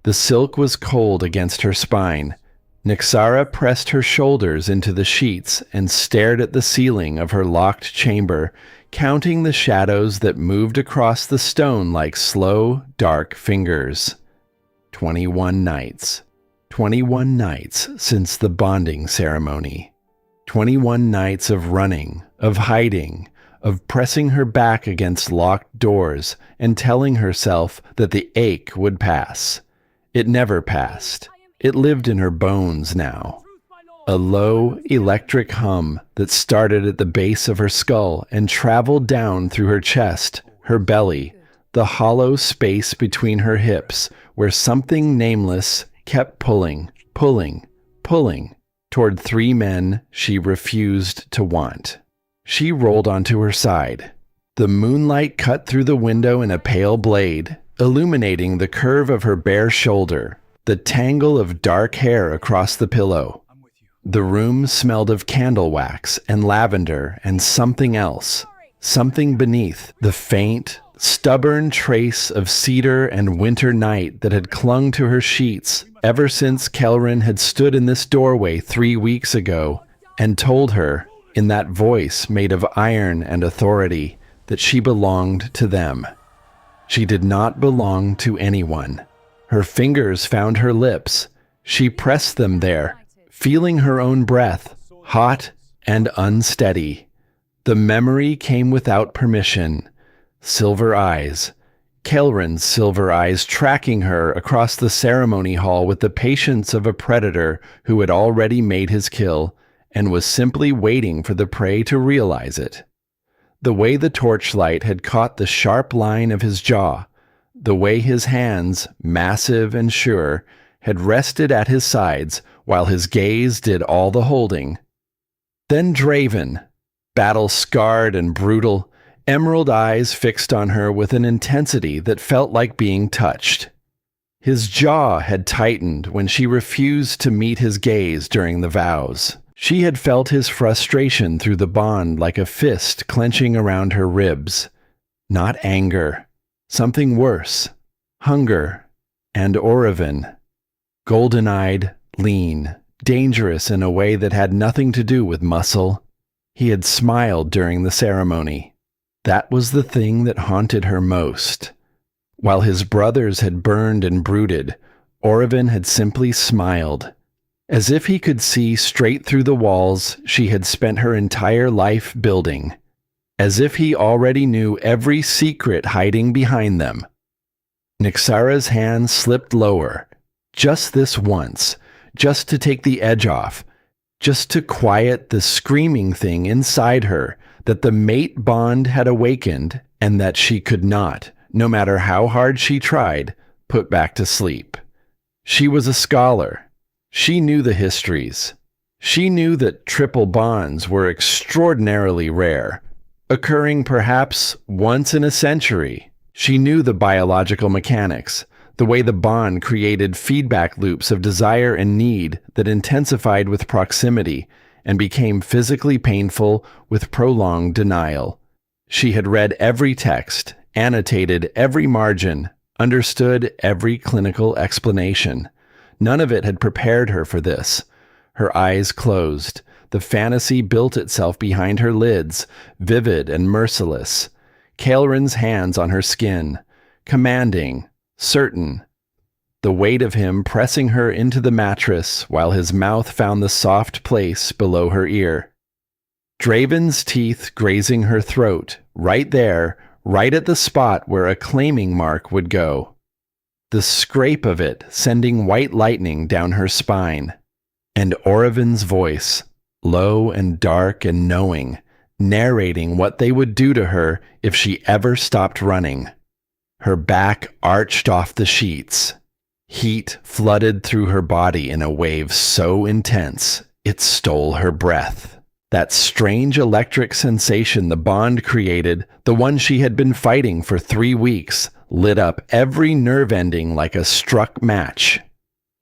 The silk was cold against her spine. Nyxara pressed her shoulders into the sheets and stared at the ceiling of her locked chamber, counting the shadows that moved across the stone like slow, dark fingers. 21 nights. 21 nights since the bonding ceremony. 21 nights of running, of hiding, of pressing her back against locked doors and telling herself that the ache would pass. It never passed. It lived in her bones now. A low, electric hum that started at the base of her skull and traveled down through her chest, her belly, the hollow space between her hips, where something nameless kept pulling toward 3 men she refused to want. She rolled onto her side. The moonlight cut through the window in a pale blade, illuminating the curve of her bare shoulder, the tangle of dark hair across the pillow. The room smelled of candle wax and lavender and something else, something beneath, the faint, stubborn trace of cedar and winter night that had clung to her sheets ever since Kelrin had stood in this doorway 3 weeks ago and told her, in that voice made of iron and authority, that she belonged to them. She did not belong to anyone. Her fingers found her lips. She pressed them there, feeling her own breath, hot and unsteady. The memory came without permission. Silver eyes. Kelrin's silver eyes tracking her across the ceremony hall with the patience of a predator who had already made his kill and was simply waiting for the prey to realize it. The way the torchlight had caught the sharp line of his jaw, the way his hands, massive and sure, had rested at his sides while his gaze did all the holding. Then Draven, battle-scarred and brutal, emerald eyes fixed on her with an intensity that felt like being touched. His jaw had tightened when she refused to meet his gaze during the vows. She had felt his frustration through the bond like a fist clenching around her ribs. Not anger. Something worse. Hunger. And Orevan. Golden-eyed, lean, dangerous in a way that had nothing to do with muscle. He had smiled during the ceremony. That was the thing that haunted her most. While his brothers had burned and brooded, Orevan had simply smiled. As if he could see straight through the walls she had spent her entire life building. As if he already knew every secret hiding behind them. Nyxara's hand slipped lower, just this once, just to take the edge off, just to quiet the screaming thing inside her that the mate bond had awakened and that she could not, no matter how hard she tried, put back to sleep. She was a scholar. She knew the histories. She knew that triple bonds were extraordinarily rare, occurring perhaps once in a century. She knew the biological mechanics, the way the bond created feedback loops of desire and need that intensified with proximity and became physically painful with prolonged denial. She had read every text, annotated every margin, understood every clinical explanation. None of it had prepared her for this. Her eyes closed. The fantasy built itself behind her lids, vivid and merciless. Kelrin's hands on her skin, commanding, certain. The weight of him pressing her into the mattress while his mouth found the soft place below her ear. Draven's teeth grazing her throat, right there, right at the spot where a claiming mark would go. The scrape of it sending white lightning down her spine. And Orevan's voice, low and dark and knowing, narrating what they would do to her if she ever stopped running. Her back arched off the sheets. Heat flooded through her body in a wave so intense it stole her breath. That strange electric sensation the bond created, the one she had been fighting for 3 weeks, lit up every nerve ending like a struck match.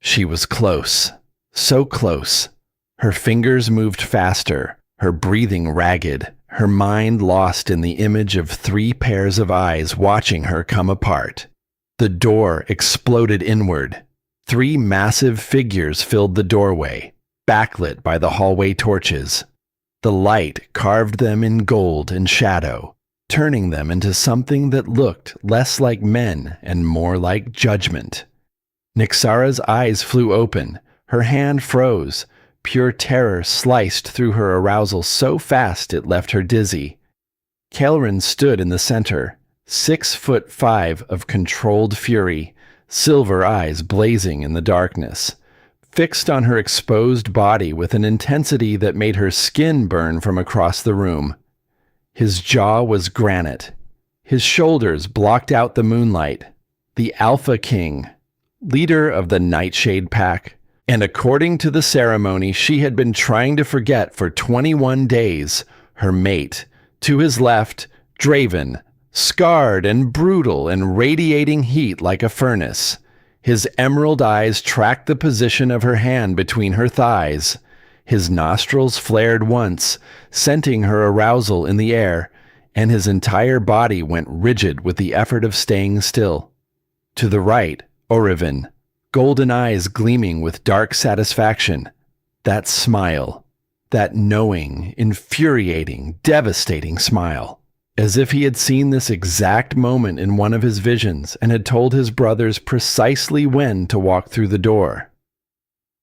She was close. So close. Her fingers moved faster, her breathing ragged, her mind lost in the image of 3 pairs of eyes watching her come apart. The door exploded inward. 3 massive figures filled the doorway, backlit by the hallway torches. The light carved them in gold and shadow, turning them into something that looked less like men and more like judgment. Nyxara's eyes flew open, her hand froze. Pure terror sliced through her arousal so fast it left her dizzy. Kelrin stood in the center, 6'5" of controlled fury, silver eyes blazing in the darkness, fixed on her exposed body with an intensity that made her skin burn from across the room. His jaw was granite. His shoulders blocked out the moonlight. The Alpha King, leader of the Nightshade Pack, and according to the ceremony she had been trying to forget for 21 days, her mate, to his left, Draven, scarred and brutal and radiating heat like a furnace. His emerald eyes tracked the position of her hand between her thighs. His nostrils flared once, scenting her arousal in the air, and his entire body went rigid with the effort of staying still. To the right, Orivin, golden eyes gleaming with dark satisfaction. That smile, that knowing, infuriating, devastating smile. As if he had seen this exact moment in one of his visions and had told his brothers precisely when to walk through the door.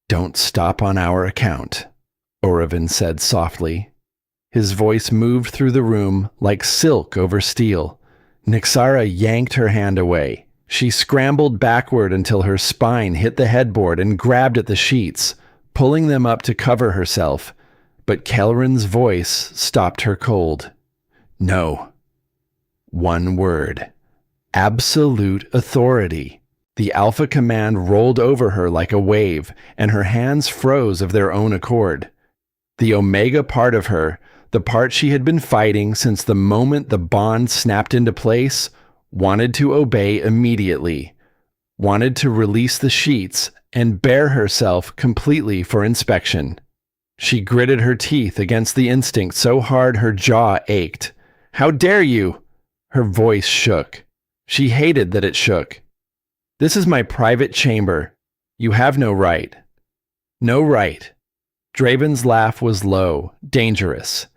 "Don't stop on our account," Orivin said softly. His voice moved through the room like silk over steel. Nyxara yanked her hand away. She scrambled backward until her spine hit the headboard and grabbed at the sheets, pulling them up to cover herself. But Kelrin's voice stopped her cold. "No." One word. Absolute authority. The Alpha command rolled over her like a wave, and her hands froze of their own accord. The Omega part of her, the part she had been fighting since the moment the bond snapped into place, wanted to obey immediately, wanted to release the sheets and bare herself completely for inspection. She gritted her teeth against the instinct so hard her jaw ached. "How dare you?" Her voice shook. She hated that it shook. "This is my private chamber. You have no right." "No right." Draven's laugh was low, dangerous.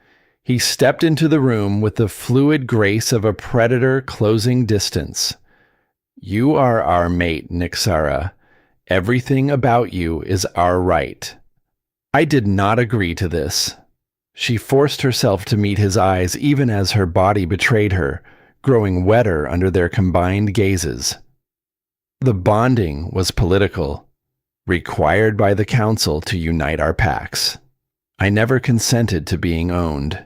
He stepped into the room with the fluid grace of a predator closing distance. "You are our mate, Nyxara. Everything about you is our right." I did not agree to this. She forced herself to meet his eyes even as her body betrayed her, growing wetter under their combined gazes. The bonding was political, required by the Council to unite our packs. I never consented to being owned.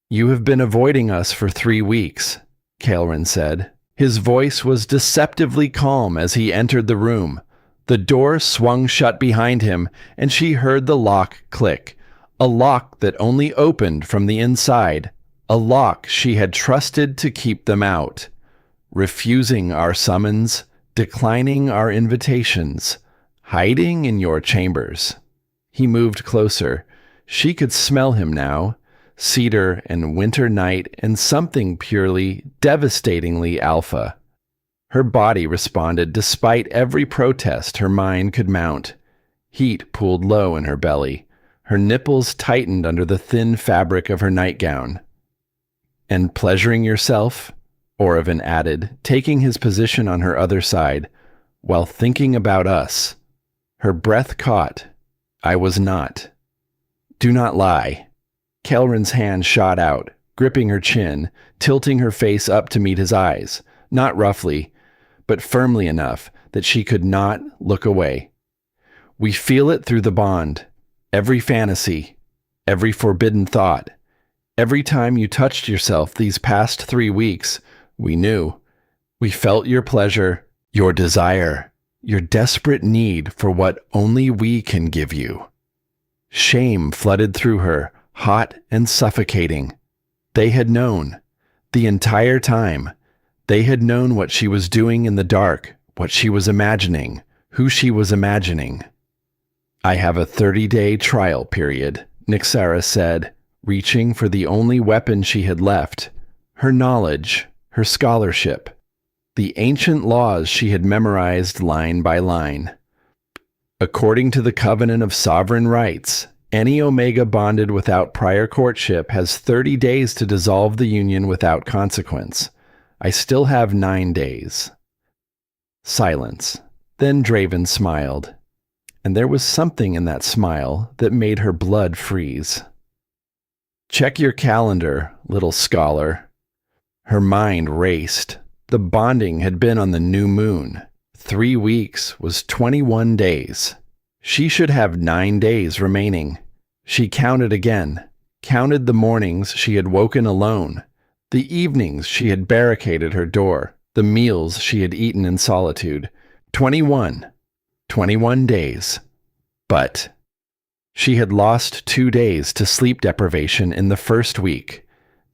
"You have been avoiding us for 3 weeks, Kelrin said. His voice was deceptively calm as he entered the room. The door swung shut behind him, and she heard the lock click, a lock that only opened from the inside, a lock she had trusted to keep them out, refusing our summons, declining our invitations, hiding in your chambers. He moved closer. She could smell him now. Cedar and winter night and something purely, devastatingly alpha. Her body responded despite every protest her mind could mount. Heat pooled low in her belly. Her nipples tightened under the thin fabric of her nightgown. "And pleasuring yourself?" Orivin added, taking his position on her other side, "while thinking about us." Her breath caught. I was not. "Do not lie." Kelrin's hand shot out, gripping her chin, tilting her face up to meet his eyes, not roughly, but firmly enough that she could not look away. "We feel it through the bond. Every fantasy, every forbidden thought. Every time you touched yourself these past 3 weeks, we knew. We felt your pleasure, your desire, your desperate need for what only we can give you." Shame flooded through her, hot and suffocating. They had known. The entire time. They had known what she was doing in the dark, what she was imagining, who she was imagining. "I have a 30-day trial period," Nyxara said, reaching for the only weapon she had left, her knowledge, her scholarship, the ancient laws she had memorized line by line. According to the Covenant of Sovereign Rights, any Omega bonded without prior courtship has 30 days to dissolve the union without consequence. I still have 9 days. Silence. Then Draven smiled, and there was something in that smile that made her blood freeze. Check your calendar, little scholar. Her mind raced. The bonding had been on the new moon. 3 weeks was 21 days. She should have 9 days remaining. She counted again, counted the mornings she had woken alone, the evenings she had barricaded her door, the meals she had eaten in solitude. 21 days. But she had lost 2 days to sleep deprivation in the first week.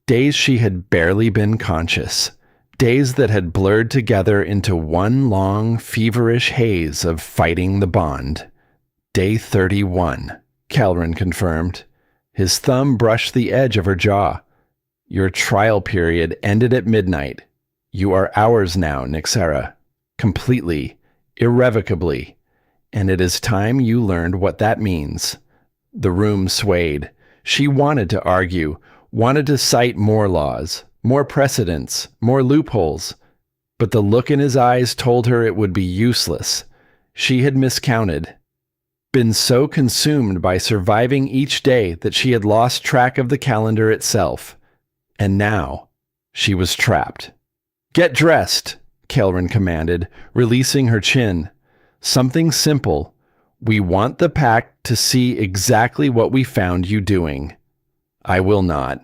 Days she had barely been conscious. Days that had blurred together into one long, feverish haze of fighting the bond. Day 31, Calren confirmed. His thumb brushed the edge of her jaw. Your trial period ended at midnight. You are ours now, Nyxara. Completely, irrevocably. And it is time you learned what that means. The room swayed. She wanted to argue, wanted to cite more laws, more precedents, more loopholes. But the look in his eyes told her it would be useless. She had miscounted. Been so consumed by surviving each day that she had lost track of the calendar itself. And now, she was trapped. Get dressed, Calren commanded, releasing her chin. Something simple. We want the pack to see exactly what we found you doing. I will not.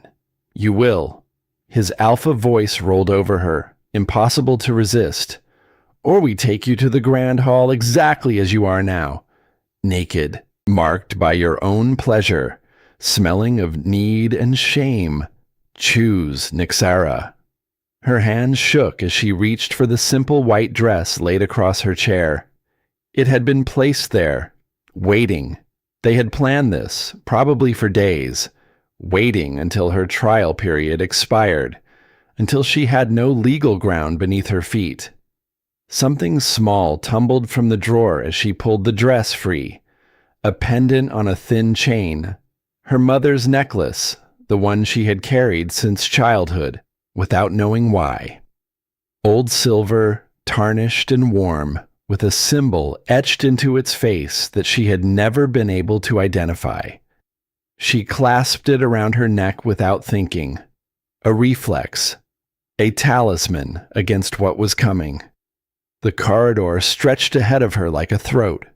You will. His alpha voice rolled over her, impossible to resist. Or we take you to the Grand Hall exactly as you are now. Naked, marked by your own pleasure, smelling of need and shame. Choose Nyxara. Her hand shook as she reached for the simple white dress laid across her chair. It had been placed there, waiting. They had planned this, probably for days, waiting until her trial period expired, until she had no legal ground beneath her feet. Something small tumbled from the drawer as she pulled the dress free, a pendant on a thin chain, her mother's necklace, the one she had carried since childhood, without knowing why. Old silver, tarnished and warm, with a symbol etched into its face that she had never been able to identify. She clasped it around her neck without thinking. A reflex. A talisman against what was coming. The corridor stretched ahead of her like a throat.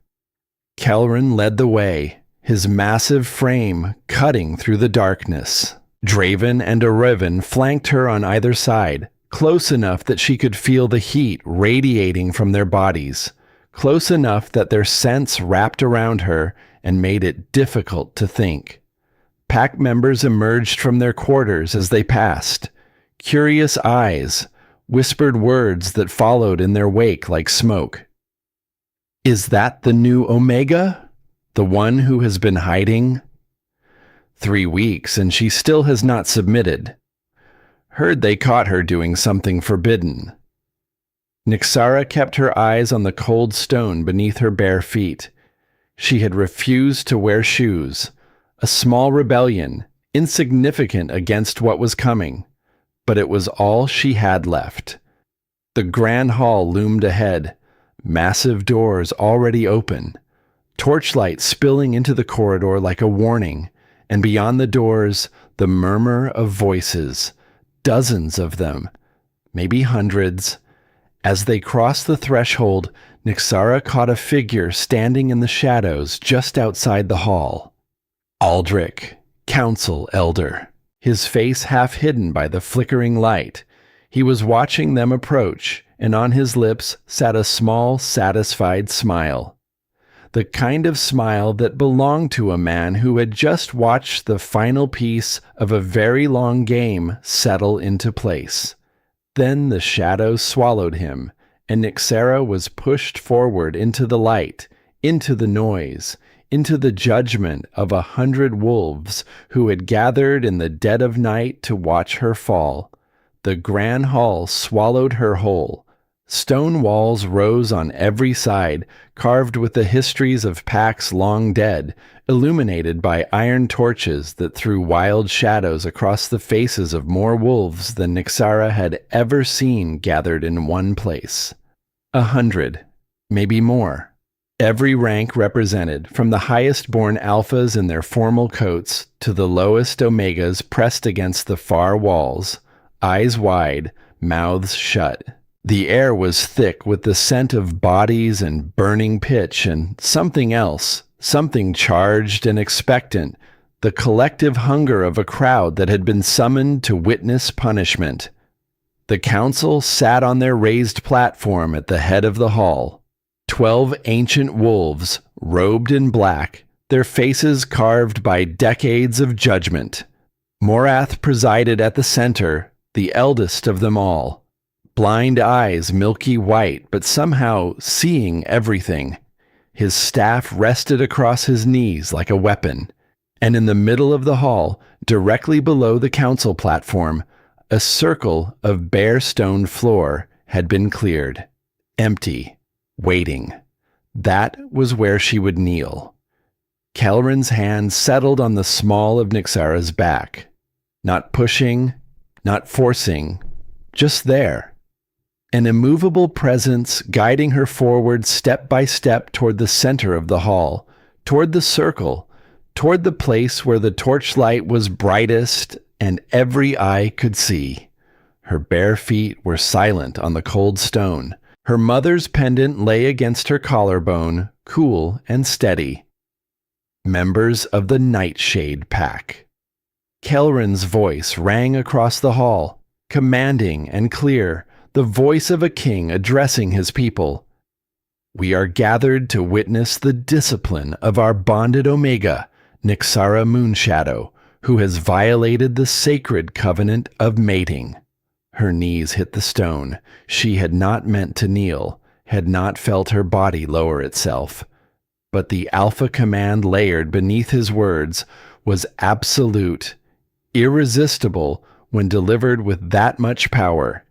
Calren led the way, his massive frame cutting through the darkness. Draven and Arevan flanked her on either side, close enough that she could feel the heat radiating from their bodies, close enough that their scents wrapped around her and made it difficult to think. Pack members emerged from their quarters as they passed. Curious eyes, whispered words that followed in their wake like smoke. Is that the new Omega? The one who has been hiding? 3 weeks and she still has not submitted. Heard they caught her doing something forbidden. Nyxara kept her eyes on the cold stone beneath her bare feet. She had refused to wear shoes, a small rebellion, insignificant against what was coming, but it was all she had left. The Grand Hall loomed ahead, massive doors already open, torchlight spilling into the corridor like a warning, and beyond the doors, the murmur of voices, dozens of them, maybe hundreds. As they crossed the threshold, Nyxara caught a figure standing in the shadows just outside the hall. Aldrich, council elder, his face half hidden by the flickering light. He was watching them approach, and on his lips sat a small, satisfied smile. The kind of smile that belonged to a man who had just watched the final piece of a very long game settle into place. Then the shadows swallowed him, and Nyxara was pushed forward into the light, into the noise, into the judgment of 100 wolves who had gathered in the dead of night to watch her fall. The Grand Hall swallowed her whole, Stone walls rose on every side, carved with the histories of packs long dead, illuminated by iron torches that threw wild shadows across the faces of more wolves than Nyxara had ever seen gathered in one place. 100, maybe more. Every rank represented, from the highest-born alphas in their formal coats to the lowest omegas pressed against the far walls, eyes wide, mouths shut. The air was thick with the scent of bodies and burning pitch and something else, something charged and expectant, the collective hunger of a crowd that had been summoned to witness punishment. The council sat on their raised platform at the head of the hall. 12 ancient wolves, robed in black, their faces carved by decades of judgment. Morath presided at the center, the eldest of them all. Blind eyes milky white, but somehow seeing everything. His staff rested across his knees like a weapon. And in the middle of the hall, directly below the council platform, a circle of bare stone floor had been cleared. Empty. Waiting. That was where she would kneel. Kelrin's hand settled on the small of Nyxara's back. Not pushing, not forcing, just there. An immovable presence guiding her forward step by step toward the center of the hall, toward the circle, toward the place where the torchlight was brightest and every eye could see. Her bare feet were silent on the cold stone. Her mother's pendant lay against her collarbone, cool and steady. Members of the Nightshade Pack. Kelrin's voice rang across the hall, commanding and clear, the voice of a king addressing his people. We are gathered to witness the discipline of our bonded Omega, Nyxara Moonshadow, who has violated the sacred covenant of mating. Her knees hit the stone. She had not meant to kneel, had not felt her body lower itself. But the alpha command layered beneath his words was absolute, irresistible when delivered with that much power.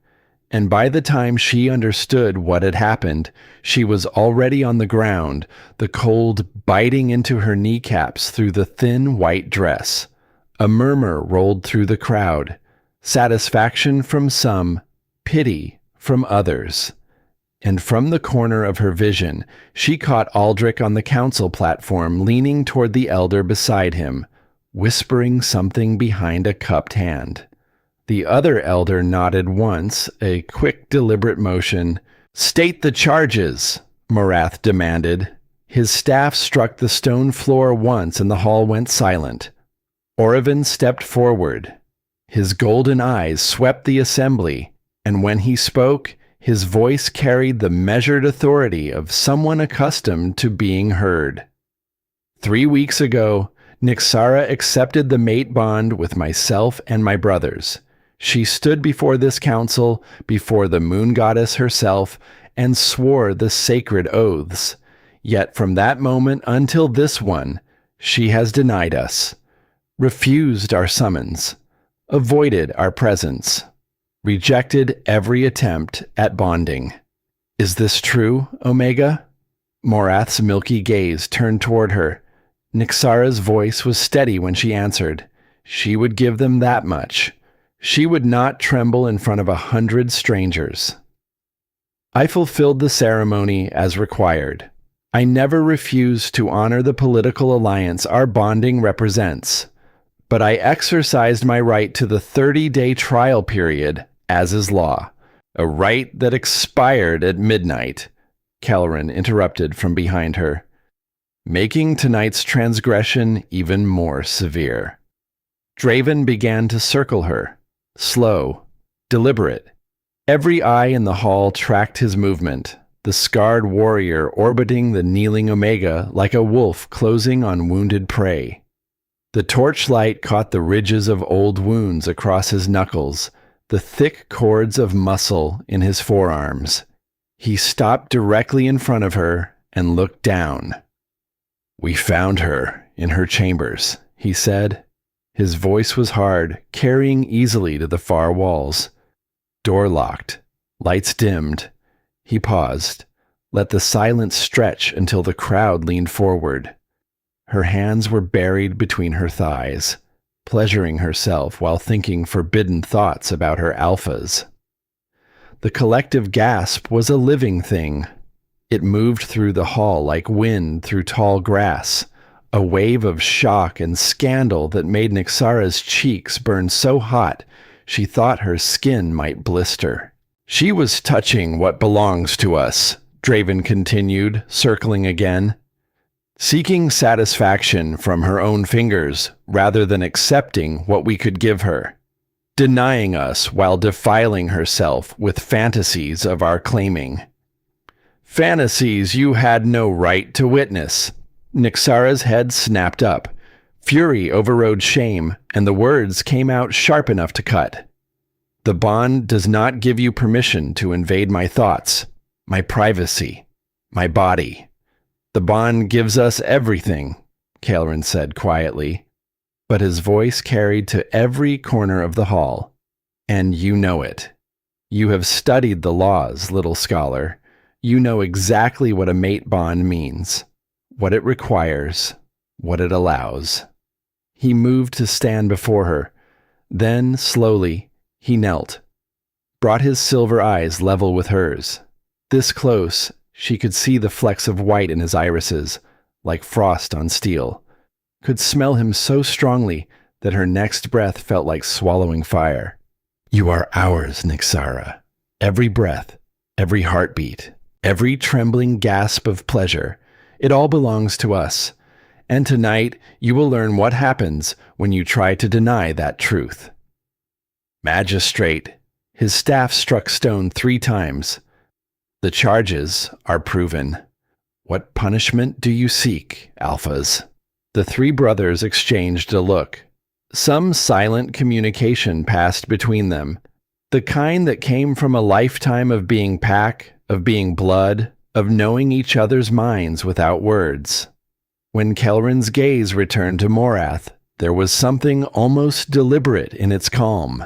And by the time she understood what had happened, she was already on the ground, the cold biting into her kneecaps through the thin white dress. A murmur rolled through the crowd. Satisfaction from some, pity from others. And from the corner of her vision, she caught Aldrich on the council platform leaning toward the elder beside him, whispering something behind a cupped hand. The other elder nodded once, a quick, deliberate motion. "State the charges," Morath demanded. His staff struck the stone floor once and the hall went silent. Orevan stepped forward. His golden eyes swept the assembly, and when he spoke, his voice carried the measured authority of someone accustomed to being heard. 3 weeks ago, Nyxara accepted the mate bond with myself and my brothers. She stood before this council, before the moon goddess herself, and swore the sacred oaths. Yet from that moment until this one, she has denied us, refused our summons, avoided our presence, rejected every attempt at bonding. Is this true, Omega? Morath's milky gaze turned toward her. Nyxara's voice was steady when she answered. She would give them that much. She would not tremble in front of 100 strangers. I fulfilled the ceremony as required. I never refused to honor the political alliance our bonding represents. But I exercised my right to the 30-day trial period, as is law. A right that expired at midnight. Kelrin interrupted from behind her, making tonight's transgression even more severe. Draven began to circle her. Slow, deliberate. Every eye in the hall tracked his movement, the scarred warrior orbiting the kneeling Omega like a wolf closing on wounded prey. The torchlight caught the ridges of old wounds across his knuckles, the thick cords of muscle in his forearms. He stopped directly in front of her and looked down. "We found her in her chambers," he said. His voice was hard, carrying easily to the far walls. Door locked, lights dimmed. He paused, let the silence stretch until the crowd leaned forward. Her hands were buried between her thighs, pleasuring herself while thinking forbidden thoughts about her alphas. The collective gasp was a living thing. It moved through the hall like wind through tall grass, a wave of shock and scandal that made Nyxara's cheeks burn so hot she thought her skin might blister. She was touching what belongs to us, Draven continued, circling again, seeking satisfaction from her own fingers rather than accepting what we could give her, denying us while defiling herself with fantasies of our claiming. Fantasies you had no right to witness. Nyxara's head snapped up. Fury overrode shame, and the words came out sharp enough to cut. The bond does not give you permission to invade my thoughts, my privacy, my body. The bond gives us everything, Kael'ren said quietly, but his voice carried to every corner of the hall. And you know it. You have studied the laws, little scholar. You know exactly what a mate bond means, what it requires, what it allows. He moved to stand before her. Then, slowly, he knelt, brought his silver eyes level with hers. This close, she could see the flecks of white in his irises, like frost on steel, could smell him so strongly that her next breath felt like swallowing fire. You are ours, Nyxara. Every breath, every heartbeat, every trembling gasp of pleasure, it all belongs to us. And tonight you will learn what happens when you try to deny that truth. Magistrate, his staff struck stone 3 times. The charges are proven. What punishment do you seek, alphas? The 3 brothers exchanged a look. Some silent communication passed between them, the kind that came from a lifetime of being pack, of being blood, of knowing each other's minds without words. When Kael'ren's gaze returned to Morath, there was something almost deliberate in its calm.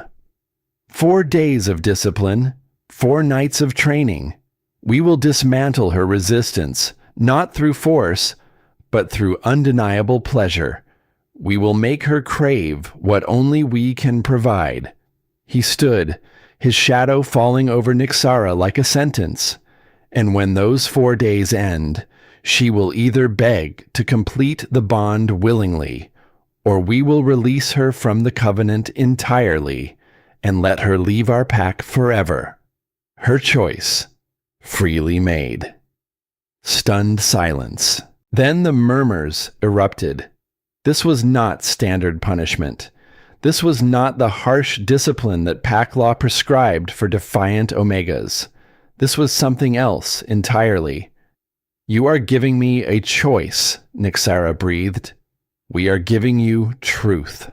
4 days of discipline, 4 nights of training. We will dismantle her resistance, not through force, but through undeniable pleasure. We will make her crave what only we can provide. He stood, his shadow falling over Nyxara like a sentence. And when those 4 days end, she will either beg to complete the bond willingly, or we will release her from the covenant entirely and let her leave our pack forever. Her choice, freely made. Stunned silence. Then the murmurs erupted. This was not standard punishment. This was not the harsh discipline that pack law prescribed for defiant omegas. This was something else entirely. You are giving me a choice, Nyxara breathed. We are giving you truth,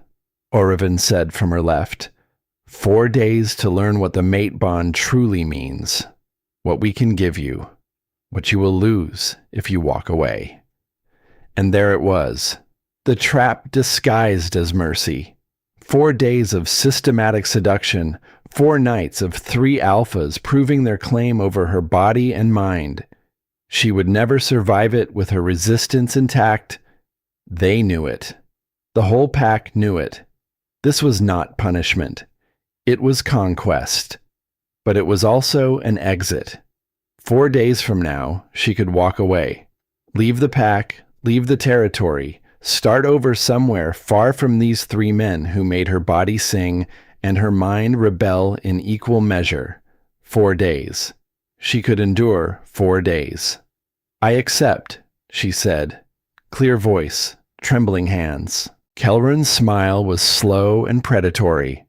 Orevan said from her left. 4 days to learn what the mate bond truly means, what we can give you, what you will lose if you walk away. And there it was, the trap disguised as mercy. 4 days of systematic seduction, 4 nights of 3 alphas proving their claim over her body and mind. She would never survive it with her resistance intact. They knew it. The whole pack knew it. This was not punishment. It was conquest. But it was also an exit. 4 days from now, she could walk away. Leave the pack, leave the territory, start over somewhere far from these 3 men who made her body sing and her mind rebel in equal measure. 4 days. She could endure 4 days. I accept, she said. Clear voice, trembling hands. Kael'ren's smile was slow and predatory.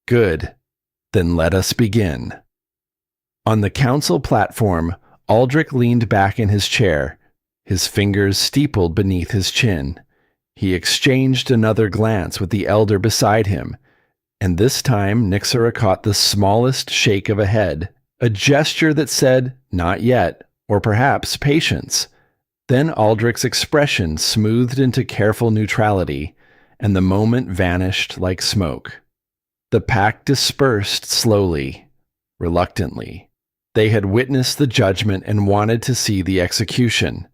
Good. Then let us begin. On the council platform, Aldrich leaned back in his chair, his fingers steepled beneath his chin. He exchanged another glance with the elder beside him, and this time Nyxara caught the smallest shake of a head, a gesture that said, not yet, or perhaps patience. Then Aldrich's expression smoothed into careful neutrality, and the moment vanished like smoke. The pack dispersed slowly, reluctantly. They had witnessed the judgment and wanted to see the execution.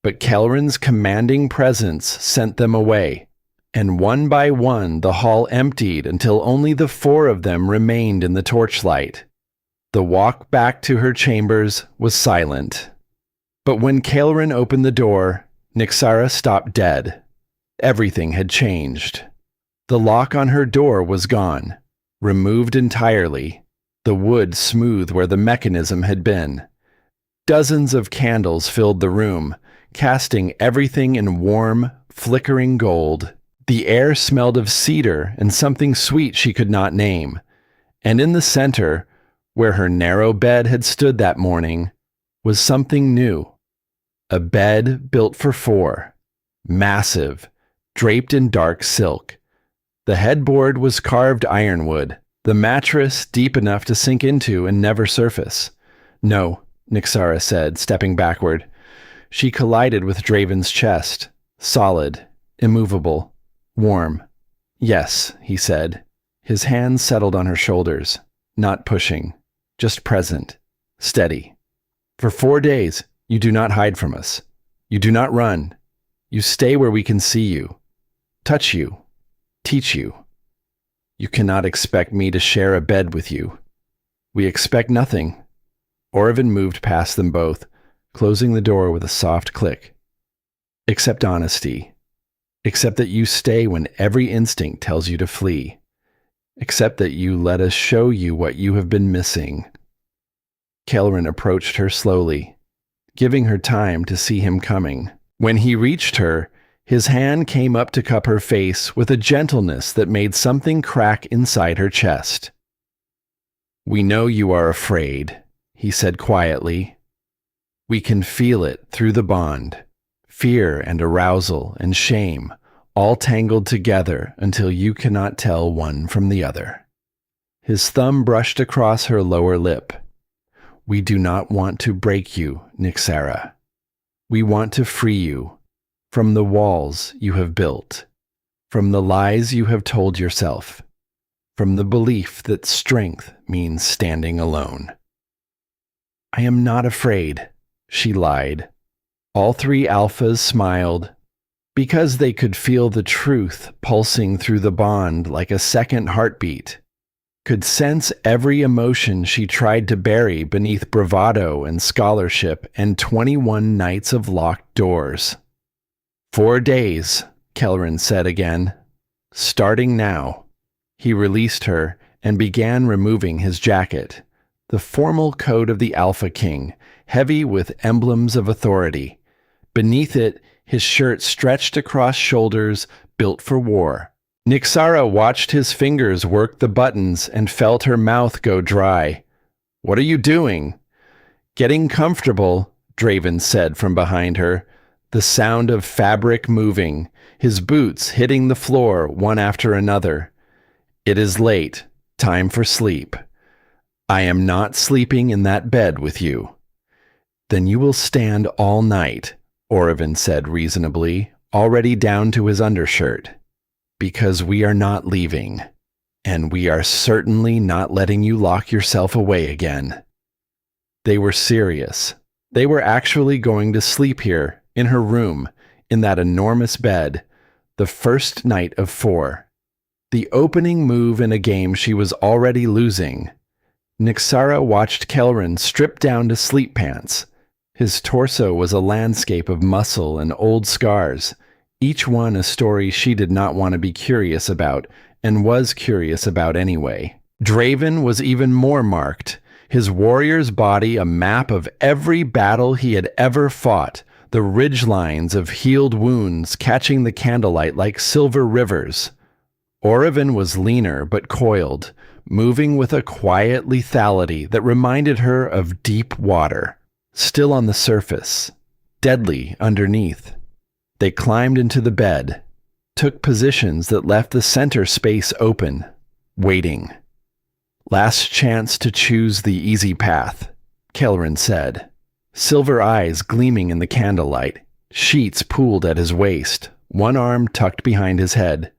But Kelrin's commanding presence sent them away, and one by one the hall emptied until only the 4 of them remained in the torchlight. The walk back to her chambers was silent. But when Kelrin opened the door, Nyxara stopped dead. Everything had changed. The lock on her door was gone, removed entirely, the wood smooth where the mechanism had been. Dozens of candles filled the room, casting everything in warm, flickering gold. The air smelled of cedar and something sweet she could not name. And in the center, where her narrow bed had stood that morning, was something new. A bed built for 4, massive, draped in dark silk. The headboard was carved ironwood, the mattress deep enough to sink into and never surface. "No," Nyxara said, stepping backward. She collided with Draven's chest, solid, immovable, warm. "Yes," he said. His hands settled on her shoulders, not pushing, just present, steady. "For 4 days, you do not hide from us. You do not run. You stay where we can see you, touch you, teach you. You cannot expect me to share a bed with you. We expect nothing." Orevan moved past them both, closing the door with a soft click. "Except honesty. Except that you stay when every instinct tells you to flee. Except that you let us show you what you have been missing." Kelrin approached her slowly, giving her time to see him coming. When he reached her, his hand came up to cup her face with a gentleness that made something crack inside her chest. "We know you are afraid," he said quietly. "We can feel it through the bond. Fear and arousal and shame, all tangled together until you cannot tell one from the other." His thumb brushed across her lower lip. "We do not want to break you, Nyxara. We want to free you from the walls you have built, from the lies you have told yourself, from the belief that strength means standing alone." "I am not afraid," she lied. All 3 alphas smiled, because they could feel the truth pulsing through the bond like a second heartbeat, could sense every emotion she tried to bury beneath bravado and scholarship and 21 nights of locked doors. 4 days, Kelrin said again. "Starting now." He released her and began removing his jacket, the formal coat of the Alpha King, heavy with emblems of authority. Beneath it, his shirt stretched across shoulders built for war. Nyxara watched his fingers work the buttons and felt her mouth go dry. "What are you doing?" "Getting comfortable," Draven said from behind her, the sound of fabric moving, his boots hitting the floor one after another. "It is late. Time for sleep." "I am not sleeping in that bed with you." "Then you will stand all night," Orevan said reasonably, already down to his undershirt. "Because we are not leaving, and we are certainly not letting you lock yourself away again." They were serious. They were actually going to sleep here, in her room, in that enormous bed, the first night of 4. The opening move in a game she was already losing. Nyxara watched Kelrin strip down to sleep pants. His torso was a landscape of muscle and old scars, each one a story she did not want to be curious about, and was curious about anyway. Draven was even more marked, his warrior's body a map of every battle he had ever fought, the ridgelines of healed wounds catching the candlelight like silver rivers. Orevan was leaner but coiled, moving with a quiet lethality that reminded her of deep water. Still on the surface, deadly underneath. They climbed into the bed, took positions that left the center space open, waiting. "Last chance to choose the easy path," Kelrin said. Silver eyes gleaming in the candlelight, sheets pooled at his waist, one arm tucked behind his head.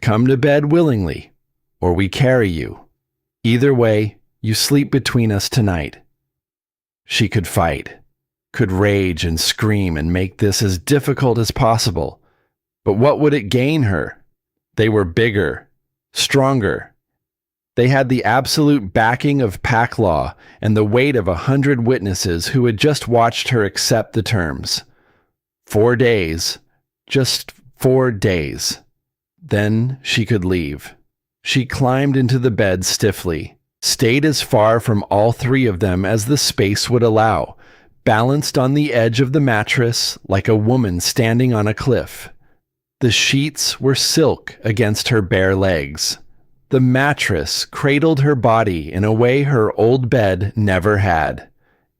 "Come to bed willingly, or we carry you. Either way, You sleep between us tonight." She could fight, could rage and scream and make this as difficult as possible. But what would it gain her? They were bigger, stronger. They had the absolute backing of pack law and the weight of 100 witnesses who had just watched her accept the terms. 4 days, just 4 days. Then she could leave. She climbed into the bed stiffly, stayed as far from all three of them as the space would allow, balanced on the edge of the mattress like a woman standing on a cliff. The sheets were silk against her bare legs. The mattress cradled her body in a way her old bed never had.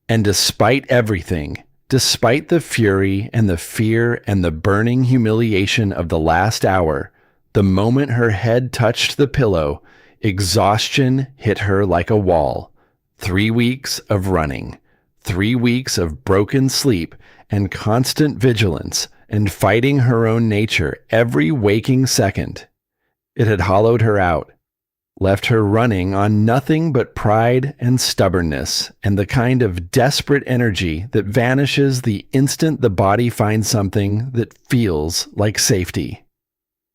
And despite everything, despite the fury and the fear and the burning humiliation of the last hour, the moment her head touched the pillow, exhaustion hit her like a wall. 3 weeks of running, 3 weeks of broken sleep and constant vigilance and fighting her own nature every waking second. It had hollowed her out, left her running on nothing but pride and stubbornness and the kind of desperate energy that vanishes the instant the body finds something that feels like safety.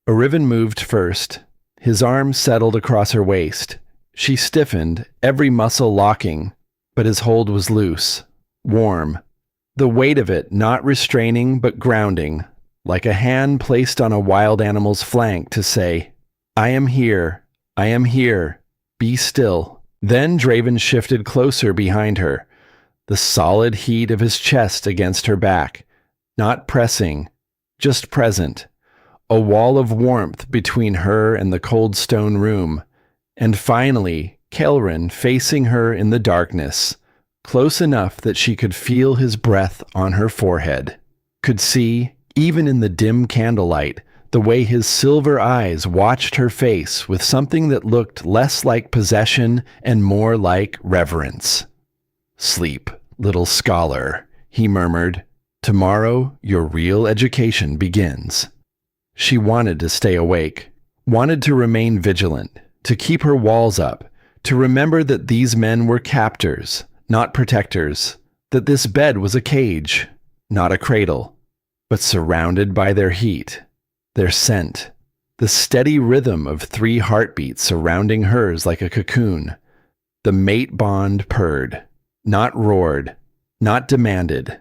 Oriven moved first. His arm settled across her waist. She stiffened, every muscle locking, but his hold was loose, warm. The weight of it not restraining but grounding, like a hand placed on a wild animal's flank to say, "I am here, I am here, be still." Then Draven shifted closer behind her, the solid heat of his chest against her back, not pressing, just present. A wall of warmth between her and the cold stone room, and finally Kelrin facing her in the darkness, close enough that she could feel his breath on her forehead, could see, even in the dim candlelight, the way his silver eyes watched her face with something that looked less like possession and more like reverence. "Sleep, little scholar," he murmured. "Tomorrow your real education begins." She wanted to stay awake, wanted to remain vigilant, to keep her walls up, to remember that these men were captors, not protectors, that this bed was a cage, not a cradle, but surrounded by their heat, their scent, the steady rhythm of 3 heartbeats surrounding hers like a cocoon. The mate bond purred, not roared, not demanded,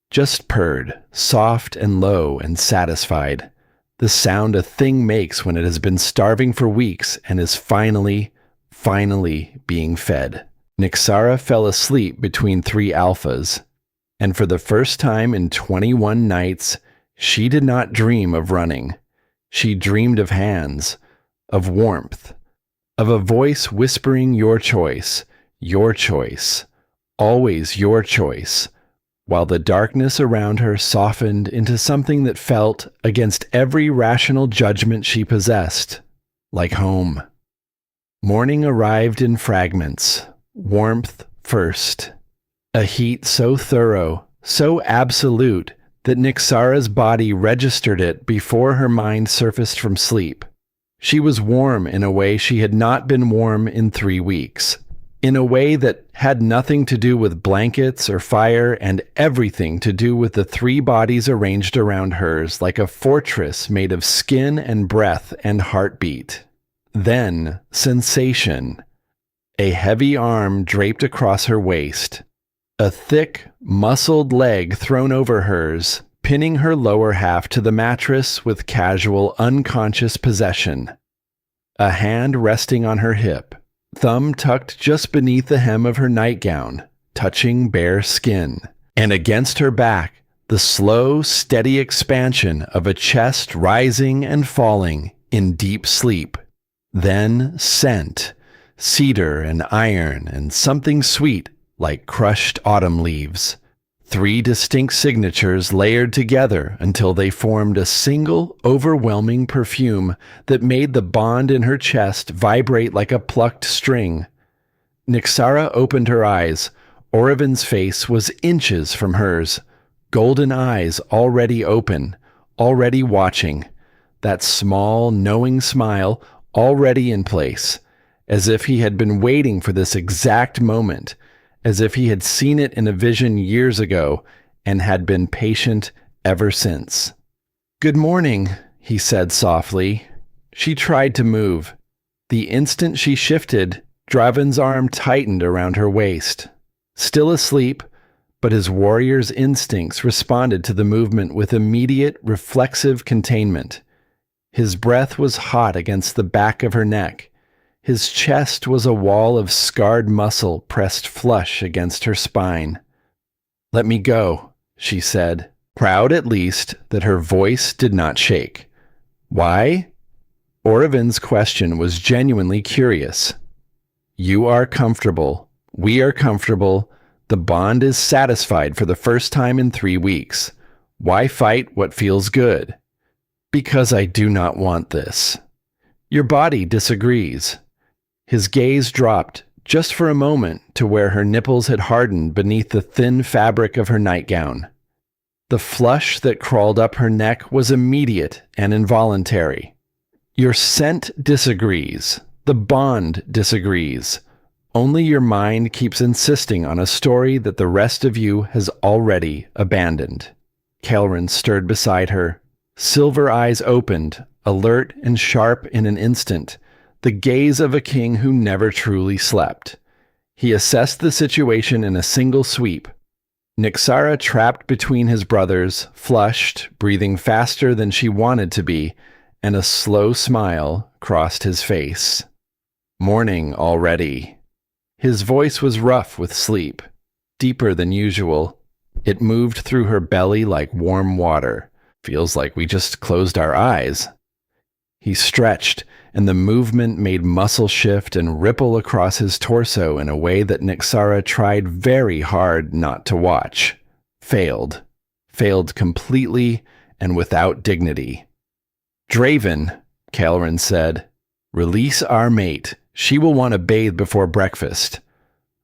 just purred, soft and low and satisfied. The sound a thing makes when it has been starving for weeks and is finally being fed. Nyxara fell asleep between 3 alphas, and for the first time in 21 nights, she did not dream of running. She dreamed of hands, of warmth, of a voice whispering your choice, always your choice, while the darkness around her softened into something that felt, against every rational judgment she possessed, like home. Morning arrived in fragments, warmth first. A heat so thorough, so absolute, that Nyxara's body registered it before her mind surfaced from sleep. She was warm in a way she had not been warm in 3 weeks. In a way that had nothing to do with blankets or fire and everything to do with the 3 bodies arranged around hers like a fortress made of skin and breath and heartbeat. Then, sensation. A heavy arm draped across her waist. A thick, muscled leg thrown over hers, pinning her lower half to the mattress with casual, unconscious possession. A hand resting on her hip. Thumb tucked just beneath the hem of her nightgown, touching bare skin. And against her back, the slow, steady expansion of a chest rising and falling in deep sleep. Then scent, cedar and iron and something sweet like crushed autumn leaves. 3 distinct signatures layered together until they formed a single, overwhelming perfume that made the bond in her chest vibrate like a plucked string. Nyxara opened her eyes. Oriven's face was inches from hers. Golden eyes already open, already watching. That small, knowing smile already in place. as if he had been waiting for this exact moment, as if he had seen it in a vision years ago and had been patient ever since. "Good morning," he said softly. She tried to move. The instant she shifted, Draven's arm tightened around her waist. Still asleep, but his warrior's instincts responded to the movement with immediate, reflexive containment. His breath was hot against the back of her neck. His chest was a wall of scarred muscle pressed flush against her spine. "Let me go," she said, proud at least that her voice did not shake. "Why?" Orevin's question was genuinely curious. "You are comfortable. We are comfortable. The bond is satisfied for the first time in 3 weeks. Why fight what feels good?" "Because I do not want this." "Your body disagrees." His gaze dropped, just for a moment, to where her nipples had hardened beneath the thin fabric of her nightgown. The flush that crawled up her neck was immediate and involuntary. "Your scent disagrees. The bond disagrees. Only your mind keeps insisting on a story that the rest of you has already abandoned." Kelrin stirred beside her. Silver eyes opened, alert and sharp in an instant, the gaze of a king who never truly slept. He assessed the situation in a single sweep. Nyxara trapped between his brothers, flushed, breathing faster than she wanted to be, and a slow smile crossed his face. "Morning already." His voice was rough with sleep, deeper than usual. It moved through her belly like warm water. "Feels like we just closed our eyes." He stretched, and the movement made muscle shift and ripple across his torso in a way that Nyxara tried very hard not to watch. Failed. Failed completely and without dignity. "Draven," Kelrin said, "release our mate. She will want to bathe before breakfast."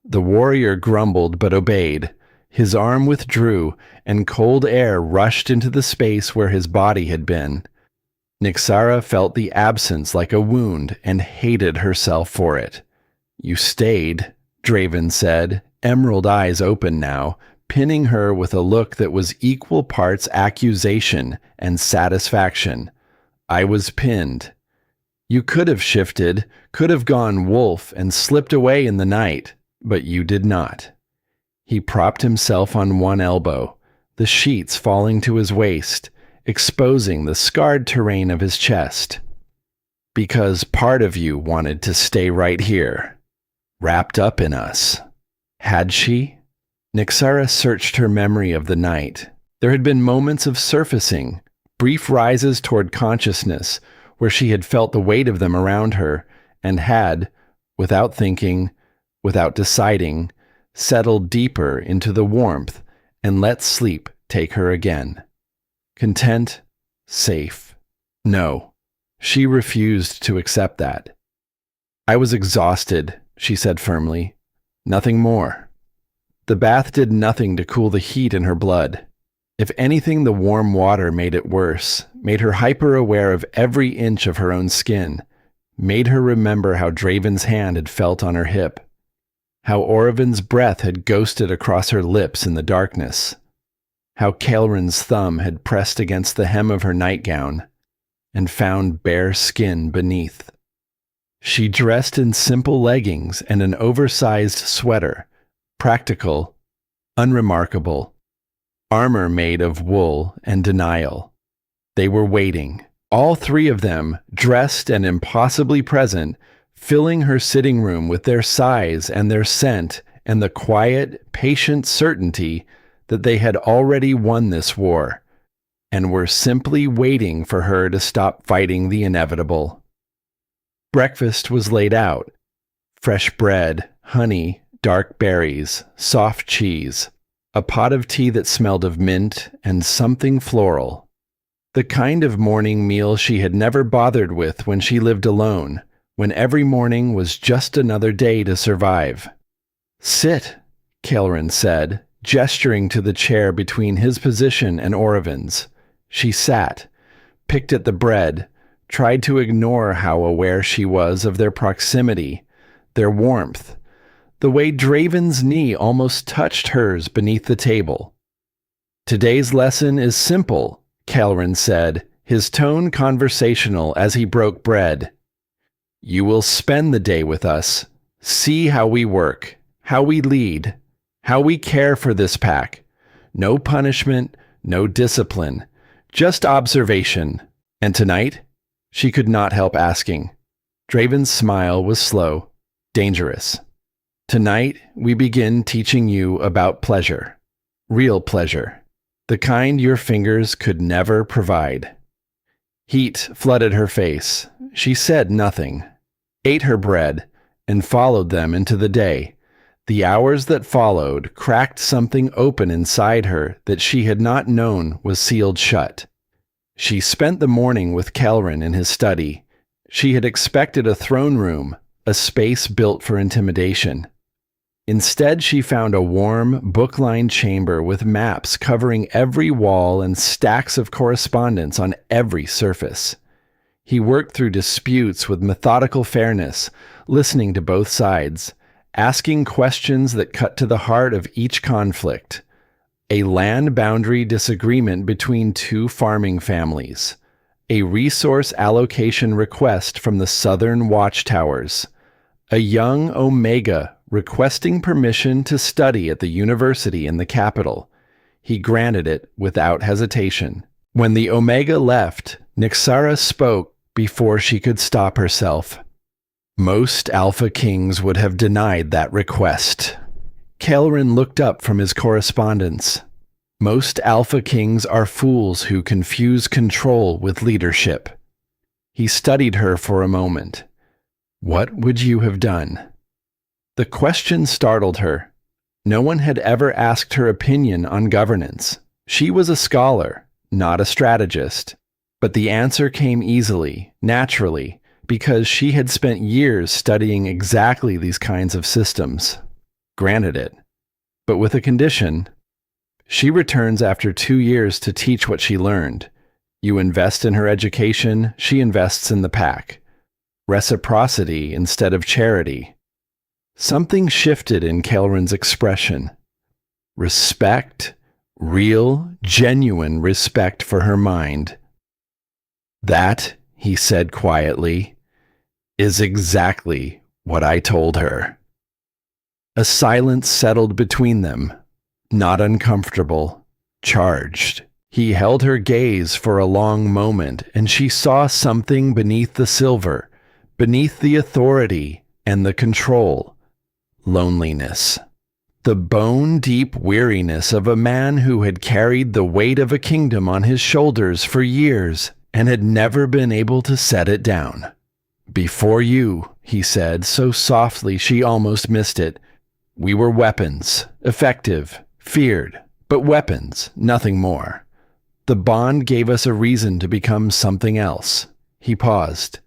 The warrior grumbled but obeyed. His arm withdrew, and cold air rushed into the space where his body had been. Nyxara felt the absence like a wound and hated herself for it. "You stayed," Draven said, emerald eyes open now, pinning her with a look that was equal parts accusation and satisfaction. "I was pinned. You could have shifted, could have gone wolf and slipped away in the night, but you did not." He propped himself on one elbow, the sheets falling to his waist, exposing the scarred terrain of his chest. "Because part of you wanted to stay right here, wrapped up in us." Had she? Nyxara searched her memory of the night. There had been moments of surfacing, brief rises toward consciousness, where she had felt the weight of them around her, and had, without thinking, without deciding, settled deeper into the warmth and let sleep take her again. Content, safe. No, she refused to accept that. "I was exhausted," she said firmly. "Nothing more." The bath did nothing to cool the heat in her blood. If anything, the warm water made it worse, made her hyper-aware of every inch of her own skin, made her remember how Draven's hand had felt on her hip, how Orevin's breath had ghosted across her lips in the darkness, how Kelrin's thumb had pressed against the hem of her nightgown and found bare skin beneath. She dressed in simple leggings and an oversized sweater, practical, unremarkable, armor made of wool and denial. They were waiting, all three of them, dressed and impossibly present, filling her sitting room with their size and their scent and the quiet, patient certainty that they had already won this war, and were simply waiting for her to stop fighting the inevitable. Breakfast was laid out. Fresh bread, honey, dark berries, soft cheese, a pot of tea that smelled of mint, and something floral. The kind of morning meal she had never bothered with when she lived alone, when every morning was just another day to survive. "Sit," Kelrin said, gesturing to the chair between his position and Orevin's. She sat, picked at the bread, tried to ignore how aware she was of their proximity, their warmth, the way Draven's knee almost touched hers beneath the table. "Today's lesson is simple," Kelrin said, his tone conversational as he broke bread. "You will spend the day with us, see how we work, how we lead, how we care for this pack. No punishment, no discipline, just observation. And tonight?" She could not help asking. Draven's smile was slow, dangerous. "Tonight, we begin teaching you about pleasure. Real pleasure. The kind your fingers could never provide." Heat flooded her face. She said nothing, ate her bread, and followed them into the day. The hours that followed cracked something open inside her that she had not known was sealed shut. She spent the morning with Kelrin in his study. She had expected a throne room, a space built for intimidation. Instead, she found a warm, book-lined chamber with maps covering every wall and stacks of correspondence on every surface. He worked through disputes with methodical fairness, listening to both sides, asking questions that cut to the heart of each conflict. A land boundary disagreement between two farming families. A resource allocation request from the southern watchtowers. A young Omega requesting permission to study at the university in the capital. He granted it without hesitation. When the Omega left, Nyxara spoke before she could stop herself. "Most Alpha Kings would have denied that request." Kelrin looked up from his correspondence. "Most Alpha Kings are fools who confuse control with leadership." He studied her for a moment. "What would you have done?" The question startled her. No one had ever asked her opinion on governance. She was a scholar, not a strategist. But the answer came easily, naturally, because she had spent years studying exactly these kinds of systems. Granted it. But with a condition. She returns after 2 years to teach what she learned. You invest in her education, she invests in the pack. Reciprocity instead of charity. Something shifted in Kelrin's expression. Respect, real, genuine respect for her mind. "That," he said quietly, "is exactly what I told her." A silence settled between them, not uncomfortable, charged. He held her gaze for a long moment, and she saw something beneath the silver, beneath the authority and the control. Loneliness. The bone-deep weariness of a man who had carried the weight of a kingdom on his shoulders for years and had never been able to set it down. "Before you," he said, so softly she almost missed it, "we were weapons, effective, feared, but weapons, nothing more. The bond gave us a reason to become something else." He paused.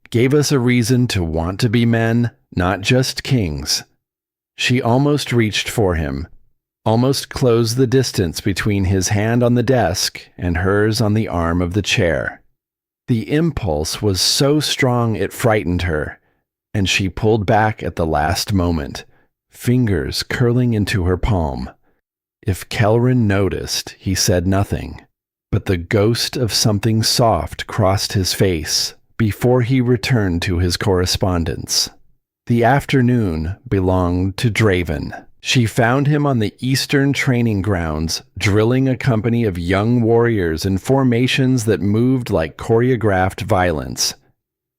"Gave us a reason to want to be men, not just kings." She almost reached for him, almost closed the distance between his hand on the desk and hers on the arm of the chair. The impulse was so strong it frightened her, and she pulled back at the last moment, fingers curling into her palm. If Kelrin noticed, he said nothing, but the ghost of something soft crossed his face before he returned to his correspondence. The afternoon belonged to Draven. She found him on the eastern training grounds, drilling a company of young warriors in formations that moved like choreographed violence.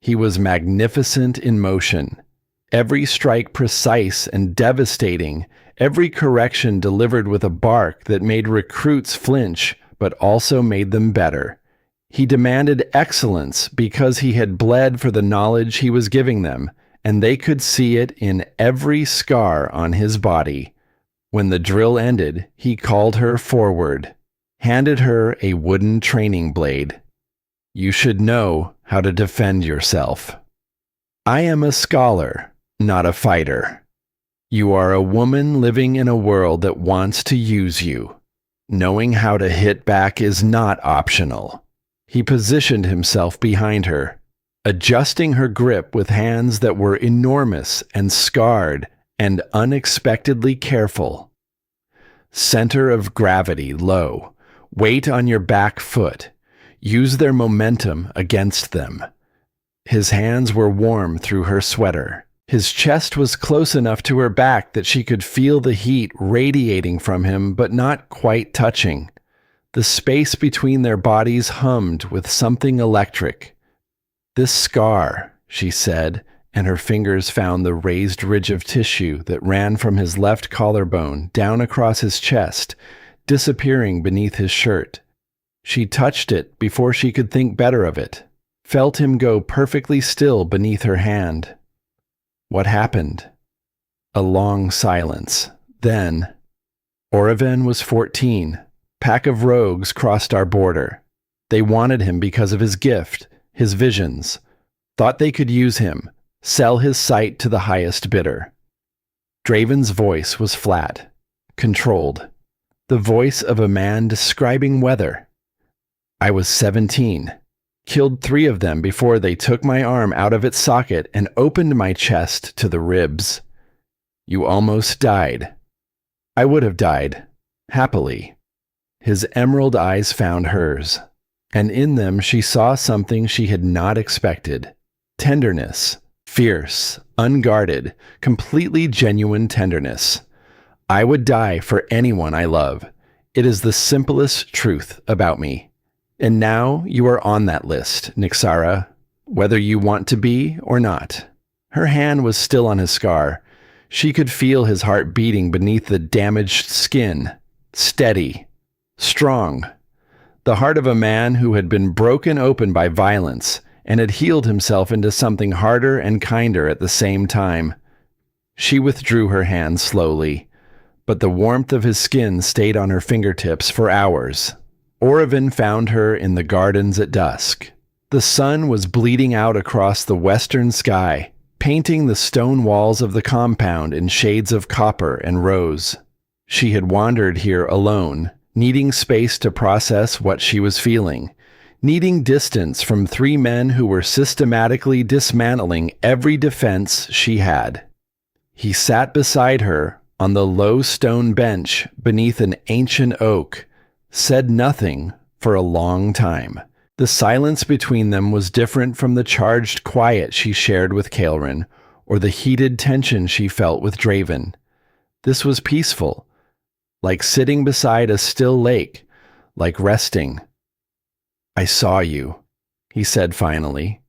He was magnificent in motion, every strike precise and devastating, every correction delivered with a bark that made recruits flinch, but also made them better. He demanded excellence because he had bled for the knowledge he was giving them, and they could see it in every scar on his body. When the drill ended, he called her forward, handed her a wooden training blade. "You should know how to defend yourself. I am a scholar, not a fighter. You are a woman living in a world that wants to use you. Knowing how to hit back is not optional." He positioned himself behind her. adjusting her grip with hands that were enormous and scarred and unexpectedly careful. Center of gravity low. Weight on your back foot. Use their momentum against them. His hands were warm through her sweater. His chest was close enough to her back that she could feel the heat radiating from him but not quite touching. The space between their bodies hummed with something electric. "This scar," she said, and her fingers found the raised ridge of tissue that ran from his left collarbone down across his chest, disappearing beneath his shirt. She touched it before she could think better of it, felt him go perfectly still beneath her hand. What happened? A long silence. Then, Oreven was 14. Pack of rogues crossed our border. They wanted him because of his gift, his visions. Thought they could use him, sell his sight to the highest bidder. Draven's voice was flat, controlled. The voice of a man describing weather. I was 17. Killed 3 of them before they took my arm out of its socket and opened my chest to the ribs. You almost died. I would have died, happily. His emerald eyes found hers, and in them she saw something she had not expected. Tenderness, fierce, unguarded, completely genuine tenderness. I would die for anyone I love. It is the simplest truth about me. And now you are on that list, Nyxara, whether you want to be or not. Her hand was still on his scar. She could feel his heart beating beneath the damaged skin. Steady. Strong. The heart of a man who had been broken open by violence and had healed himself into something harder and kinder at the same time. She withdrew her hand slowly, but the warmth of his skin stayed on her fingertips for hours. Oreven found her in the gardens at dusk. The sun was bleeding out across the western sky, painting the stone walls of the compound in shades of copper and rose. She had wandered here alone, needing space to process what she was feeling, needing distance from 3 men who were systematically dismantling every defense she had. He sat beside her on the low stone bench beneath an ancient oak, said nothing for a long time. The silence between them was different from the charged quiet she shared with Kaelrin, or the heated tension she felt with Draven. This was peaceful, like sitting beside a still lake, like resting. I saw you, he said finally.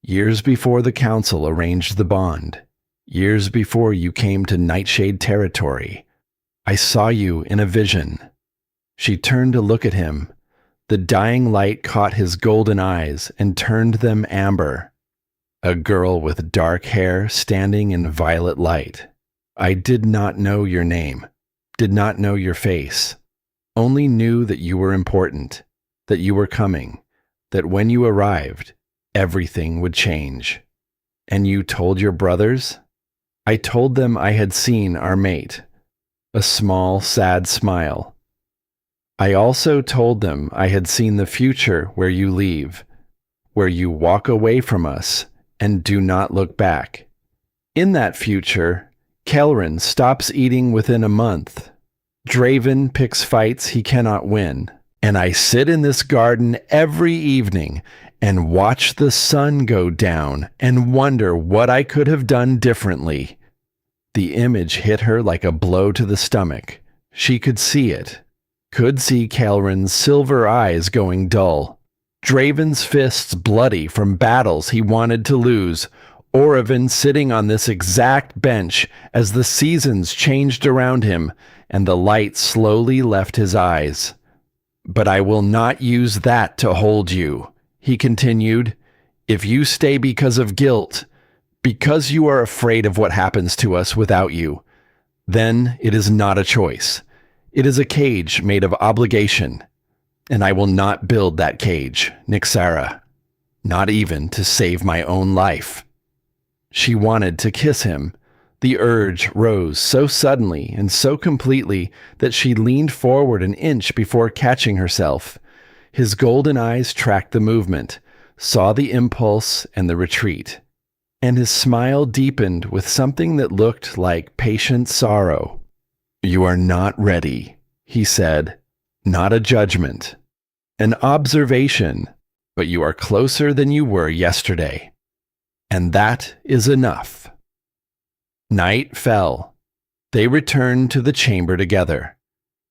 Years before the council arranged the bond. Years before you came to Nightshade territory. I saw you in a vision. She turned to look at him. The dying light caught his golden eyes and turned them amber. A girl with dark hair standing in violet light. I did not know your name, did not know your face, only knew that you were important, that you were coming, that when you arrived, everything would change. And you told your brothers? I told them I had seen our mate. A small, sad smile. I also told them I had seen the future where you leave, where you walk away from us and do not look back. In that future, Kaelrin stops eating within a month. Draven picks fights he cannot win, and I sit in this garden every evening and watch the sun go down and wonder what I could have done differently. The image hit her like a blow to the stomach. She could see it. Could see Kaelrin's silver eyes going dull. Draven's fists bloody from battles he wanted to lose. Oreven sitting on this exact bench as the seasons changed around him and the light slowly left his eyes. But I will not use that to hold you, he continued. If you stay because of guilt, because you are afraid of what happens to us without you, then it is not a choice. It is a cage made of obligation, and I will not build that cage, Nyxara, not even to save my own life. She wanted to kiss him. The urge rose so suddenly and so completely that she leaned forward an inch before catching herself. His golden eyes tracked the movement, saw the impulse and the retreat, and his smile deepened with something that looked like patient sorrow. "You are not ready," he said. "Not a judgment. An observation, but you are closer than you were yesterday. And that is enough." Night fell. They returned to the chamber together.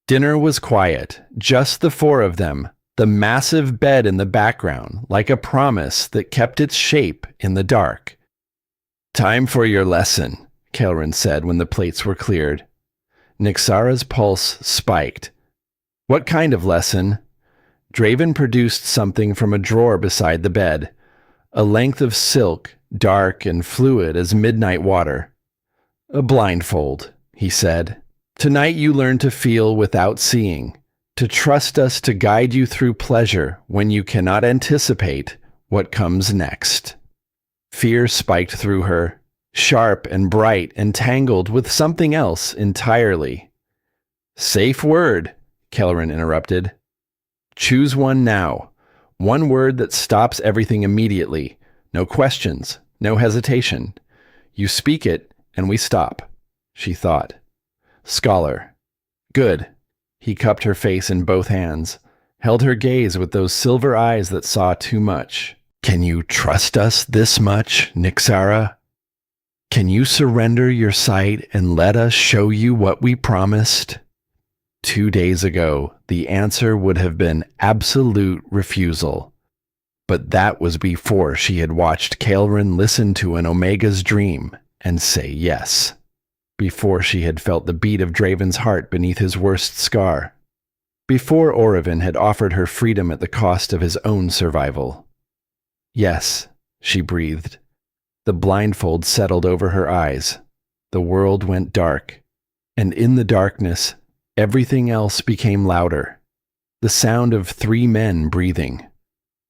Dinner was quiet, just the four of them, the massive bed in the background like a promise that kept its shape in the dark. "Time for your lesson," Kelrin said when the plates were cleared. Nyxara's pulse spiked. "What kind of lesson?" Draven produced something from a drawer beside the bed, a length of silk, dark and fluid as midnight water. "A blindfold," he said. "Tonight you learn to feel without seeing, to trust us to guide you through pleasure when you cannot anticipate what comes next." Fear spiked through her, sharp and bright and tangled with something else entirely. "Safe word," Kelrin interrupted. "Choose one now. One word that stops everything immediately. No questions, no hesitation. You speak it, and we stop," she thought. "Scholar." "Good." He cupped her face in both hands, held her gaze with those silver eyes that saw too much. "Can you trust us this much, Nyxara? Can you surrender your sight and let us show you what we promised?" 2 days ago, the answer would have been absolute refusal. But that was before she had watched Kelrin listen to an Omega's dream and say yes. Before she had felt the beat of Draven's heart beneath his worst scar. Before Orovin had offered her freedom at the cost of his own survival. "Yes," she breathed. The blindfold settled over her eyes. The world went dark. And in the darkness, everything else became louder. The sound of 3 men breathing.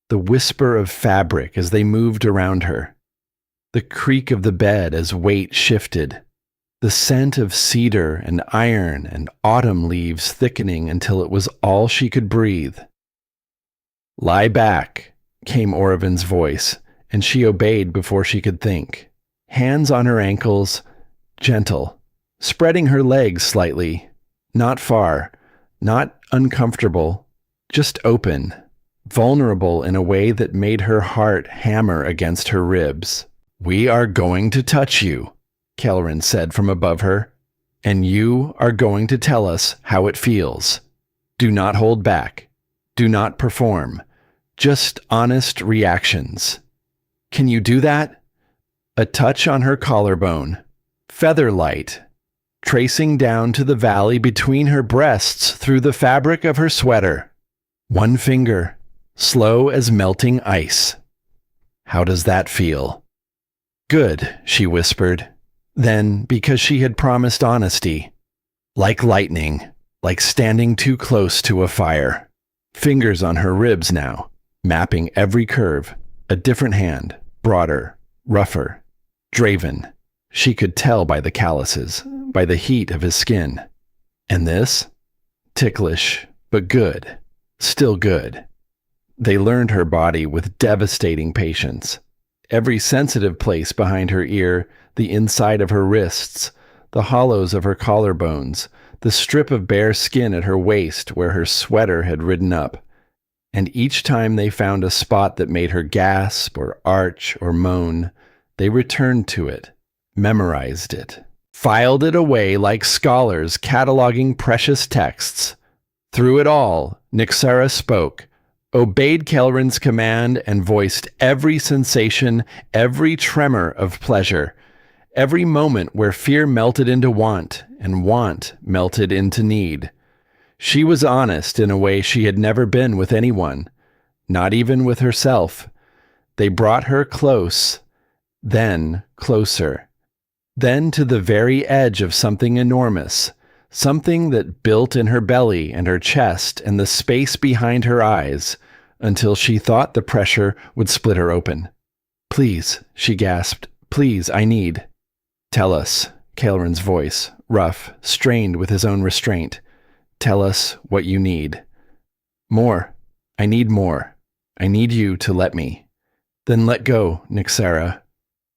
The whisper of fabric as they moved around her. The creak of the bed as weight shifted. The scent of cedar and iron and autumn leaves thickening until it was all she could breathe. "Lie back," came Orovin's voice, and she obeyed before she could think. Hands on her ankles, gentle, spreading her legs slightly. Not far, not uncomfortable, just open, vulnerable in a way that made her heart hammer against her ribs. "We are going to touch you," Kelrin said from above her, "and you are going to tell us how it feels. Do not hold back. Do not perform. Just honest reactions. Can you do that?" A touch on her collarbone, feather light, tracing down to the valley between her breasts through the fabric of her sweater. One finger, slow as melting ice. "How does that feel?" "Good," she whispered. Then, because she had promised honesty, "Like lightning, like standing too close to a fire." Fingers on her ribs now, mapping every curve. A different hand, broader, rougher. Draven. She could tell by the calluses, by the heat of his skin. And this? Ticklish, but good. Still good. They learned her body with devastating patience. Every sensitive place behind her ear, the inside of her wrists, the hollows of her collarbones, the strip of bare skin at her waist where her sweater had ridden up. And each time they found a spot that made her gasp or arch or moan, they returned to it, memorized it, filed it away like scholars cataloging precious texts. Through it all, Nyxara spoke, obeyed Kelrin's command, and voiced every sensation, every tremor of pleasure, every moment where fear melted into want, and want melted into need. She was honest in a way she had never been with anyone, not even with herself. They brought her close, then closer, then to the very edge of something enormous, something that built in her belly and her chest and the space behind her eyes, until she thought the pressure would split her open. "Please," she gasped, "please, I need." "Tell us," Kelrin's voice, rough, strained with his own restraint. "Tell us what you need." "More. I need more. I need you to let me." Then let go, Nyxara.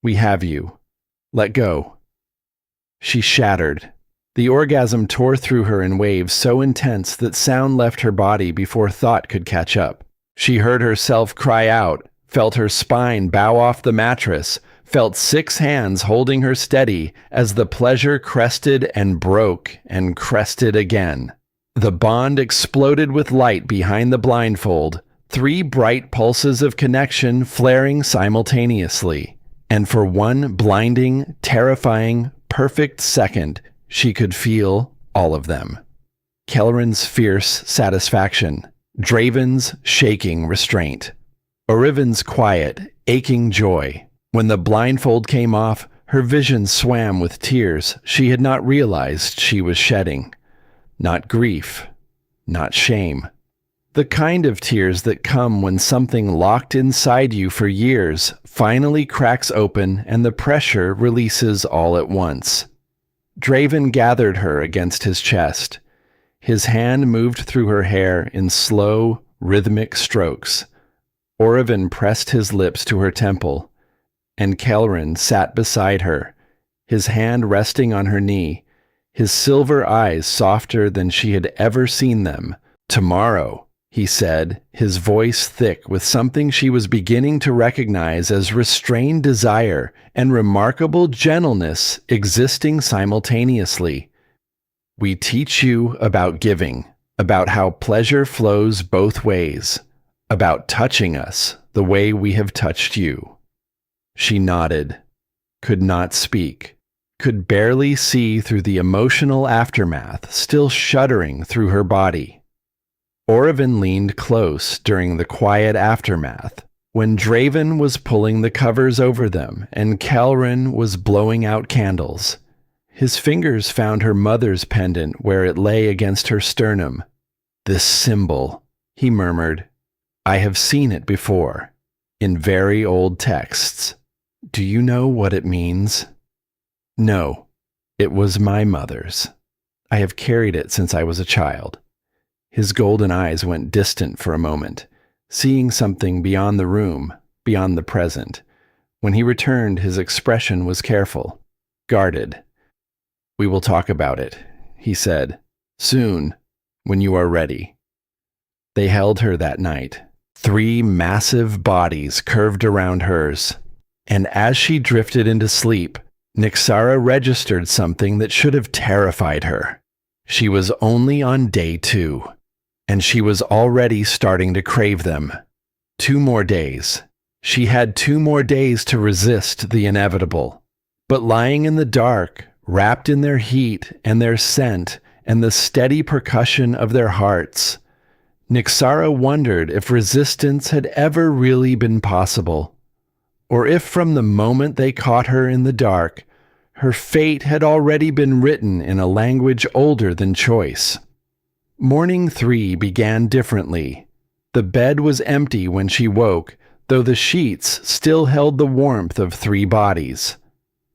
We have you. Let go. She shattered. The orgasm tore through her in waves so intense that sound left her body before thought could catch up. She heard herself cry out, felt her spine bow off the mattress, felt 6 hands holding her steady as the pleasure crested and broke and crested again. The bond exploded with light behind the blindfold, 3 bright pulses of connection flaring simultaneously. And for one blinding, terrifying, perfect second, she could feel all of them. Kelrin's fierce satisfaction, Draven's shaking restraint, Orivin's quiet, aching joy. When the blindfold came off, her vision swam with tears she had not realized she was shedding. Not grief, not shame. The kind of tears that come when something locked inside you for years finally cracks open and the pressure releases all at once. Draven gathered her against his chest. His hand moved through her hair in slow, rhythmic strokes. Orivin pressed his lips to her temple, and Kelrin sat beside her, his hand resting on her knee, his silver eyes softer than she had ever seen them. "Tomorrow," he said, his voice thick with something she was beginning to recognize as restrained desire and remarkable gentleness existing simultaneously. "We teach you about giving, about how pleasure flows both ways, about touching us the way we have touched you." She nodded, could not speak, could barely see through the emotional aftermath still shuddering through her body. Orivin leaned close during the quiet aftermath, when Draven was pulling the covers over them and Kelrin was blowing out candles. His fingers found her mother's pendant where it lay against her sternum. "This symbol," he murmured. "I have seen it before, in very old texts. Do you know what it means?" "No, it was my mother's. I have carried it since I was a child." His golden eyes went distant for a moment, seeing something beyond the room, beyond the present. When he returned, his expression was careful, guarded. "We will talk about it," he said. "Soon, when you are ready." They held her that night. 3 massive bodies curved around hers. And as she drifted into sleep, Nyxara registered something that should have terrified her. She was only on day 2, and she was already starting to crave them. 2 more days. She had 2 more days to resist the inevitable. But lying in the dark, wrapped in their heat and their scent and the steady percussion of their hearts, Nyxara wondered if resistance had ever really been possible. Or if from the moment they caught her in the dark, her fate had already been written in a language older than choice. Morning 3 began differently. The bed was empty when she woke, though the sheets still held the warmth of 3 bodies.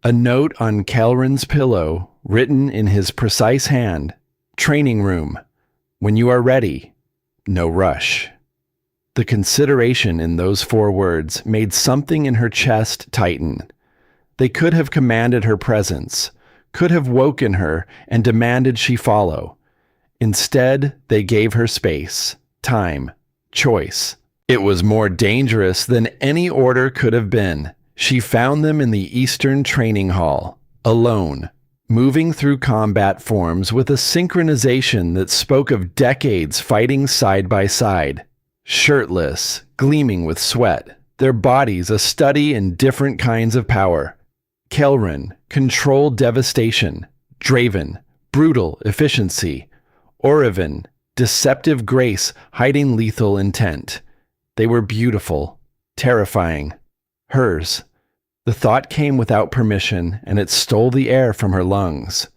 A note on Kelrin's pillow, written in his precise hand, "Training room. When you are ready. No rush." The consideration in those 4 words made something in her chest tighten. They could have commanded her presence, could have woken her and demanded she follow. Instead, they gave her space, time, choice. It was more dangerous than any order could have been. She found them in the Eastern Training Hall, alone, moving through combat forms with a synchronization that spoke of decades fighting side by side. Shirtless, gleaming with sweat, their bodies a study in different kinds of power. Kelrin, controlled devastation. Draven, brutal efficiency. Orivin, deceptive grace hiding lethal intent. They were beautiful, terrifying. Hers. The thought came without permission, and it stole the air from her lungs.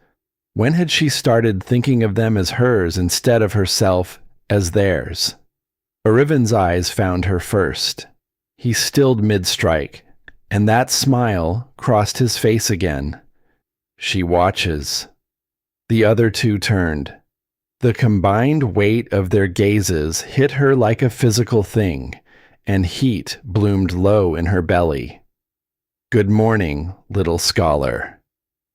When had she started thinking of them as hers instead of herself as theirs? Orivin's eyes found her first. He stilled mid-strike, and that smile crossed his face again. She watches. The other 2 turned. The combined weight of their gazes hit her like a physical thing, and heat bloomed low in her belly. "Good morning, little scholar."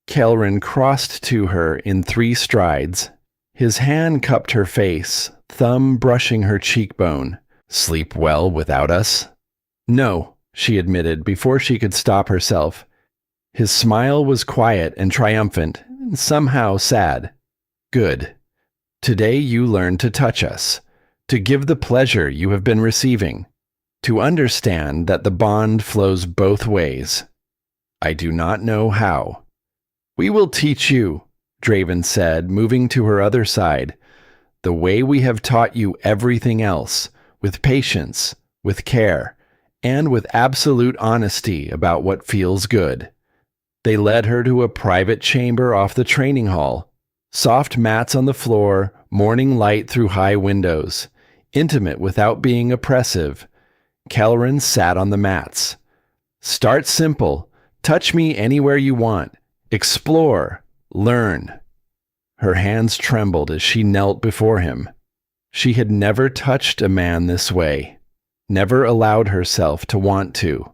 Kelrin crossed to her in 3 strides. His hand cupped her face, thumb brushing her cheekbone. "Sleep well without us?" "No," she admitted before she could stop herself. His smile was quiet and triumphant, and somehow sad. "Good. Today you learn to touch us, to give the pleasure you have been receiving, to understand that the bond flows both ways. I do not know how." "We will teach you," Draven said, moving to her other side, "the way we have taught you everything else, with patience, with care, and with absolute honesty about what feels good." They led her to a private chamber off the training hall. Soft mats on the floor, morning light through high windows. Intimate without being oppressive. Kelrin sat on the mats. "Start simple. Touch me anywhere you want. Explore. Learn." Her hands trembled as she knelt before him. She had never touched a man this way, never allowed herself to want to.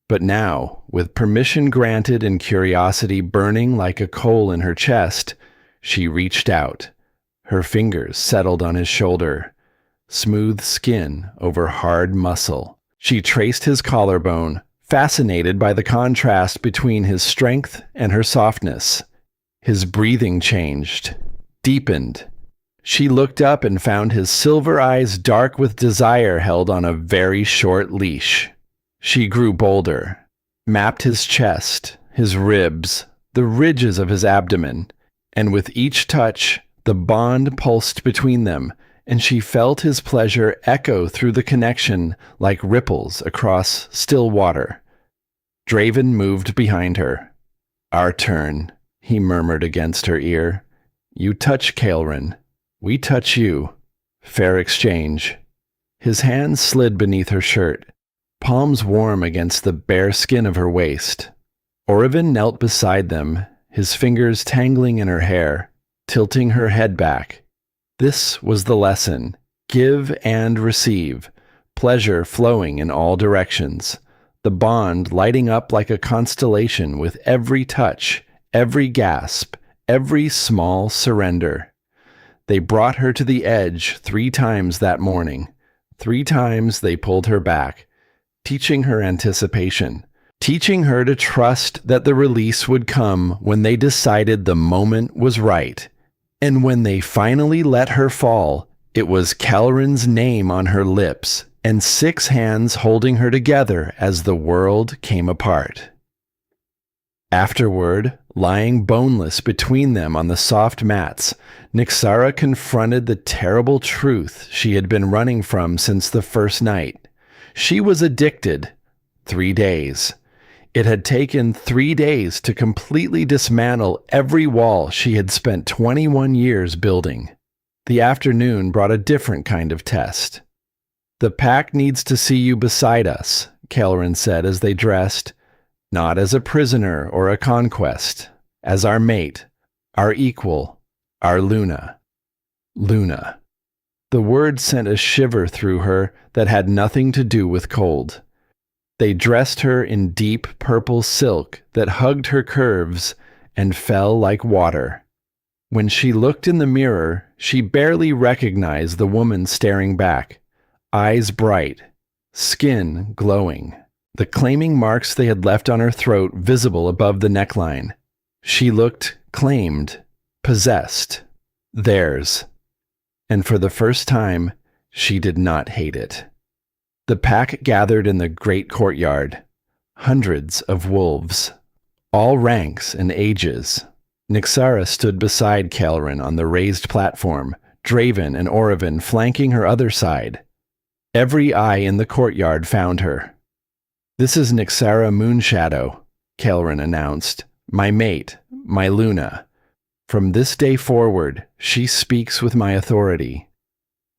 But now, with permission granted and curiosity burning like a coal in her chest, she reached out. Her fingers settled on his shoulder. Smooth skin over hard muscle. She traced his collarbone, fascinated by the contrast between his strength and her softness. His breathing changed, deepened. She looked up and found his silver eyes dark with desire held on a very short leash. She grew bolder, mapped his chest, his ribs, the ridges of his abdomen, and with each touch, the bond pulsed between them, and she felt his pleasure echo through the connection like ripples across still water. Draven moved behind her. "Our turn," he murmured against her ear. "You touch Kelrin. We touch you. Fair exchange." His hands slid beneath her shirt, palms warm against the bare skin of her waist. Orevan knelt beside them, his fingers tangling in her hair, tilting her head back. This was the lesson: give and receive, pleasure flowing in all directions, the bond lighting up like a constellation with every touch, every gasp, every small surrender. They brought her to the edge 3 times that morning. 3 times they pulled her back, teaching her anticipation, teaching her to trust that the release would come when they decided the moment was right. And when they finally let her fall, it was Kelrin's name on her lips and 6 hands holding her together as the world came apart. Afterward, lying boneless between them on the soft mats, Nyxara confronted the terrible truth she had been running from since the first night. She was addicted. 3 days. It had taken 3 days to completely dismantle every wall she had spent 21 years building. The afternoon brought a different kind of test. "The pack needs to see you beside us," Kelrin said as they dressed. "Not as a prisoner or a conquest. As our mate, our equal, our Luna." Luna. The word sent a shiver through her that had nothing to do with cold. They dressed her in deep purple silk that hugged her curves and fell like water. When she looked in the mirror, she barely recognized the woman staring back, eyes bright, skin glowing, the claiming marks they had left on her throat visible above the neckline. She looked claimed, possessed, theirs. And for the first time, she did not hate it. The pack gathered in the great courtyard. Hundreds of wolves, all ranks and ages. Nyxara stood beside Kelrin on the raised platform, Draven and Orevan flanking her other side. Every eye in the courtyard found her. "This is Nyxara Moonshadow," Kelrin announced. "My mate, my Luna. From this day forward, she speaks with my authority."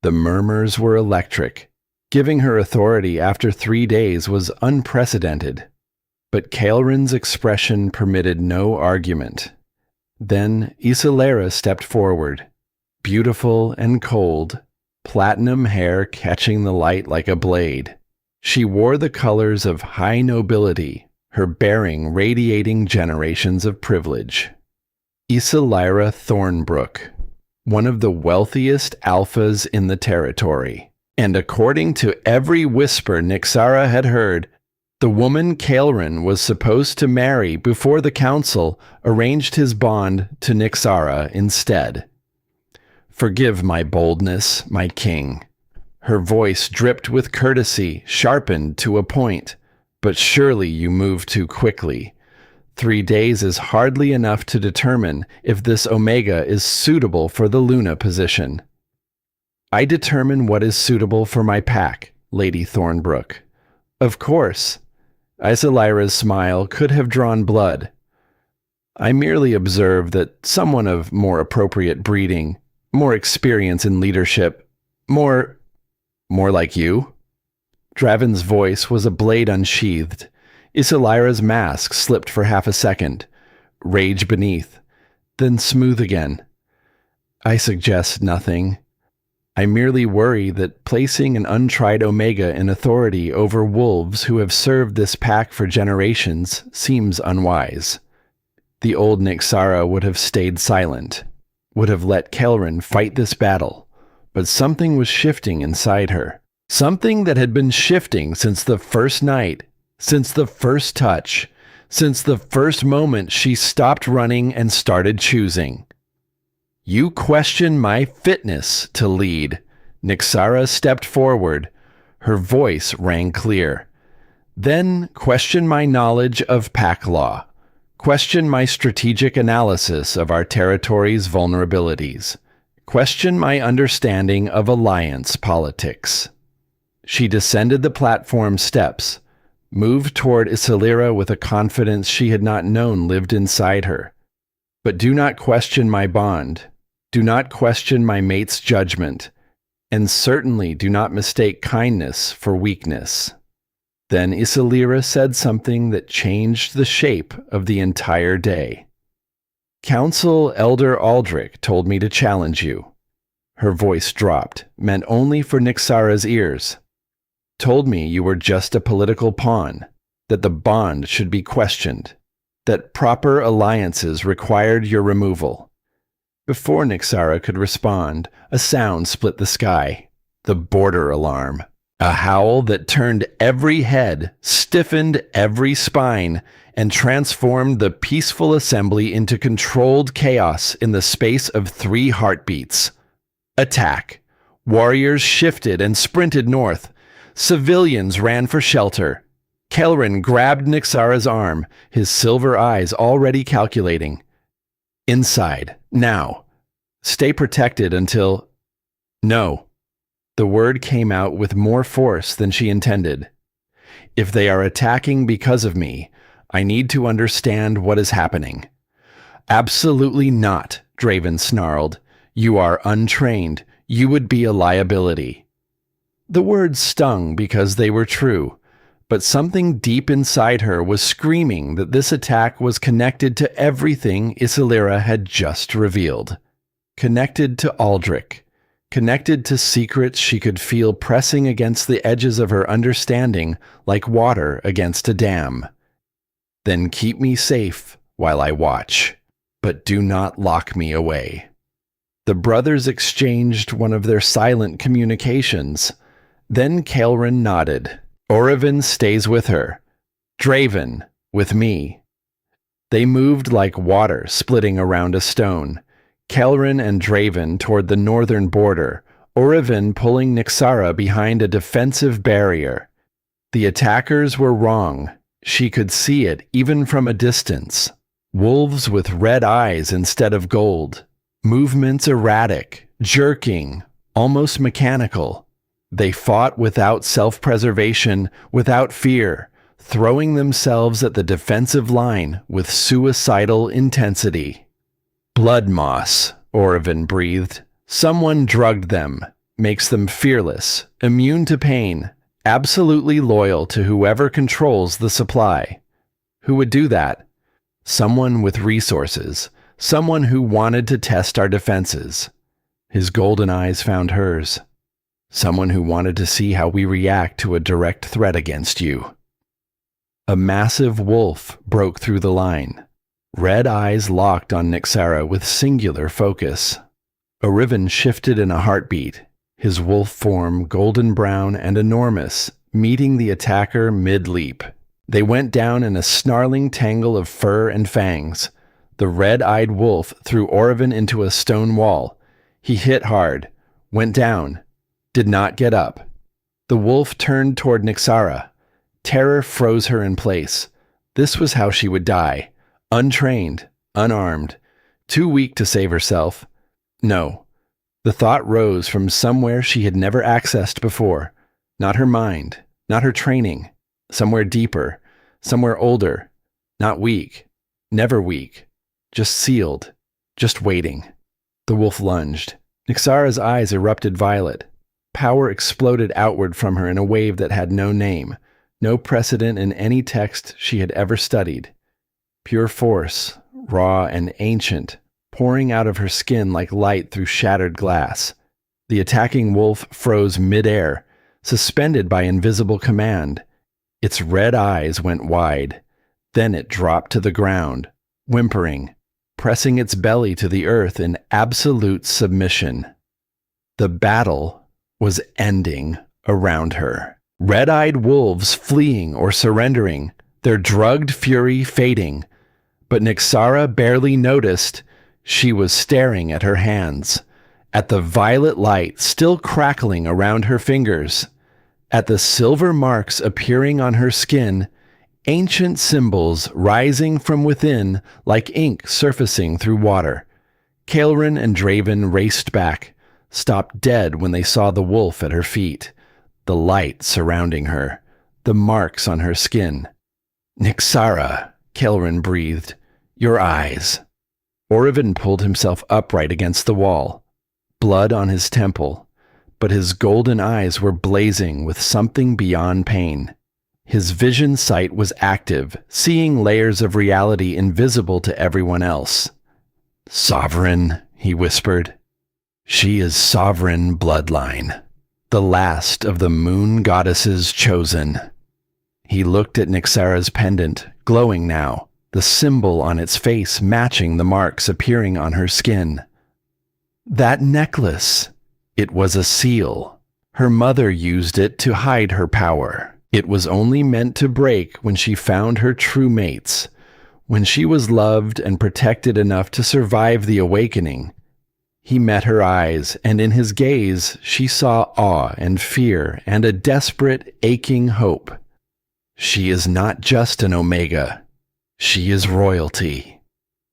The murmurs were electric. Giving her authority after 3 days was unprecedented. But Kelrin's expression permitted no argument. Then Isolera stepped forward, beautiful and cold, platinum hair catching the light like a blade. She wore the colors of high nobility, her bearing radiating generations of privilege. Isilira Thornbrook, one of the wealthiest alphas in the territory, and according to every whisper Nyxara had heard, the woman Kaelrin was supposed to marry before the council arranged his bond to Nyxara instead. Forgive my boldness, my king. Her voice dripped with courtesy, sharpened to a point. But surely you move too quickly. 3 days is hardly enough to determine if this Omega is suitable for the Luna position. I determine what is suitable for my pack, Lady Thornbrook. Of course. Isilira's smile could have drawn blood. I merely observe that someone of more appropriate breeding, more experience in leadership, more like you? Draven's voice was a blade unsheathed. Isilira's mask slipped for half a second, rage beneath, then smooth again. I suggest nothing. I merely worry that placing an untried Omega in authority over wolves who have served this pack for generations seems unwise. The old Nyxara would have stayed silent, would have let Kaelrin fight this battle, but something was shifting inside her. Something that had been shifting since the first night, since the first touch, since the first moment she stopped running and started choosing. You question my fitness to lead. Nyxara stepped forward. Her voice rang clear. Then question my knowledge of pack law. Question my strategic analysis of our territory's vulnerabilities. Question my understanding of alliance politics. She descended the platform steps, moved toward Isilira with a confidence she had not known lived inside her. But do not question my bond. Do not question my mate's judgment. And certainly do not mistake kindness for weakness. Then Isilira said something that changed the shape of the entire day. Council Elder Aldrich told me to challenge you. Her voice dropped, meant only for Nyxara's ears. Told me you were just a political pawn, that the bond should be questioned, that proper alliances required your removal. Before Nyxara could respond, a sound split the sky, the border alarm, a howl that turned every head, stiffened every spine, and transformed the peaceful assembly into controlled chaos in the space of 3 heartbeats. Attack! Warriors shifted and sprinted north. Civilians ran for shelter. Kaelrin grabbed Nyxara's arm, his silver eyes already calculating. Inside, now. Stay protected until... No. The word came out with more force than she intended. If they are attacking because of me, I need to understand what is happening. Absolutely not, Draven snarled. You are untrained. You would be a liability. The words stung because they were true, but something deep inside her was screaming that this attack was connected to everything Isilira had just revealed. Connected to Aldrich. Connected to secrets she could feel pressing against the edges of her understanding like water against a dam. Then keep me safe while I watch, but do not lock me away. The brothers exchanged one of their silent communications. Then Kaelrin nodded. Orevan stays with her. Draven, with me. They moved like water splitting around a stone. Kaelrin and Draven toward the northern border, Orevan pulling Nyxara behind a defensive barrier. The attackers were wrong. She could see it even from a distance. Wolves with red eyes instead of gold. Movements erratic, jerking, almost mechanical. They fought without self-preservation, without fear, throwing themselves at the defensive line with suicidal intensity. Blood moss, Orevan breathed. Someone drugged them, makes them fearless, immune to pain, absolutely loyal to whoever controls the supply. Who would do that? Someone with resources, someone who wanted to test our defenses. His golden eyes found hers. Someone who wanted to see how we react to a direct threat against you." A massive wolf broke through the line. Red eyes locked on Nyxara with singular focus. Oriven shifted in a heartbeat, his wolf form golden brown and enormous, meeting the attacker mid-leap. They went down in a snarling tangle of fur and fangs. The red-eyed wolf threw Oriven into a stone wall. He hit hard, went down, did not get up. The wolf turned toward Nyxara. Terror froze her in place. This was how she would die. Untrained, unarmed, too weak to save herself. No. The thought rose from somewhere she had never accessed before. Not her mind, not her training. Somewhere deeper, somewhere older. Not weak, never weak. Just sealed, just waiting. The wolf lunged. Nyxara's eyes erupted violet. Power exploded outward from her in a wave that had no name, no precedent in any text she had ever studied. Pure force, raw and ancient, pouring out of her skin like light through shattered glass. The attacking wolf froze mid-air, suspended by invisible command. Its red eyes went wide. Then it dropped to the ground, whimpering, pressing its belly to the earth in absolute submission. The battle was ending around her. Red-eyed wolves fleeing or surrendering, their drugged fury fading. But Nyxara barely noticed. She was staring at her hands, at the violet light still crackling around her fingers, at the silver marks appearing on her skin, ancient symbols rising from within like ink surfacing through water. Caelrin and Draven raced back, stopped dead when they saw the wolf at her feet, the light surrounding her, the marks on her skin. "Nyxara," Caelrin breathed. "Your eyes." Oriven pulled himself upright against the wall, blood on his temple, but his golden eyes were blazing with something beyond pain. His vision sight was active, seeing layers of reality invisible to everyone else. "Sovereign," he whispered. "She is sovereign bloodline, the last of the moon goddess's chosen." He looked at Nyxara's pendant, glowing now, the symbol on its face matching the marks appearing on her skin. That necklace! It was a seal. Her mother used it to hide her power. It was only meant to break when she found her true mates, when she was loved and protected enough to survive the awakening. He met her eyes, and in his gaze she saw awe and fear and a desperate, aching hope. She is not just an Omega. She is royalty,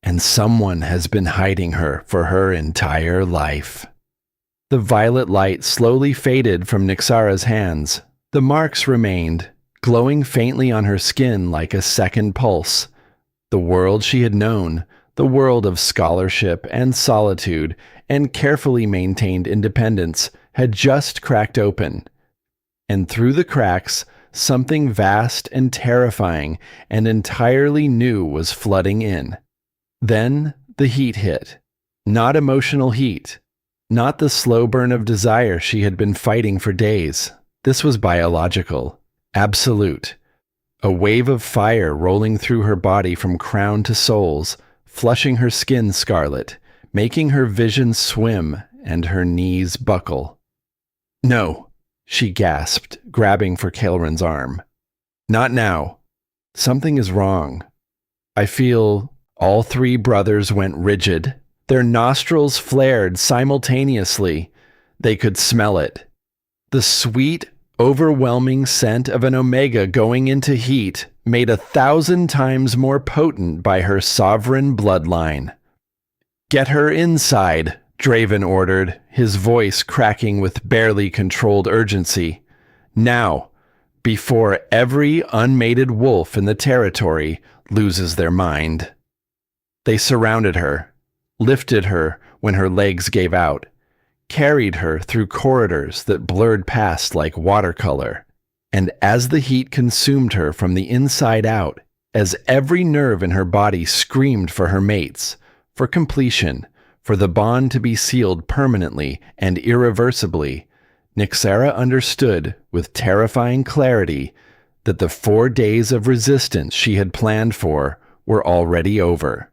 and someone has been hiding her for her entire life. The violet light slowly faded from Nyxara's hands. The marks remained, glowing faintly on her skin like a second pulse. The world she had known, the world of scholarship and solitude and carefully maintained independence, had just cracked open. And through the cracks, something vast and terrifying and entirely new was flooding in. Then the heat hit. Not emotional heat. Not the slow burn of desire she had been fighting for days. This was biological. Absolute. A wave of fire rolling through her body from crown to soles, flushing her skin scarlet, making her vision swim and her knees buckle. "No," she gasped, grabbing for Caelrin's arm. "Not now. Something is wrong. I feel..." All three brothers went rigid. Their nostrils flared simultaneously. They could smell it. The sweet, overwhelming scent of an Omega going into heat, made 1,000 times more potent by her sovereign bloodline. "Get her inside," Draven ordered, his voice cracking with barely controlled urgency. "Now, before every unmated wolf in the territory loses their mind." They surrounded her, lifted her when her legs gave out, carried her through corridors that blurred past like watercolor. And as the heat consumed her from the inside out, as every nerve in her body screamed for her mates, for completion, for the bond to be sealed permanently and irreversibly, Nyxara understood with terrifying clarity that the 4 days of resistance she had planned for were already over.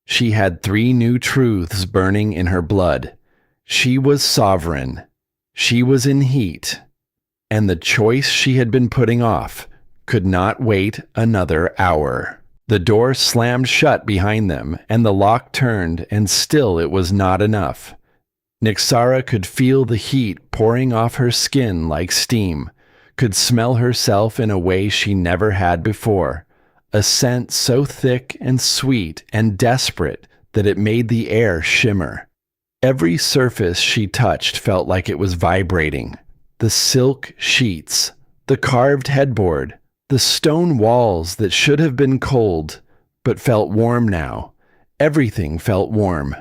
She had 3 new truths burning in her blood. She was sovereign. She was in heat. And the choice she had been putting off could not wait another hour. The door slammed shut behind them, and the lock turned, and still it was not enough. Nyxara could feel the heat pouring off her skin like steam, could smell herself in a way she never had before, a scent so thick and sweet and desperate that it made the air shimmer. Every surface she touched felt like it was vibrating. The silk sheets, the carved headboard, the stone walls that should have been cold, but felt warm now. Everything felt warm.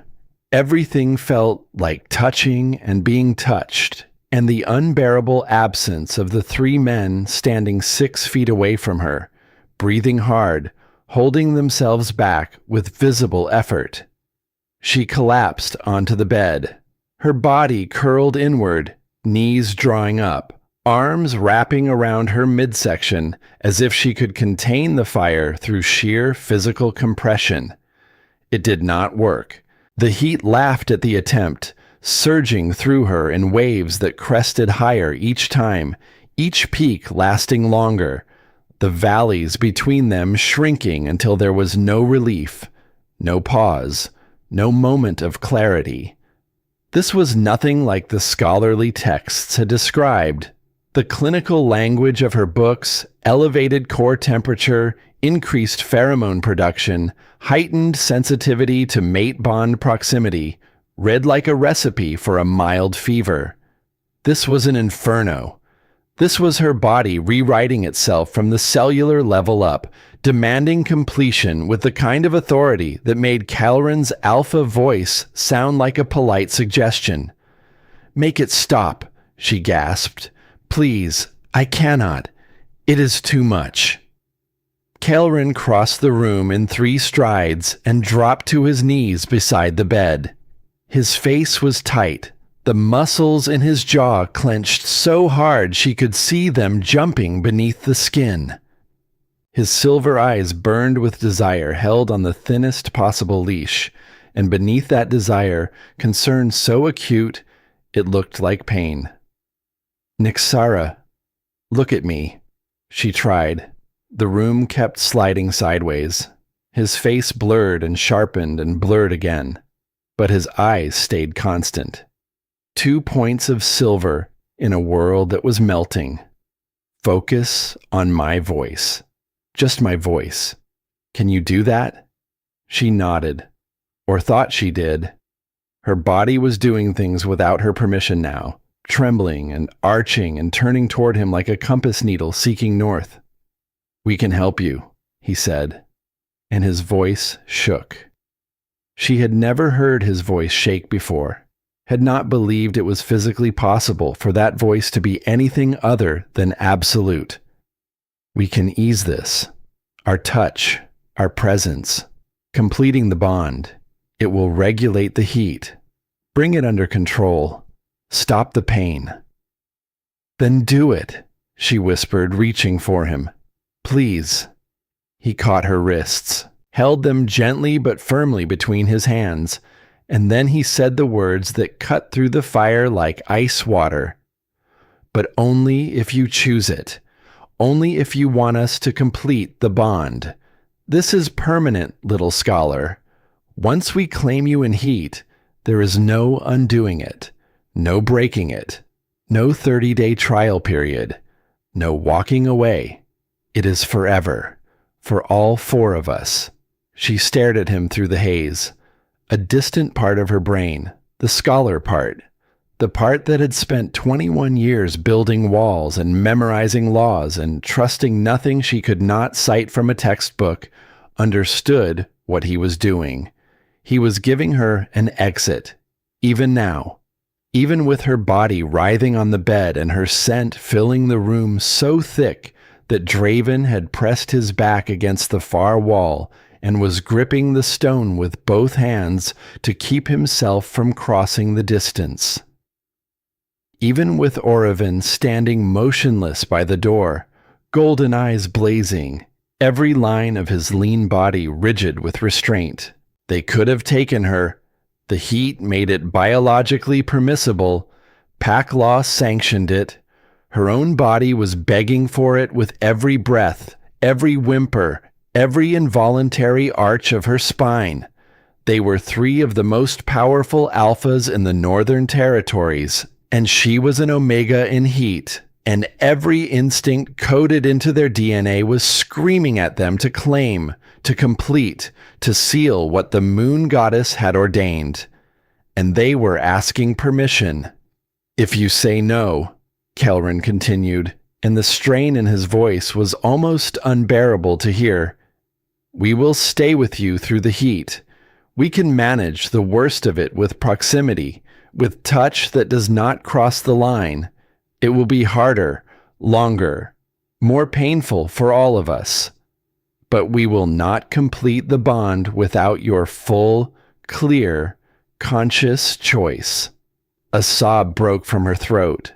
Everything felt like touching and being touched, and the unbearable absence of the 3 men standing 6 feet away from her, breathing hard, holding themselves back with visible effort. She collapsed onto the bed, her body curled inward, knees drawing up, arms wrapping around her midsection as if she could contain the fire through sheer physical compression. It did not work. The heat laughed at the attempt, surging through her in waves that crested higher each time, each peak lasting longer, the valleys between them shrinking until there was no relief, no pause, no moment of clarity. This was nothing like the scholarly texts had described. The clinical language of her books, elevated core temperature, increased pheromone production, heightened sensitivity to mate bond proximity, read like a recipe for a mild fever. This was an inferno. This was her body rewriting itself from the cellular level up, demanding completion with the kind of authority that made Calren's alpha voice sound like a polite suggestion. "Make it stop," she gasped. "Please, I cannot. It is too much." Calren crossed the room in 3 strides and dropped to his knees beside the bed. His face was tight, the muscles in his jaw clenched so hard she could see them jumping beneath the skin. His silver eyes burned with desire held on the thinnest possible leash, and beneath that desire, concern so acute it looked like pain. "Nyxara, look at me," she tried. The room kept sliding sideways. His face blurred and sharpened and blurred again, but his eyes stayed constant. 2 points of silver in a world that was melting. Focus on my voice. Just my voice. Can you do that? She nodded, or thought she did. Her body was doing things without her permission now, trembling and arching and turning toward him like a compass needle seeking north. "We can help you," he said, and his voice shook. She had never heard his voice shake before, had not believed it was physically possible for that voice to be anything other than absolute. "We can ease this. Our touch, our presence, completing the bond. It will regulate the heat. Bring it under control. Stop the pain." "Then do it," she whispered, reaching for him. "Please." He caught her wrists, held them gently but firmly between his hands, and then he said the words that cut through the fire like ice water. "But only if you choose it. Only if you want us to complete the bond. This is permanent, little scholar. Once we claim you in heat, there is no undoing it, no breaking it, no 30-day trial period, no walking away. It is forever, for all 4 of us." She stared at him through the haze. A distant part of her brain, the scholar part, the part that had spent 21 years building walls and memorizing laws and trusting nothing she could not cite from a textbook, understood what he was doing. He was giving her an exit, even now, even with her body writhing on the bed and her scent filling the room so thick that Draven had pressed his back against the far wall and was gripping the stone with both hands to keep himself from crossing the distance. Even with Orovin standing motionless by the door, golden eyes blazing, every line of his lean body rigid with restraint, they could have taken her. The heat made it biologically permissible. Pack law sanctioned it. Her own body was begging for it with every breath, every whimper, every involuntary arch of her spine. They were three of the most powerful alphas in the Northern Territories, and she was an omega in heat, and every instinct coded into their DNA was screaming at them to claim, to complete, to seal what the moon goddess had ordained. And they were asking permission. If you say no, Kelrin continued, and the strain in his voice was almost unbearable to hear, we will stay with you through the heat. We can manage the worst of it with proximity, with touch that does not cross the line. It will be harder, longer, more painful for all of us. But we will not complete the bond without your full, clear, conscious choice. A sob broke from her throat,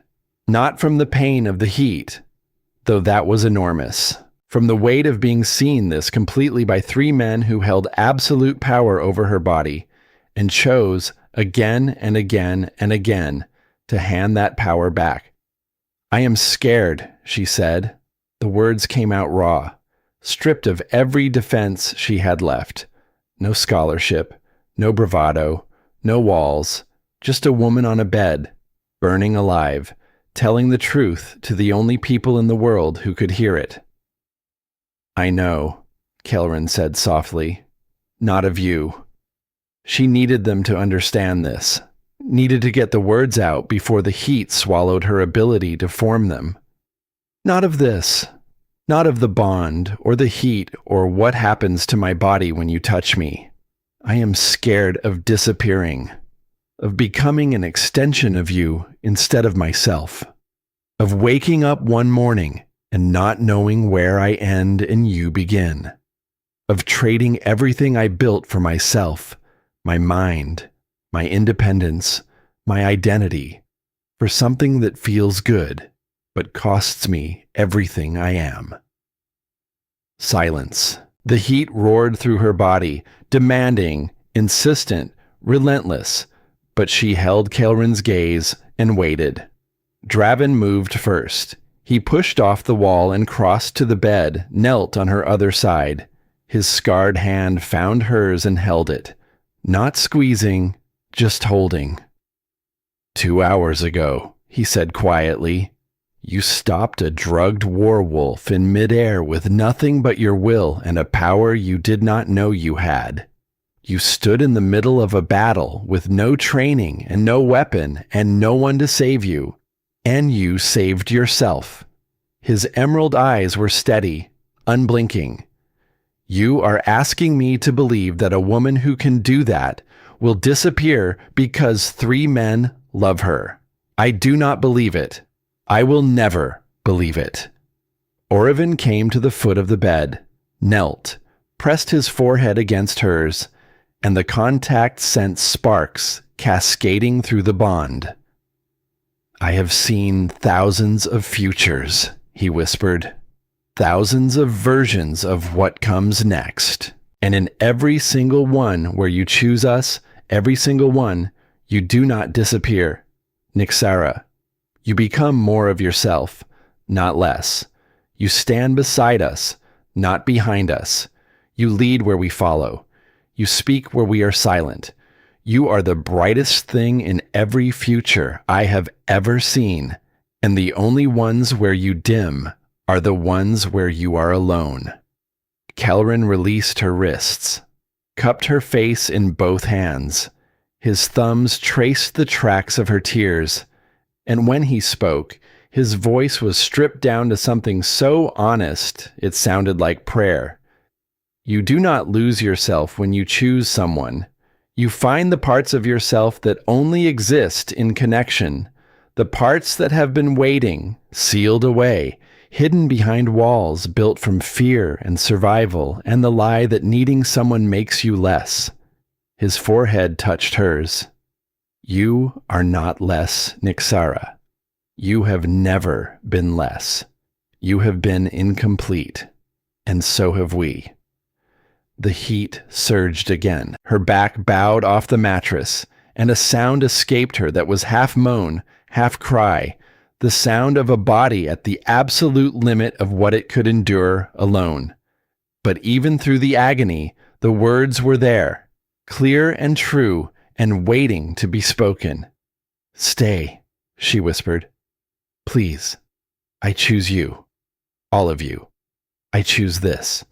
not from the pain of the heat, though that was enormous, from the weight of being seen this completely by three men who held absolute power over her body, and chose, again and again and again, to hand that power back. I am scared, she said. The words came out raw, stripped of every defense she had left. No scholarship, no bravado, no walls, just a woman on a bed, burning alive, telling the truth to the only people in the world who could hear it. I know, Kelrin said softly. Not of you. She needed them to understand this, needed to get the words out before the heat swallowed her ability to form them. Not of this. Not of the bond, or the heat, or what happens to my body when you touch me. I am scared of disappearing, of becoming an extension of you instead of myself, of waking up one morning and not knowing where I end and you begin, of trading everything I built for myself, my mind, my independence, my identity, for something that feels good, but costs me everything I am. Silence. The heat roared through her body, demanding, insistent, relentless, but she held Kelrin's gaze and waited. Draven moved first. He pushed off the wall and crossed to the bed, knelt on her other side. His scarred hand found hers and held it, not squeezing, just holding. 2 hours ago, he said quietly, you stopped a drugged werewolf in midair with nothing but your will and a power you did not know you had. You stood in the middle of a battle with no training and no weapon and no one to save you. And you saved yourself. His emerald eyes were steady, unblinking. You are asking me to believe that a woman who can do that will disappear because 3 men love her. I do not believe it. I will never believe it. Orovin came to the foot of the bed, knelt, pressed his forehead against hers, and the contact sent sparks cascading through the bond. I have seen thousands of futures, he whispered. Thousands of versions of what comes next. And in every single one where you choose us, every single one, you do not disappear. Nyxara, you become more of yourself, not less. You stand beside us, not behind us. You lead where we follow. You speak where we are silent. You are the brightest thing in every future I have ever seen, and the only ones where you dim are the ones where you are alone. Kelrin released her wrists, cupped her face in both hands. His thumbs traced the tracks of her tears, and when he spoke, his voice was stripped down to something so honest it sounded like prayer. You do not lose yourself when you choose someone. You find the parts of yourself that only exist in connection, the parts that have been waiting, sealed away, hidden behind walls built from fear and survival and the lie that needing someone makes you less. His forehead touched hers. You are not less, Nyxara. You have never been less. You have been incomplete, and so have we. The heat surged again. Her back bowed off the mattress, and a sound escaped her that was half moan, half cry, the sound of a body at the absolute limit of what it could endure alone. But even through the agony, the words were there, clear and true, and waiting to be spoken. "Stay," she whispered. "Please. I choose you. All of you. I choose this."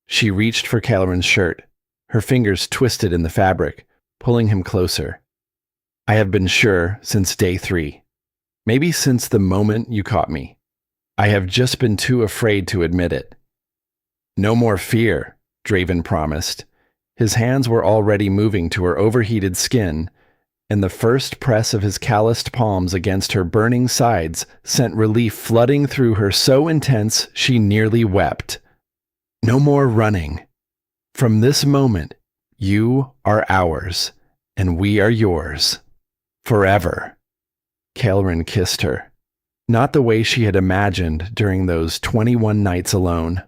She reached for Caloran's shirt, her fingers twisted in the fabric, pulling him closer. "I have been sure since day 3. Maybe since the moment you caught me. I have just been too afraid to admit it." "No more fear," Draven promised. His hands were already moving to her overheated skin, and the first press of his calloused palms against her burning sides sent relief flooding through her so intense she nearly wept. "No more running. From this moment, you are ours, and we are yours. Forever." Caloran kissed her, not the way she had imagined during those 21 nights alone.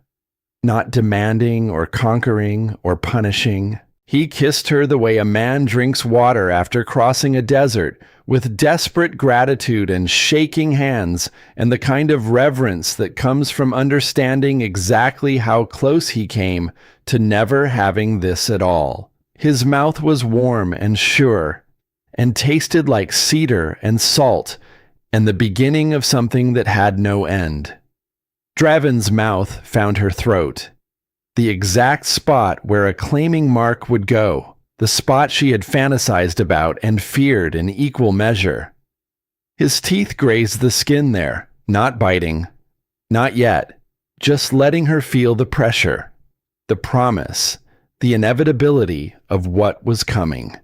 Not demanding or conquering or punishing. He kissed her the way a man drinks water after crossing a desert, with desperate gratitude and shaking hands, and the kind of reverence that comes from understanding exactly how close he came to never having this at all. His mouth was warm and sure, and tasted like cedar and salt, and the beginning of something that had no end. Draven's mouth found her throat, the exact spot where a claiming mark would go, the spot she had fantasized about and feared in equal measure. His teeth grazed the skin there, not biting, not yet, just letting her feel the pressure, the promise, the inevitability of what was coming.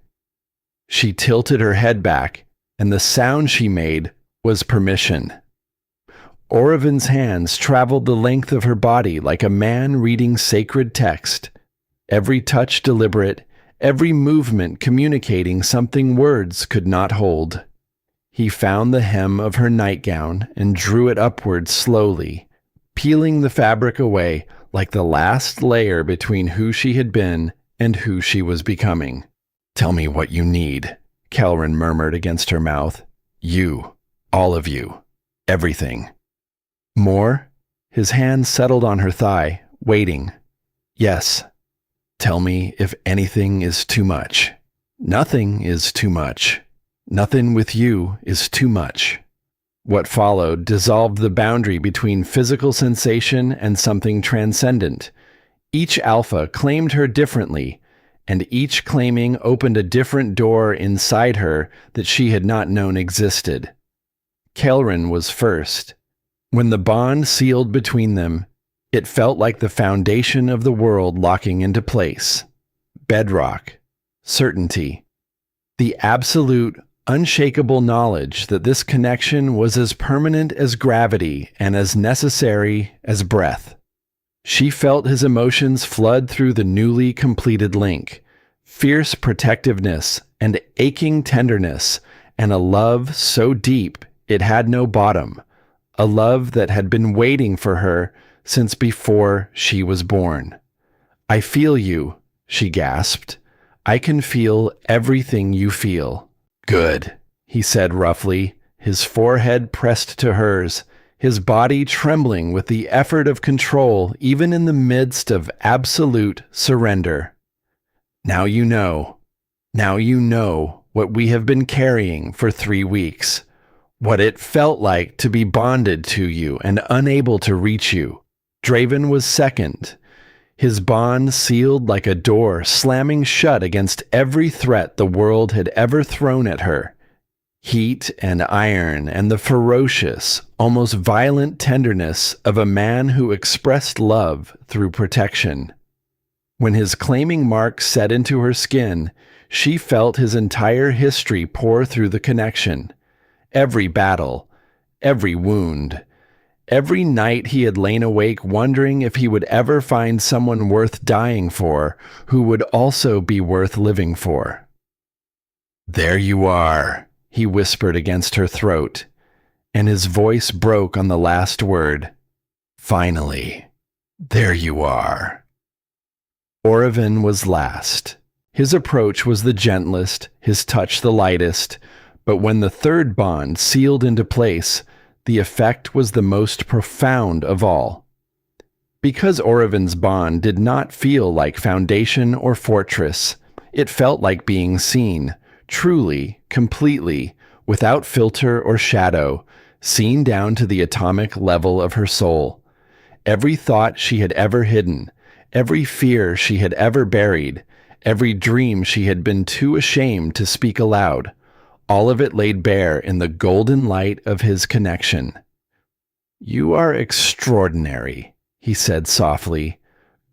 She tilted her head back, and the sound she made was permission. Orevin's hands traveled the length of her body like a man reading sacred text, every touch deliberate, every movement communicating something words could not hold. He found the hem of her nightgown and drew it upward slowly, peeling the fabric away like the last layer between who she had been and who she was becoming. "Tell me what you need," Caloran murmured against her mouth. "You, all of you, everything." "More?" His hand settled on her thigh, waiting. "Yes. Tell me if anything is too much." "Nothing is too much. Nothing with you is too much." What followed dissolved the boundary between physical sensation and something transcendent. Each alpha claimed her differently, and each claiming opened a different door inside her that she had not known existed. Caloran was first. When the bond sealed between them, it felt like the foundation of the world locking into place. Bedrock. Certainty. The absolute, unshakable knowledge that this connection was as permanent as gravity and as necessary as breath. She felt his emotions flood through the newly completed link. Fierce protectiveness and aching tenderness, and a love so deep it had no bottom. A love that had been waiting for her since before she was born. "I feel you," she gasped. "I can feel everything you feel." "Good," he said roughly, his forehead pressed to hers, his body trembling with the effort of control even in the midst of absolute surrender. "Now you know. Now you know what we have been carrying for 3 weeks. What it felt like to be bonded to you and unable to reach you." Draven was second, his bond sealed like a door slamming shut against every threat the world had ever thrown at her. Heat and iron and the ferocious, almost violent tenderness of a man who expressed love through protection. When his claiming mark set into her skin, she felt his entire history pour through the connection. Every battle, every wound, every night he had lain awake wondering if he would ever find someone worth dying for, who would also be worth living for. "There you are," he whispered against her throat, and his voice broke on the last word. Finally, there you are. Oreven was last. His approach was the gentlest, his touch the lightest, but when the third bond sealed into place, the effect was the most profound of all. Because Oreven's bond did not feel like foundation or fortress, it felt like being seen, truly, completely, without filter or shadow, seen down to the atomic level of her soul. Every thought she had ever hidden, every fear she had ever buried, every dream she had been too ashamed to speak aloud, all of it laid bare in the golden light of his connection. "You are extraordinary," he said softly,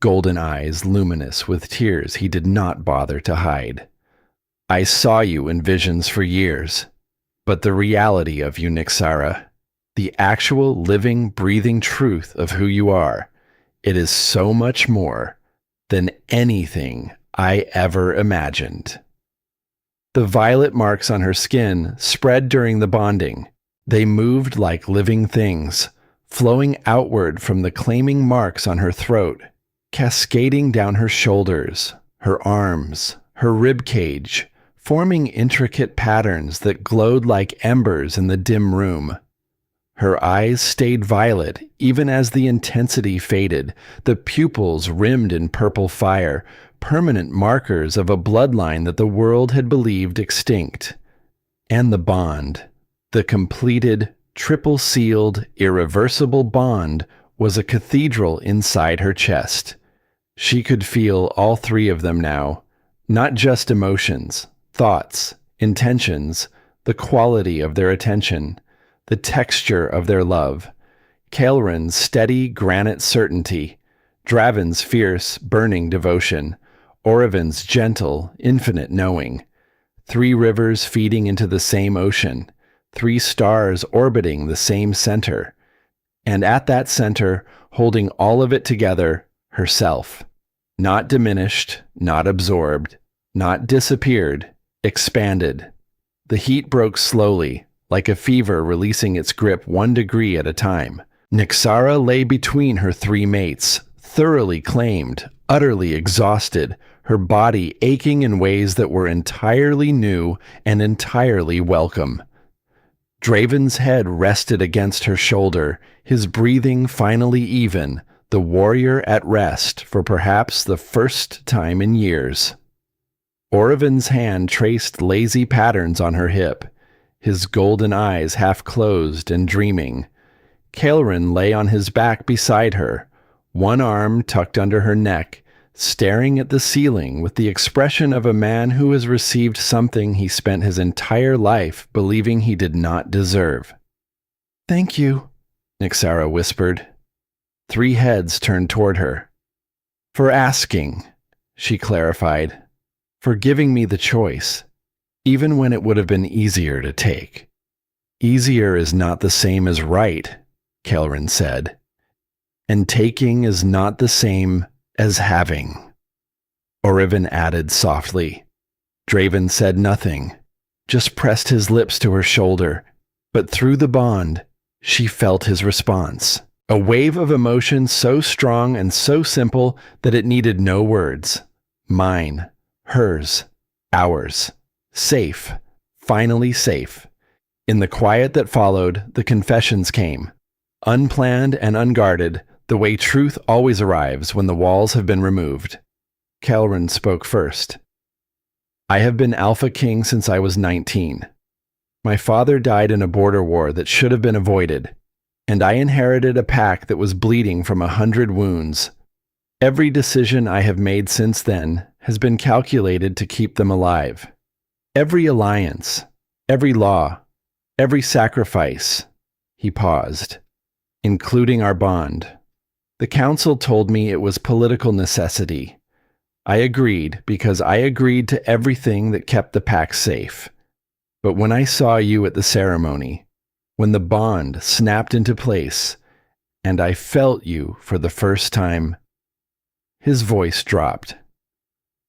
golden eyes luminous with tears he did not bother to hide. "I saw you in visions for years, but the reality of you, Nyxara, the actual living, breathing truth of who you are, it is so much more than anything I ever imagined." The violet marks on her skin spread during the bonding. They moved like living things, flowing outward from the claiming marks on her throat, cascading down her shoulders, her arms, her rib cage, forming intricate patterns that glowed like embers in the dim room. Her eyes stayed violet even as the intensity faded, the pupils rimmed in purple fire, permanent markers of a bloodline that the world had believed extinct. And the bond, the completed, triple-sealed, irreversible bond, was a cathedral inside her chest. She could feel all three of them now, not just emotions, thoughts, intentions, the quality of their attention, the texture of their love. Kael'ren's steady granite certainty, Draven's fierce, burning devotion, Oreven's gentle, infinite knowing. 3 rivers feeding into the same ocean, 3 stars orbiting the same center. And at that center, holding all of it together, herself. Not diminished, not absorbed, not disappeared, expanded. The heat broke slowly, like a fever releasing its grip 1 degree at a time. Nyxara lay between her 3 mates, thoroughly claimed, utterly exhausted, her body aching in ways that were entirely new and entirely welcome. Draven's head rested against her shoulder, his breathing finally even, the warrior at rest for perhaps the first time in years. Oreven's hand traced lazy patterns on her hip, his golden eyes half closed and dreaming. Kael'ren lay on his back beside her, one arm tucked under her neck, staring at the ceiling with the expression of a man who has received something he spent his entire life believing he did not deserve. "Thank you," Nyxara whispered. 3 heads turned toward her. "For asking," she clarified, "for giving me the choice, even when it would have been easier to take." "Easier is not the same as right," Kael'ren said. "And taking is not the same as having," Oreven added softly. Draven said nothing, just pressed his lips to her shoulder, but through the bond, she felt his response. A wave of emotion so strong and so simple that it needed no words. Mine, hers, ours. Safe, finally safe. In the quiet that followed, the confessions came. Unplanned and unguarded, the way truth always arrives when the walls have been removed. Kael'ren spoke first. "I have been Alpha King since I was 19. My father died in a border war that should have been avoided, and I inherited a pack that was bleeding from 100 wounds. Every decision I have made since then has been calculated to keep them alive. Every alliance, every law, every sacrifice," he paused, "including our bond. The council told me it was political necessity. I agreed because I agreed to everything that kept the pack safe. But when I saw you at the ceremony, when the bond snapped into place, and I felt you for the first time," his voice dropped.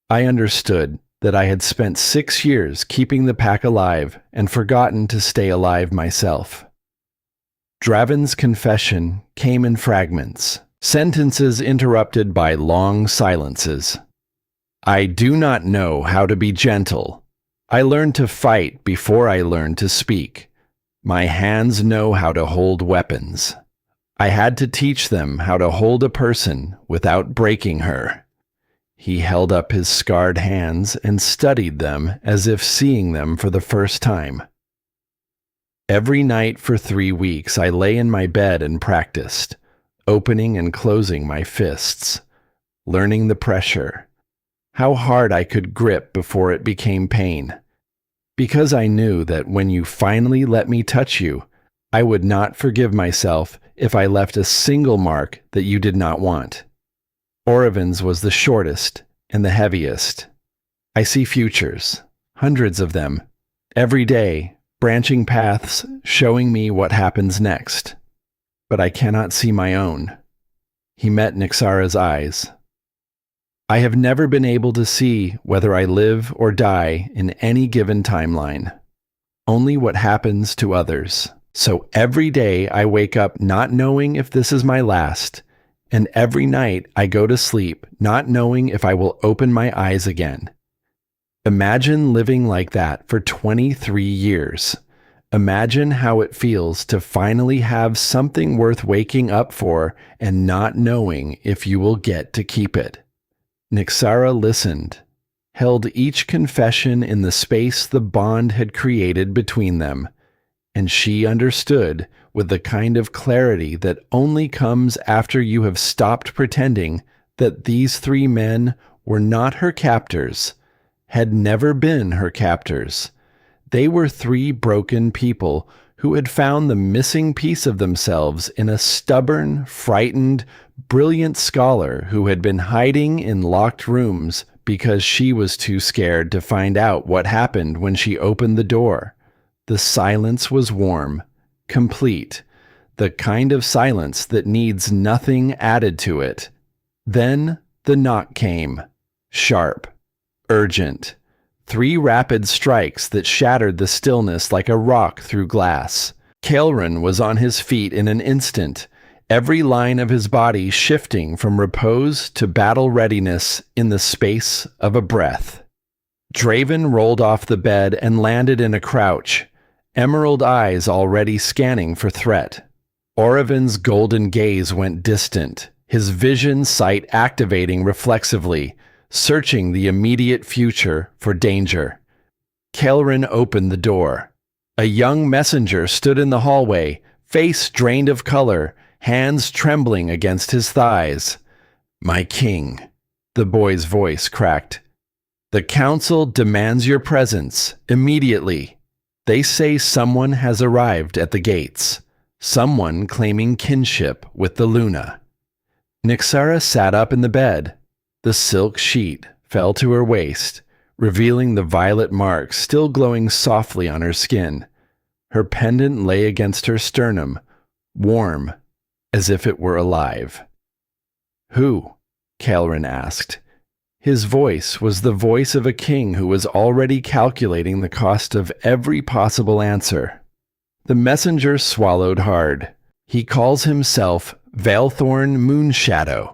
"I understood that I had spent 6 years keeping the pack alive and forgotten to stay alive myself. Draven's confession came in fragments, sentences interrupted by long silences. I do not know how to be gentle. I learned to fight before I learned to speak. My hands know how to hold weapons. I had to teach them how to hold a person without breaking her. He held up his scarred hands and studied them as if seeing them for the first time. Every night for 3 weeks I lay in my bed and practiced, opening and closing my fists, learning the pressure, how hard I could grip before it became pain. Because I knew that when you finally let me touch you, I would not forgive myself if I left a single mark that you did not want. Orevin's was the shortest and the heaviest. I see futures, hundreds of them, every day, branching paths showing me what happens next. But I cannot see my own. He met Nyxara's eyes. I have never been able to see whether I live or die in any given timeline. Only what happens to others. So every day I wake up not knowing if this is my last, and every night I go to sleep not knowing if I will open my eyes again. Imagine living like that for 23 years. Imagine how it feels to finally have something worth waking up for and not knowing if you will get to keep it. Nyxara listened, held each confession in the space the bond had created between them, and she understood with the kind of clarity that only comes after you have stopped pretending that these 3 men were not her captors, had never been her captors. They were 3 broken people who had found the missing piece of themselves in a stubborn, frightened, brilliant scholar who had been hiding in locked rooms because she was too scared to find out what happened when she opened the door. The silence was warm, complete, the kind of silence that needs nothing added to it. Then the knock came, sharp, urgent. 3 rapid strikes that shattered the stillness like a rock through glass. Kael'ren was on his feet in an instant, every line of his body shifting from repose to battle readiness in the space of a breath. Draven rolled off the bed and landed in a crouch, emerald eyes already scanning for threat. Orevin's golden gaze went distant, his vision sight activating reflexively, searching the immediate future for danger. Kael'ren opened the door. A young messenger stood in the hallway, face drained of color, hands trembling against his thighs. "My king," the boy's voice cracked. "The council demands your presence, immediately. They say someone has arrived at the gates, someone claiming kinship with the Luna." Nyxara sat up in the bed. The silk sheet fell to her waist, revealing the violet marks still glowing softly on her skin. Her pendant lay against her sternum, warm, as if it were alive. "Who?" Kael'ren asked. His voice was the voice of a king who was already calculating the cost of every possible answer. The messenger swallowed hard. "He calls himself Veilthorn Moonshadow,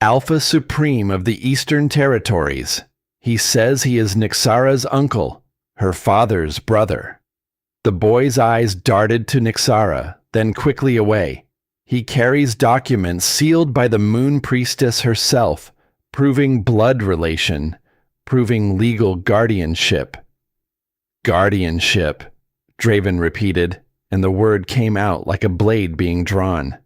Alpha Supreme of the Eastern Territories. He says he is Nyxara's uncle, her father's brother." The boy's eyes darted to Nyxara, then quickly away. "He carries documents sealed by the Moon Priestess herself, proving blood relation, proving legal guardianship." "Guardianship," Draven repeated, and the word came out like a blade being drawn.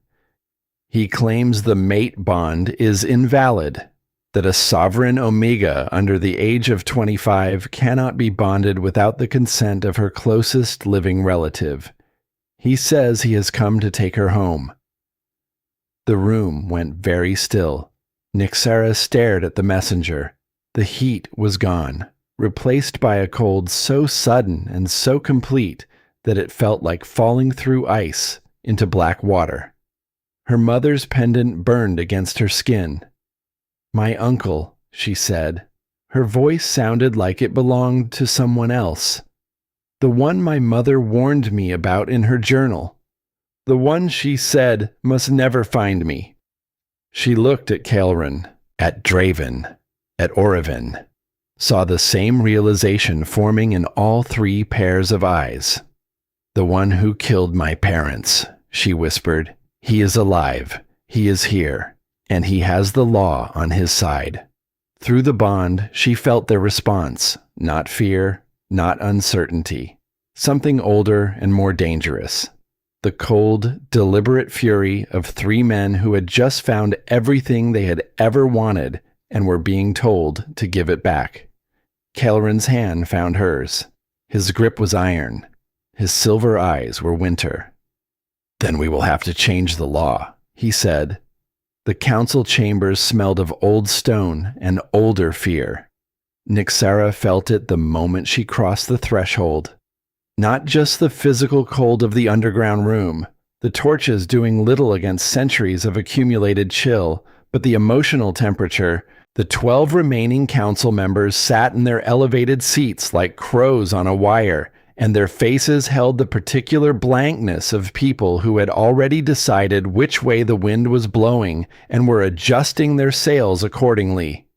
"He claims the mate bond is invalid, that a sovereign Omega under the age of 25 cannot be bonded without the consent of her closest living relative. He says he has come to take her home." The room went very still. Nyxara stared at the messenger. The heat was gone, replaced by a cold so sudden and so complete that it felt like falling through ice into black water. Her mother's pendant burned against her skin. "My uncle," she said. Her voice sounded like it belonged to someone else. "The one my mother warned me about in her journal. The one she said must never find me. She looked at Caelrin, at Draven, at Oreven, saw the same realization forming in all three pairs of eyes. The one who killed my parents, she whispered. He is alive, he is here, and he has the law on his side. Through the bond, she felt their response, not fear, not uncertainty. Something older and more dangerous. The cold, deliberate fury of three men who had just found everything they had ever wanted and were being told to give it back. Caelrin's hand found hers. His grip was iron. His silver eyes were winter. Then we will have to change the law, he said. The council chambers smelled of old stone and older fear. Nyxara felt it the moment she crossed the threshold. Not just the physical cold of the underground room, the torches doing little against centuries of accumulated chill, but the emotional temperature. The 12 remaining council members sat in their elevated seats like crows on a wire, and their faces held the particular blankness of people who had already decided which way the wind was blowing and were adjusting their sails accordingly.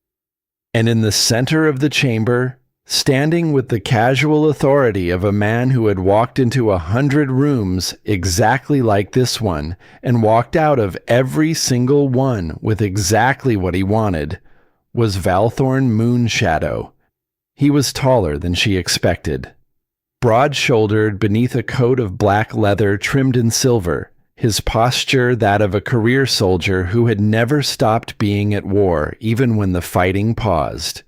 And in the center of the chamber, standing with the casual authority of a man who had walked into 100 rooms exactly like this one and walked out of every single one with exactly what he wanted, was Valthorn Moonshadow. He was taller than she expected. Broad-shouldered beneath a coat of black leather trimmed in silver, his posture that of a career soldier who had never stopped being at war even when the fighting paused.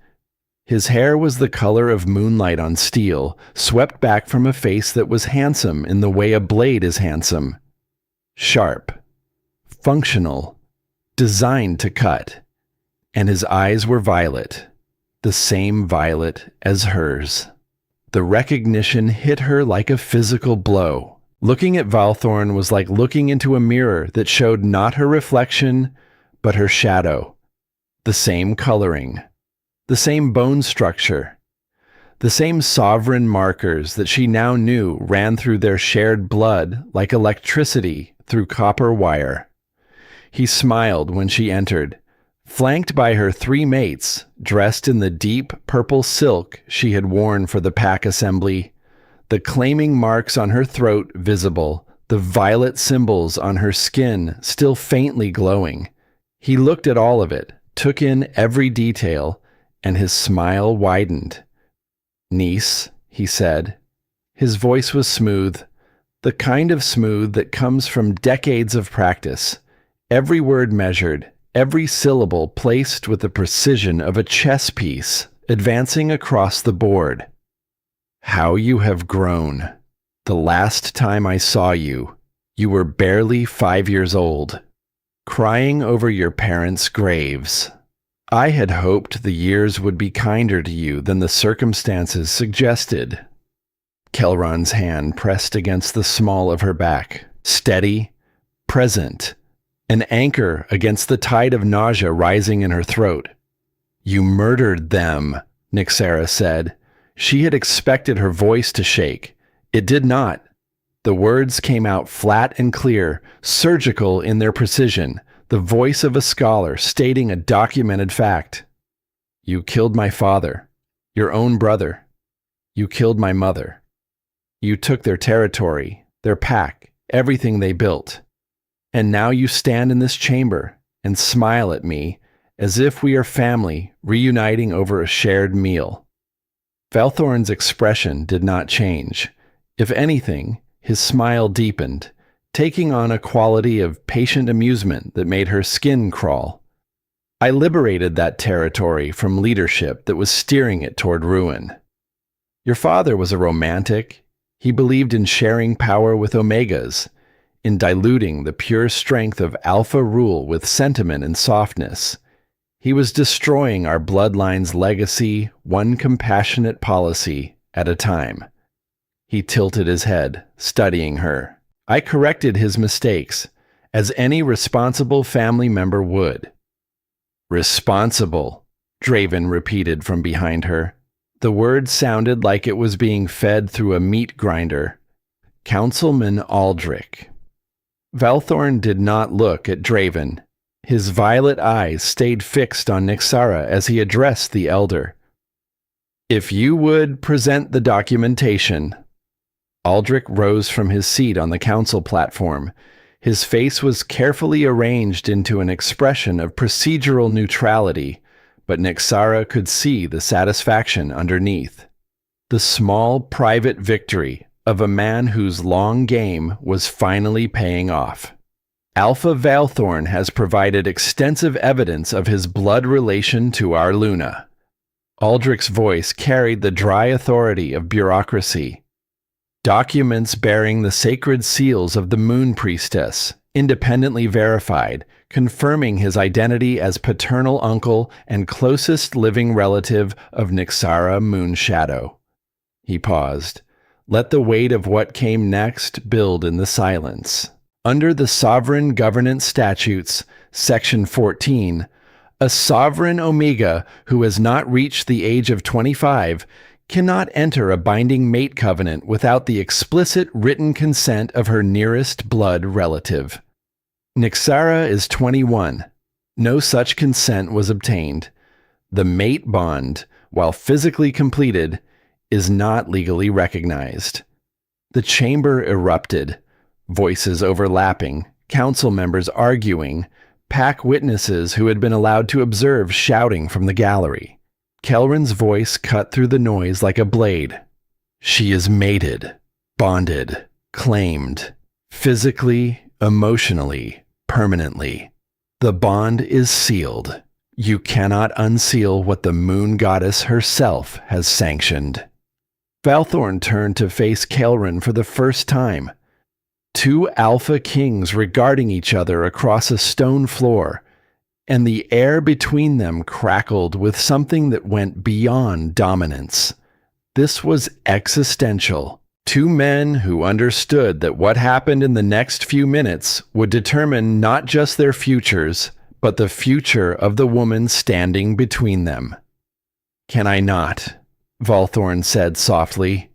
His hair was the color of moonlight on steel, swept back from a face that was handsome in the way a blade is handsome. Sharp, functional, designed to cut. And his eyes were violet, the same violet as hers. The recognition hit her like a physical blow. Looking at Valthorn was like looking into a mirror that showed not her reflection, but her shadow. The same coloring, the same bone structure, the same sovereign markers that she now knew ran through their shared blood like electricity through copper wire. He smiled when she entered, flanked by her three mates, dressed in the deep purple silk she had worn for the pack assembly, the claiming marks on her throat visible, the violet symbols on her skin still faintly glowing. He looked at all of it, took in every detail, and his smile widened. "Niece," he said. His voice was smooth, the kind of smooth that comes from decades of practice, every word measured, every syllable placed with the precision of a chess piece, advancing across the board. "How you have grown. The last time I saw you, you were barely 5 years old, crying over your parents' graves. I had hoped the years would be kinder to you than the circumstances suggested." Kelron's hand pressed against the small of her back, steady, present, an anchor against the tide of nausea rising in her throat. "You murdered them," Nyxara said. She had expected her voice to shake. It did not. The words came out flat and clear, surgical in their precision, the voice of a scholar stating a documented fact. "You killed my father, your own brother. You killed my mother. You took their territory, their pack, everything they built. And now you stand in this chamber and smile at me as if we are family reuniting over a shared meal." Valthorn's expression did not change. If anything, his smile deepened, taking on a quality of patient amusement that made her skin crawl. "I liberated that territory from leadership that was steering it toward ruin. Your father was a romantic. He believed in sharing power with omegas, in diluting the pure strength of alpha rule with sentiment and softness. He was destroying our bloodline's legacy, one compassionate policy at a time." He tilted his head, studying her. "I corrected his mistakes, as any responsible family member would." "Responsible," Draven repeated from behind her. The word sounded like it was being fed through a meat grinder. "Councilman Aldrich." Valthorn did not look at Draven. His violet eyes stayed fixed on Nyxara as he addressed the elder. "If you would present the documentation." Aldrich rose from his seat on the council platform. His face was carefully arranged into an expression of procedural neutrality, but Nyxara could see the satisfaction underneath. The small private victory of a man whose long game was finally paying off. Alpha Valthorn has provided extensive evidence of his blood relation to our Luna. Aldrich's voice carried the dry authority of bureaucracy. Documents bearing the sacred seals of the Moon Priestess, independently verified, confirming his identity as paternal uncle and closest living relative of Nyxara Moonshadow. He paused. Let the weight of what came next build in the silence. Under the Sovereign Governance Statutes, Section 14, a sovereign Omega who has not reached the age of 25 cannot enter a binding mate covenant without the explicit written consent of her nearest blood relative. Nyxara is 21. No such consent was obtained. The mate bond, while physically completed, is not legally recognized. The chamber erupted, voices overlapping, council members arguing, pack witnesses who had been allowed to observe shouting from the gallery. Kelrin's voice cut through the noise like a blade. She is mated, bonded, claimed, physically, emotionally, permanently. The bond is sealed. You cannot unseal what the moon goddess herself has sanctioned. Valthorn turned to face Kelrin for the first time. Two alpha kings regarding each other across a stone floor, and the air between them crackled with something that went beyond dominance. This was existential. Two men who understood that what happened in the next few minutes would determine not just their futures, but the future of the woman standing between them. "Can I not?" Valthorn said softly.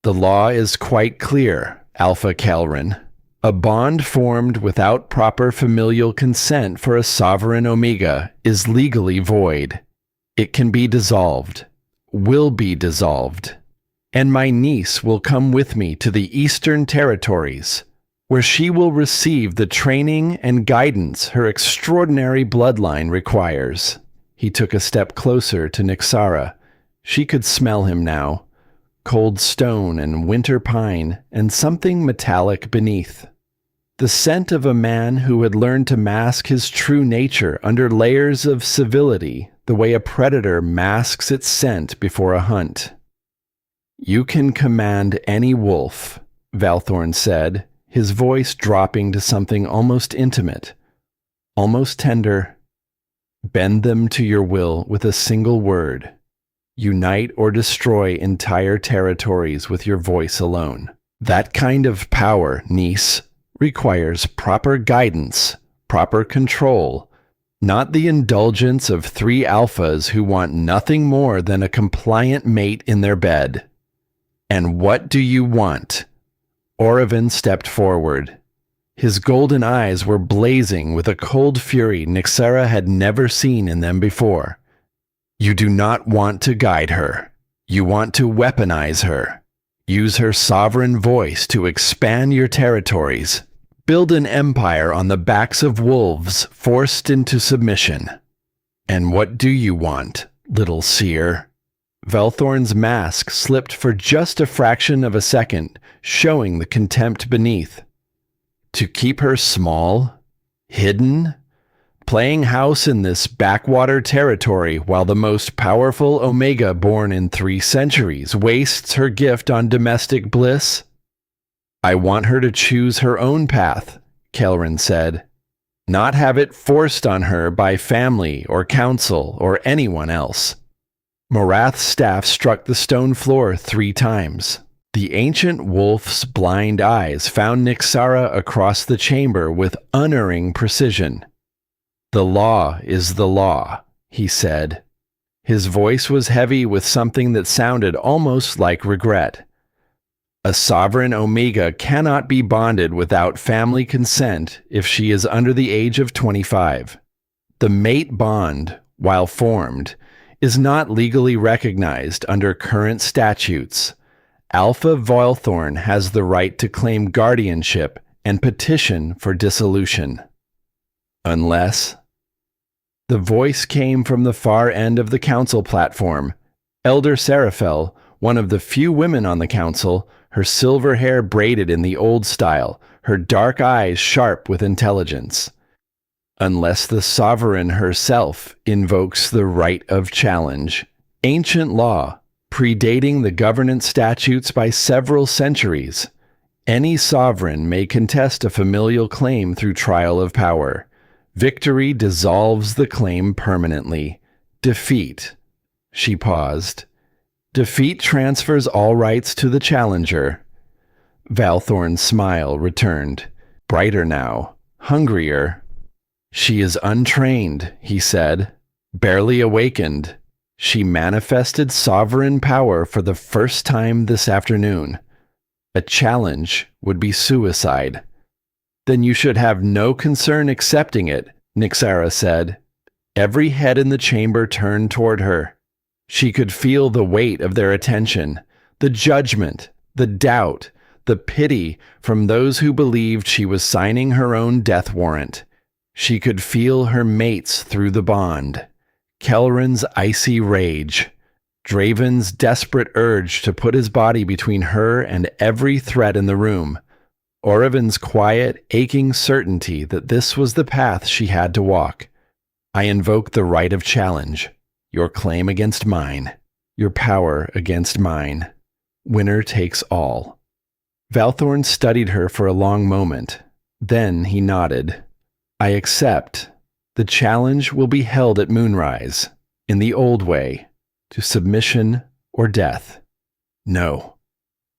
"The law is quite clear, Alpha Kelrin. A bond formed without proper familial consent for a sovereign Omega is legally void. It can be dissolved, will be dissolved. And my niece will come with me to the Eastern Territories, where she will receive the training and guidance her extraordinary bloodline requires." He took a step closer to Nyxara. She could smell him now. Cold stone and winter pine, and something metallic beneath. The scent of a man who had learned to mask his true nature under layers of civility, the way a predator masks its scent before a hunt. "You can command any wolf," Valthorn said, his voice dropping to something almost intimate, almost tender. "Bend them to your will with a single word. Unite or destroy entire territories with your voice alone. That kind of power, niece, requires proper guidance, proper control, not the indulgence of three alphas who want nothing more than a compliant mate in their bed. And what do you want?" Orovin stepped forward. His golden eyes were blazing with a cold fury Nyxara had never seen in them before. "You do not want to guide her. You want to weaponize her. Use her sovereign voice to expand your territories. Build an empire on the backs of wolves forced into submission. And what do you want, little seer?" Valthorn's mask slipped for just a fraction of a second, showing the contempt beneath. "To keep her small? Hidden? Playing house in this backwater territory while the most powerful Omega born in 3 centuries wastes her gift on domestic bliss?" "I want her to choose her own path," Kelrin said. "Not have it forced on her by family or council or anyone else." Morath's staff struck the stone floor 3 times. The ancient wolf's blind eyes found Nyxara across the chamber with unerring precision. "The law is the law," he said. His voice was heavy with something that sounded almost like regret. A sovereign Omega cannot be bonded without family consent if she is under the age of 25. The mate bond, while formed, is not legally recognized under current statutes. Alpha Voilthorn has the right to claim guardianship and petition for dissolution. Unless... The voice came from the far end of the council platform. Elder Seraphel, one of the few women on the council, her silver hair braided in the old style, her dark eyes sharp with intelligence. Unless the sovereign herself invokes the right of challenge. Ancient law, predating the governance statutes by several centuries. Any sovereign may contest a familial claim through trial of power. Victory dissolves the claim permanently. Defeat. She paused. Defeat transfers all rights to the challenger. Valthorn's smile returned, brighter now, hungrier. She is untrained, he said, barely awakened. She manifested sovereign power for the first time this afternoon. A challenge would be suicide. Then you should have no concern accepting it, Nyxara said. Every head in the chamber turned toward her. She could feel the weight of their attention, the judgment, the doubt, the pity from those who believed she was signing her own death warrant. She could feel her mates through the bond. Kelrin's icy rage. Draven's desperate urge to put his body between her and every threat in the room. Orevin's quiet, aching certainty that this was the path she had to walk. I invoke the right of challenge. Your claim against mine. Your power against mine. Winner takes all. Valthorn studied her for a long moment. Then he nodded. I accept. The challenge will be held at moonrise, in the old way, to submission or death. No.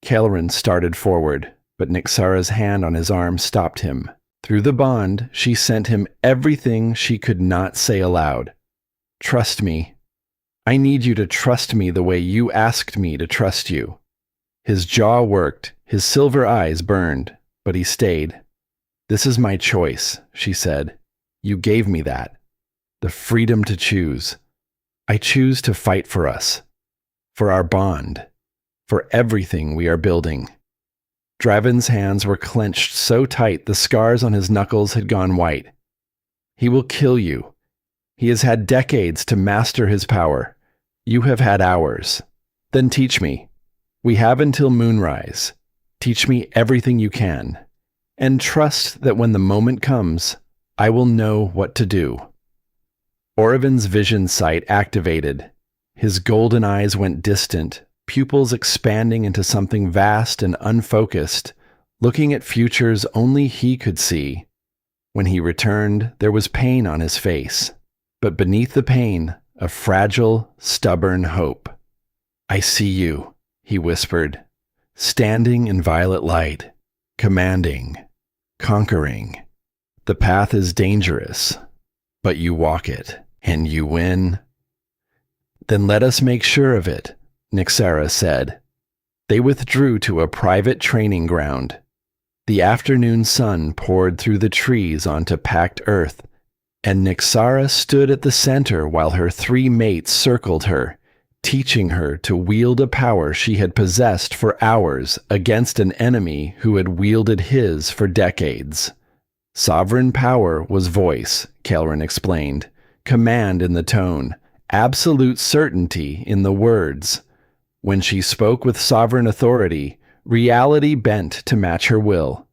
Kelrin started forward, but Nyxara's hand on his arm stopped him. Through the bond, she sent him everything she could not say aloud. Trust me. I need you to trust me the way you asked me to trust you. His jaw worked, his silver eyes burned, but he stayed. This is my choice, she said. You gave me that. The freedom to choose. I choose to fight for us. For our bond. For everything we are building. Draven's hands were clenched so tight the scars on his knuckles had gone white. He will kill you. He has had decades to master his power. You have had hours. Then teach me. We have until moonrise. Teach me everything you can. And trust that when the moment comes, I will know what to do. Orevin's vision sight activated. His golden eyes went distant, pupils expanding into something vast and unfocused, looking at futures only he could see. When he returned, there was pain on his face, but beneath the pain, a fragile, stubborn hope. I see you, he whispered, standing in violet light, commanding, conquering. The path is dangerous, but you walk it, and you win. Then let us make sure of it, Nyxara said. They withdrew to a private training ground. The afternoon sun poured through the trees onto packed earth, and Nyxara stood at the center while her three mates circled her, teaching her to wield a power she had possessed for hours against an enemy who had wielded his for decades. Sovereign power was voice, Kelrin explained, command in the tone, absolute certainty in the words. When she spoke with sovereign authority, reality bent to match her will.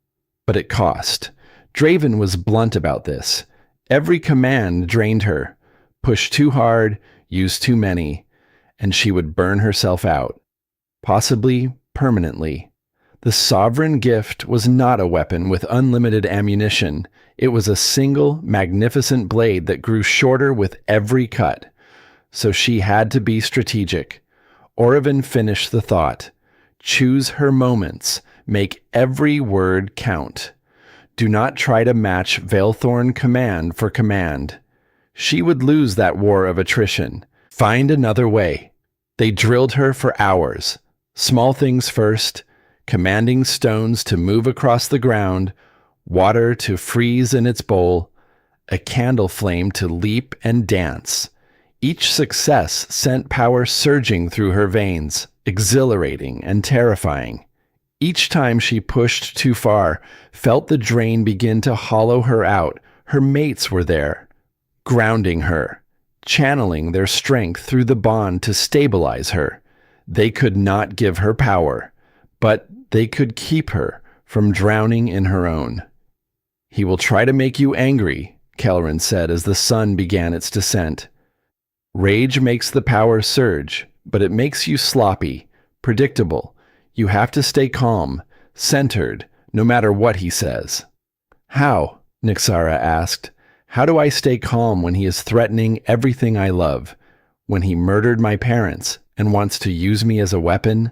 But it cost. Draven was blunt about this. Every command drained her. Push too hard, use too many, and she would burn herself out. Possibly permanently. The sovereign gift was not a weapon with unlimited ammunition. It was a single, magnificent blade that grew shorter with every cut. So she had to be strategic. Orevin finished the thought. Choose her moments. Make every word count. Do not try to match Valthorn command for command. She would lose that war of attrition. Find another way. They drilled her for hours. Small things first. commanding stones to move across the ground, water to freeze in its bowl, a candle flame to leap and dance. Each success sent power surging through her veins, exhilarating and terrifying. Each time she pushed too far, felt the drain begin to hollow her out. Her mates were there, grounding her, channeling their strength through the bond to stabilize her. They could not give her power, but they could keep her from drowning in her own. "He will try to make you angry," Kelrin said as the sun began its descent. "Rage makes the power surge, but it makes you sloppy, predictable. You have to stay calm, centered, no matter what he says." "How?" Nyxara asked. "How do I stay calm when he is threatening everything I love, when he murdered my parents and wants to use me as a weapon?"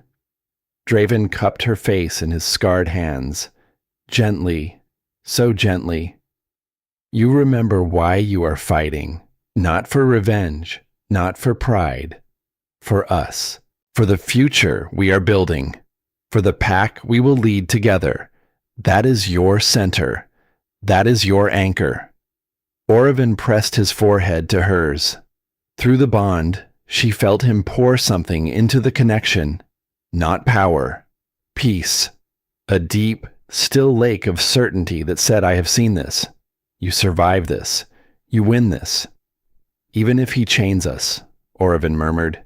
Draven cupped her face in his scarred hands. Gently, so gently. "You remember why you are fighting. Not for revenge, not for pride. For us. For the future we are building. For the pack we will lead together. That is your center. That is your anchor." Orevan pressed his forehead to hers. Through the bond, she felt him pour something into the connection. Not power. Peace. A deep, still lake of certainty that said, "I have seen this. You survive this. You win this." "Even if he chains us," Orevan murmured.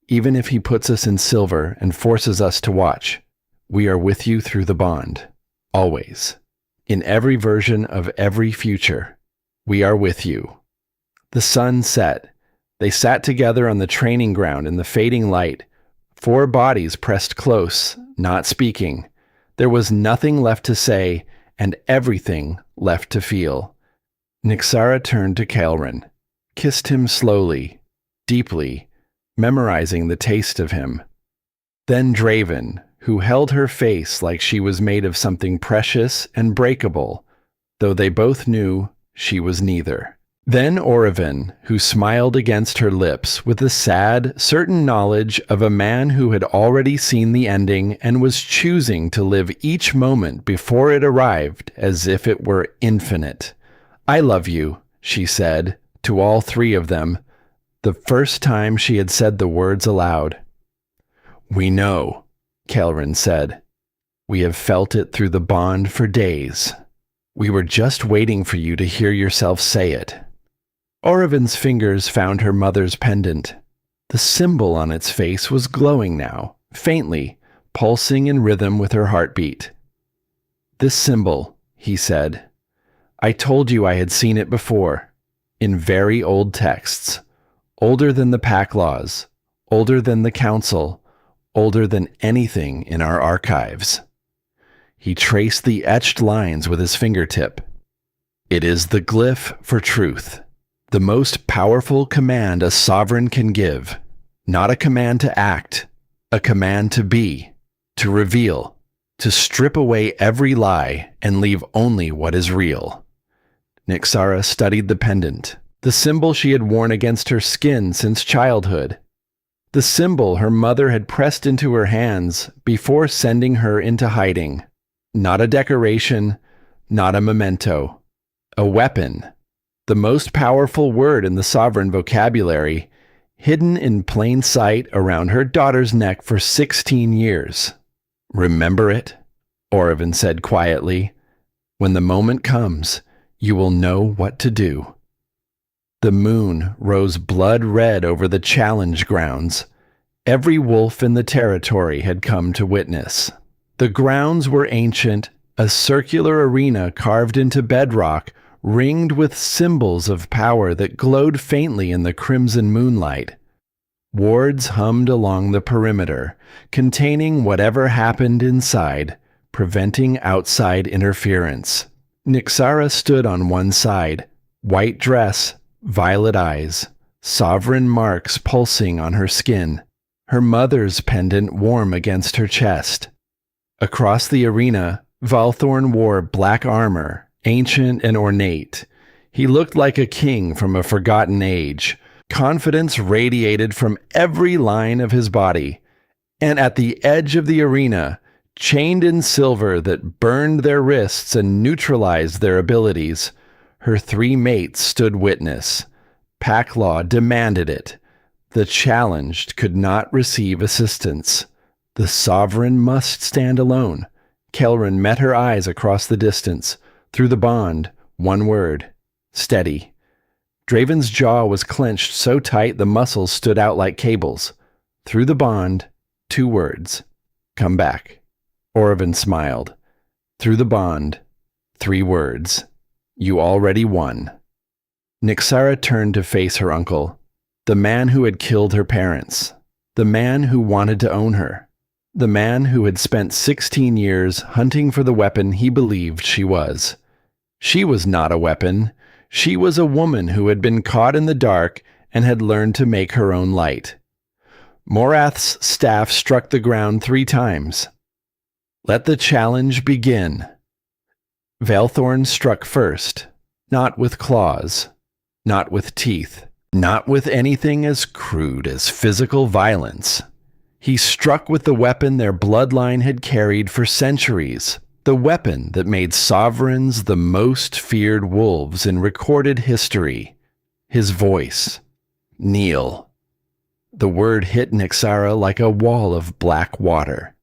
"Even if he puts us in silver and forces us to watch, we are with you through the bond. Always. In every version of every future, we are with you." The sun set. They sat together on the training ground in the fading light, 4 bodies pressed close, not speaking. There was nothing left to say, and everything left to feel. Nyxara turned to Kelrin, kissed him slowly, deeply, memorizing the taste of him. Then Draven, who held her face like she was made of something precious and breakable, though they both knew she was neither. Then Orevan, who smiled against her lips with the sad, certain knowledge of a man who had already seen the ending and was choosing to live each moment before it arrived as if it were infinite. "I love you," she said, to all 3 of them, the first time she had said the words aloud. "We know," Kelrin said. "We have felt it through the bond for days. We were just waiting for you to hear yourself say it." Orevan's fingers found her mother's pendant. The symbol on its face was glowing now, faintly, pulsing in rhythm with her heartbeat. "This symbol," he said. "I told you I had seen it before, in very old texts, older than the pack laws, older than the council, older than anything in our archives." He traced the etched lines with his fingertip. "It is the glyph for truth. The most powerful command a sovereign can give. Not a command to act, a command to be, to reveal, to strip away every lie and leave only what is real." Nyxara studied the pendant, the symbol she had worn against her skin since childhood. The symbol her mother had pressed into her hands before sending her into hiding. Not a decoration, not a memento. A weapon. The most powerful word in the sovereign vocabulary, hidden in plain sight around her daughter's neck for 16 years. "Remember it," Orevan said quietly. "When the moment comes, you will know what to do." The moon rose blood red over the challenge grounds. Every wolf in the territory had come to witness. The grounds were ancient, a circular arena carved into bedrock, ringed with symbols of power that glowed faintly in the crimson moonlight. Wards hummed along the perimeter, containing whatever happened inside, preventing outside interference. Nyxara stood on one side, white dress, violet eyes, sovereign marks pulsing on her skin, her mother's pendant warm against her chest. Across the arena, Valthorn wore black armor, ancient and ornate. He looked like a king from a forgotten age. Confidence radiated from every line of his body. And at the edge of the arena, Chained in silver that burned their wrists and neutralized their abilities, her 3 mates stood witness. Pack law demanded it. The challenged could not receive assistance. The sovereign must stand alone. Kelrin met her eyes across the distance. Through the bond, 1 word: steady. Draven's jaw was clenched so tight the muscles stood out like cables. Through the bond, 2 words: come back. Orevan smiled. Through the bond, 3 words: you already won. Nyxara turned to face her uncle, the man who had killed her parents, the man who wanted to own her, the man who had spent 16 years hunting for the weapon he believed she was. She was not a weapon. She was a woman who had been caught in the dark and had learned to make her own light. Morath's staff struck the ground 3 times. Let the challenge begin. Valethorn struck first, not with claws, not with teeth, not with anything as crude as physical violence. He struck with the weapon their bloodline had carried for centuries, the weapon that made sovereigns the most feared wolves in recorded history. His voice. Kneel. The word hit Nyxara like a wall of black water.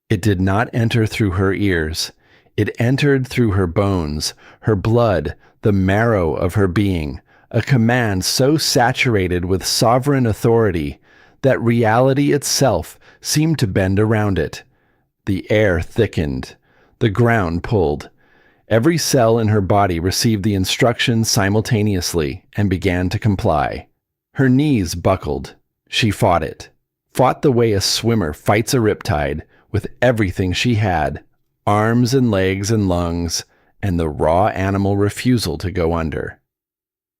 It did not enter through her ears. It entered through her bones, her blood, the marrow of her being, a command so saturated with sovereign authority that reality itself seemed to bend around it. The air thickened. The ground pulled. Every cell in her body received the instructions simultaneously and began to comply. Her knees buckled. She fought it. Fought the way a swimmer fights a riptide, with everything she had, arms and legs and lungs, and the raw animal refusal to go under.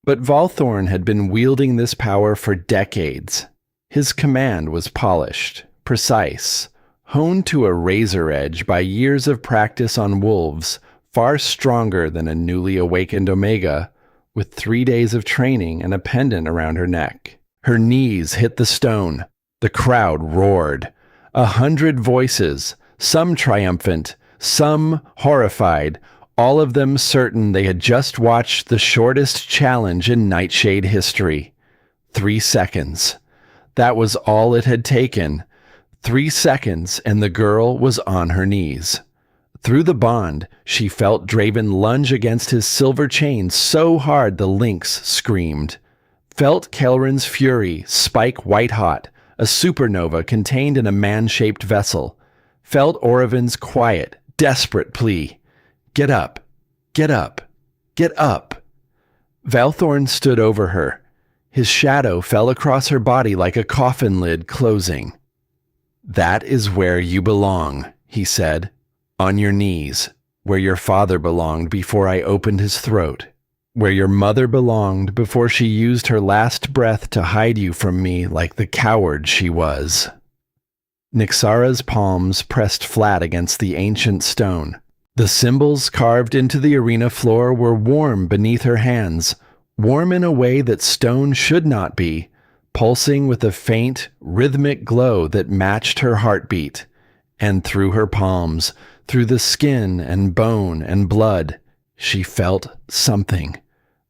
But Valethorn had been wielding this power for decades. His command was polished, precise, honed to a razor edge by years of practice on wolves, far stronger than a newly awakened Omega, with 3 days of training and a pendant around her neck. Her knees hit the stone. The crowd roared. 100 voices, some triumphant, some horrified, all of them certain they had just watched the shortest challenge in Nightshade history. 3 seconds. That was all it had taken. 3 seconds, and the girl was on her knees. Through the bond, she felt Draven lunge against his silver chain so hard the lynx screamed. Felt Kelrin's fury spike white-hot, a supernova contained in a man-shaped vessel. Felt Orevan's quiet, desperate plea. Get up. Get up. Get up. Valethorn stood over her. His shadow fell across her body like a coffin lid closing. That is where you belong, he said. On your knees, where your father belonged before I opened his throat. Where your mother belonged before she used her last breath to hide you from me like the coward she was. Nyxara's palms pressed flat against the ancient stone. The symbols carved into the arena floor were warm beneath her hands, warm in a way that stone should not be, pulsing with a faint, rhythmic glow that matched her heartbeat. And through her palms, through the skin and bone and blood, she felt something.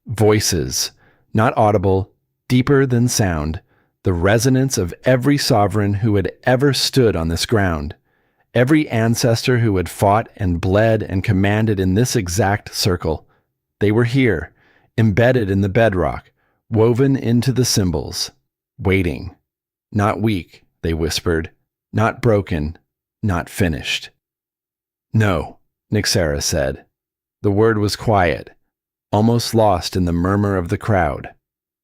Voices, not audible, deeper than sound, the resonance of every sovereign who had ever stood on this ground, every ancestor who had fought and bled and commanded in this exact circle. They were here, embedded in the bedrock, woven into the symbols, waiting. Not weak, they whispered, not broken, not finished. No, Nyxara said. The word was quiet, almost lost in the murmur of the crowd,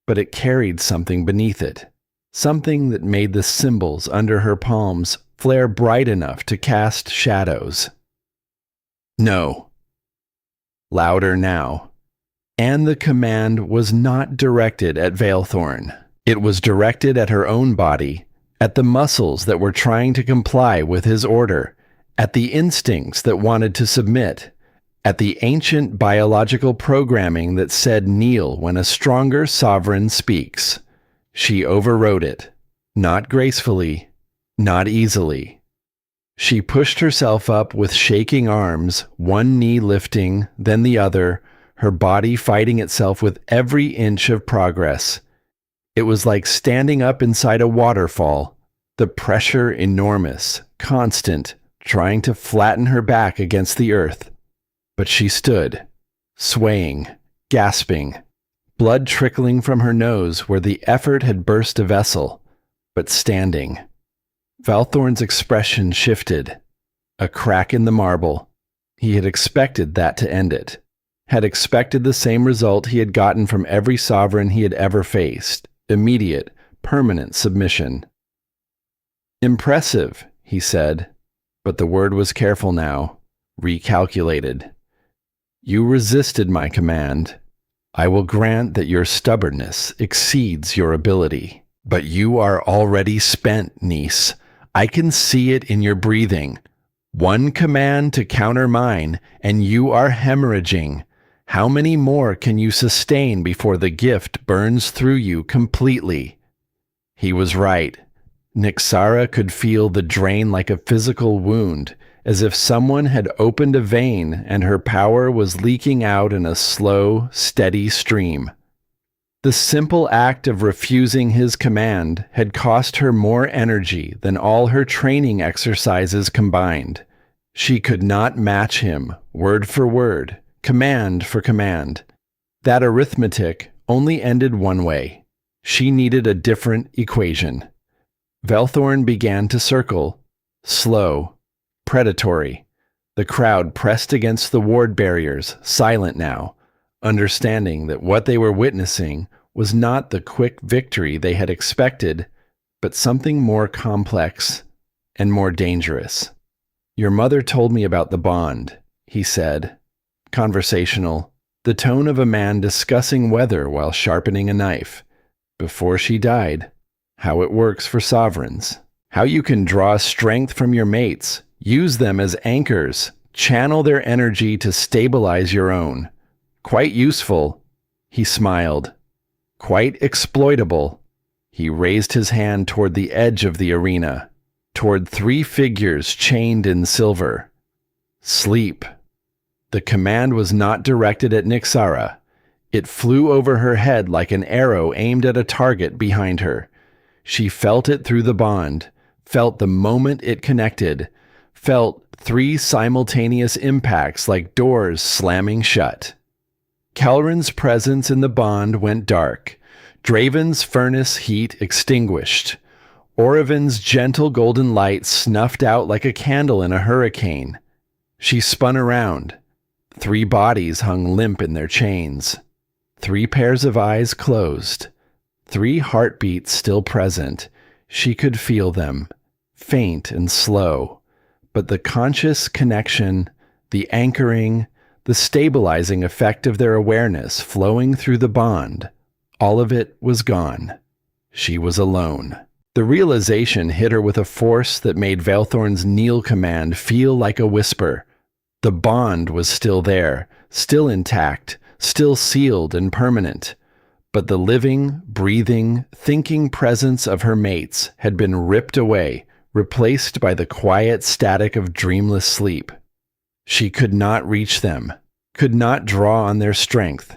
but it carried something beneath it, something that made the symbols under her palms flare bright enough to cast shadows. No. Louder now. And the command was not directed at Valethorn. It was directed at her own body, at the muscles that were trying to comply with his order, at the instincts that wanted to submit, at the ancient biological programming that said kneel when a stronger sovereign speaks. She overrode it, not gracefully, not easily. She pushed herself up with shaking arms, one knee lifting, then the other, her body fighting itself with every inch of progress. It was like standing up inside a waterfall, the pressure enormous, constant, trying to flatten her back against the earth. But she stood, swaying, gasping, blood trickling from her nose where the effort had burst a vessel, but standing. Valthorn's expression shifted. A crack in the marble. He had expected that to end it. Had expected the same result he had gotten from every sovereign he had ever faced. Immediate, permanent submission. Impressive, he said, but the word was careful now, recalculated. You resisted my command. I will grant that your stubbornness exceeds your ability. But you are already spent, niece. I can see it in your breathing. One command to counter mine, and you are hemorrhaging. How many more can you sustain before the gift burns through you completely? He was right. Nyxara could feel the drain like a physical wound, as if someone had opened a vein and her power was leaking out in a slow, steady stream. The simple act of refusing his command had cost her more energy than all her training exercises combined. She could not match him, word for word, command for command. That arithmetic only ended one way. She needed a different equation. Valthorn began to circle, slow, predatory. The crowd pressed against the ward barriers, silent now, understanding that what they were witnessing was not the quick victory they had expected, but something more complex and more dangerous. Your mother told me about the bond, he said. Conversational, the tone of a man discussing weather while sharpening a knife. Before she died, how it works for sovereigns, how you can draw strength from your mates, use them as anchors, channel their energy to stabilize your own. Quite useful, he smiled. Quite exploitable. He raised his hand toward the edge of the arena, toward 3 figures chained in silver. Sleep. The command was not directed at Nyxara. It flew over her head like an arrow aimed at a target behind her. She felt it through the bond, felt the moment it connected, felt 3 simultaneous impacts like doors slamming shut. Kelrin's presence in the bond went dark. Draven's furnace heat extinguished. Orevin's gentle golden light snuffed out like a candle in a hurricane. She spun around. 3 bodies hung limp in their chains. 3 pairs of eyes closed. 3 heartbeats still present. She could feel them, faint and slow. But the conscious connection, the anchoring, the stabilizing effect of their awareness flowing through the bond, all of it was gone. She was alone. The realization hit her with a force that made Valthorn's kneel command feel like a whisper. The bond was still there, still intact, still sealed and permanent. But the living, breathing, thinking presence of her mates had been ripped away, replaced by the quiet static of dreamless sleep. She could not reach them, could not draw on their strength,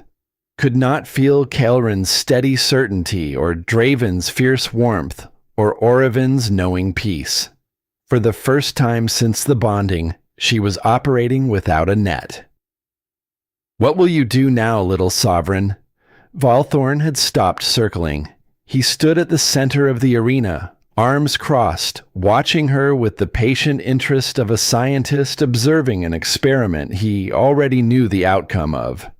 could not feel Kelrin's steady certainty or Draven's fierce warmth or Orevin's knowing peace. For the first time since the bonding, she was operating without a net. What will you do now, little sovereign? Valthorn had stopped circling. He stood at the center of the arena, arms crossed, watching her with the patient interest of a scientist observing an experiment he already knew the outcome of.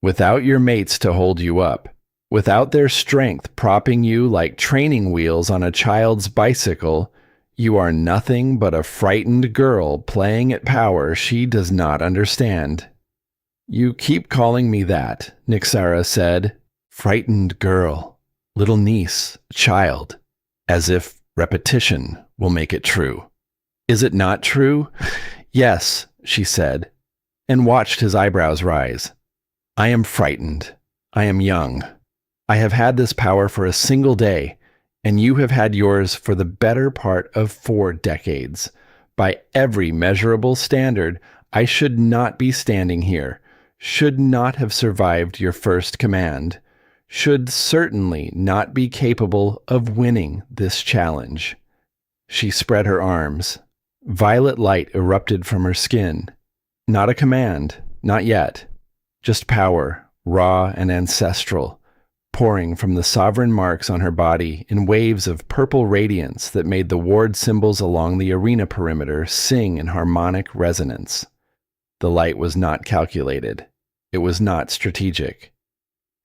Without your mates to hold you up, without their strength propping you like training wheels on a child's bicycle, you are nothing but a frightened girl playing at power she does not understand. You keep calling me that, Nyxara said. Frightened girl, little niece, child. As if repetition will make it true. Is it not true? Yes, she said, and watched his eyebrows rise. I am frightened. I am young. I have had this power for a single day, and you have had yours for the better part of 4 decades. By every measurable standard, I should not be standing here, should not have survived your first command, should certainly not be capable of winning this challenge. She spread her arms. Violet light erupted from her skin. Not a command, not yet. Just power, raw and ancestral, pouring from the sovereign marks on her body in waves of purple radiance that made the ward symbols along the arena perimeter sing in harmonic resonance. The light was not calculated. It was not strategic.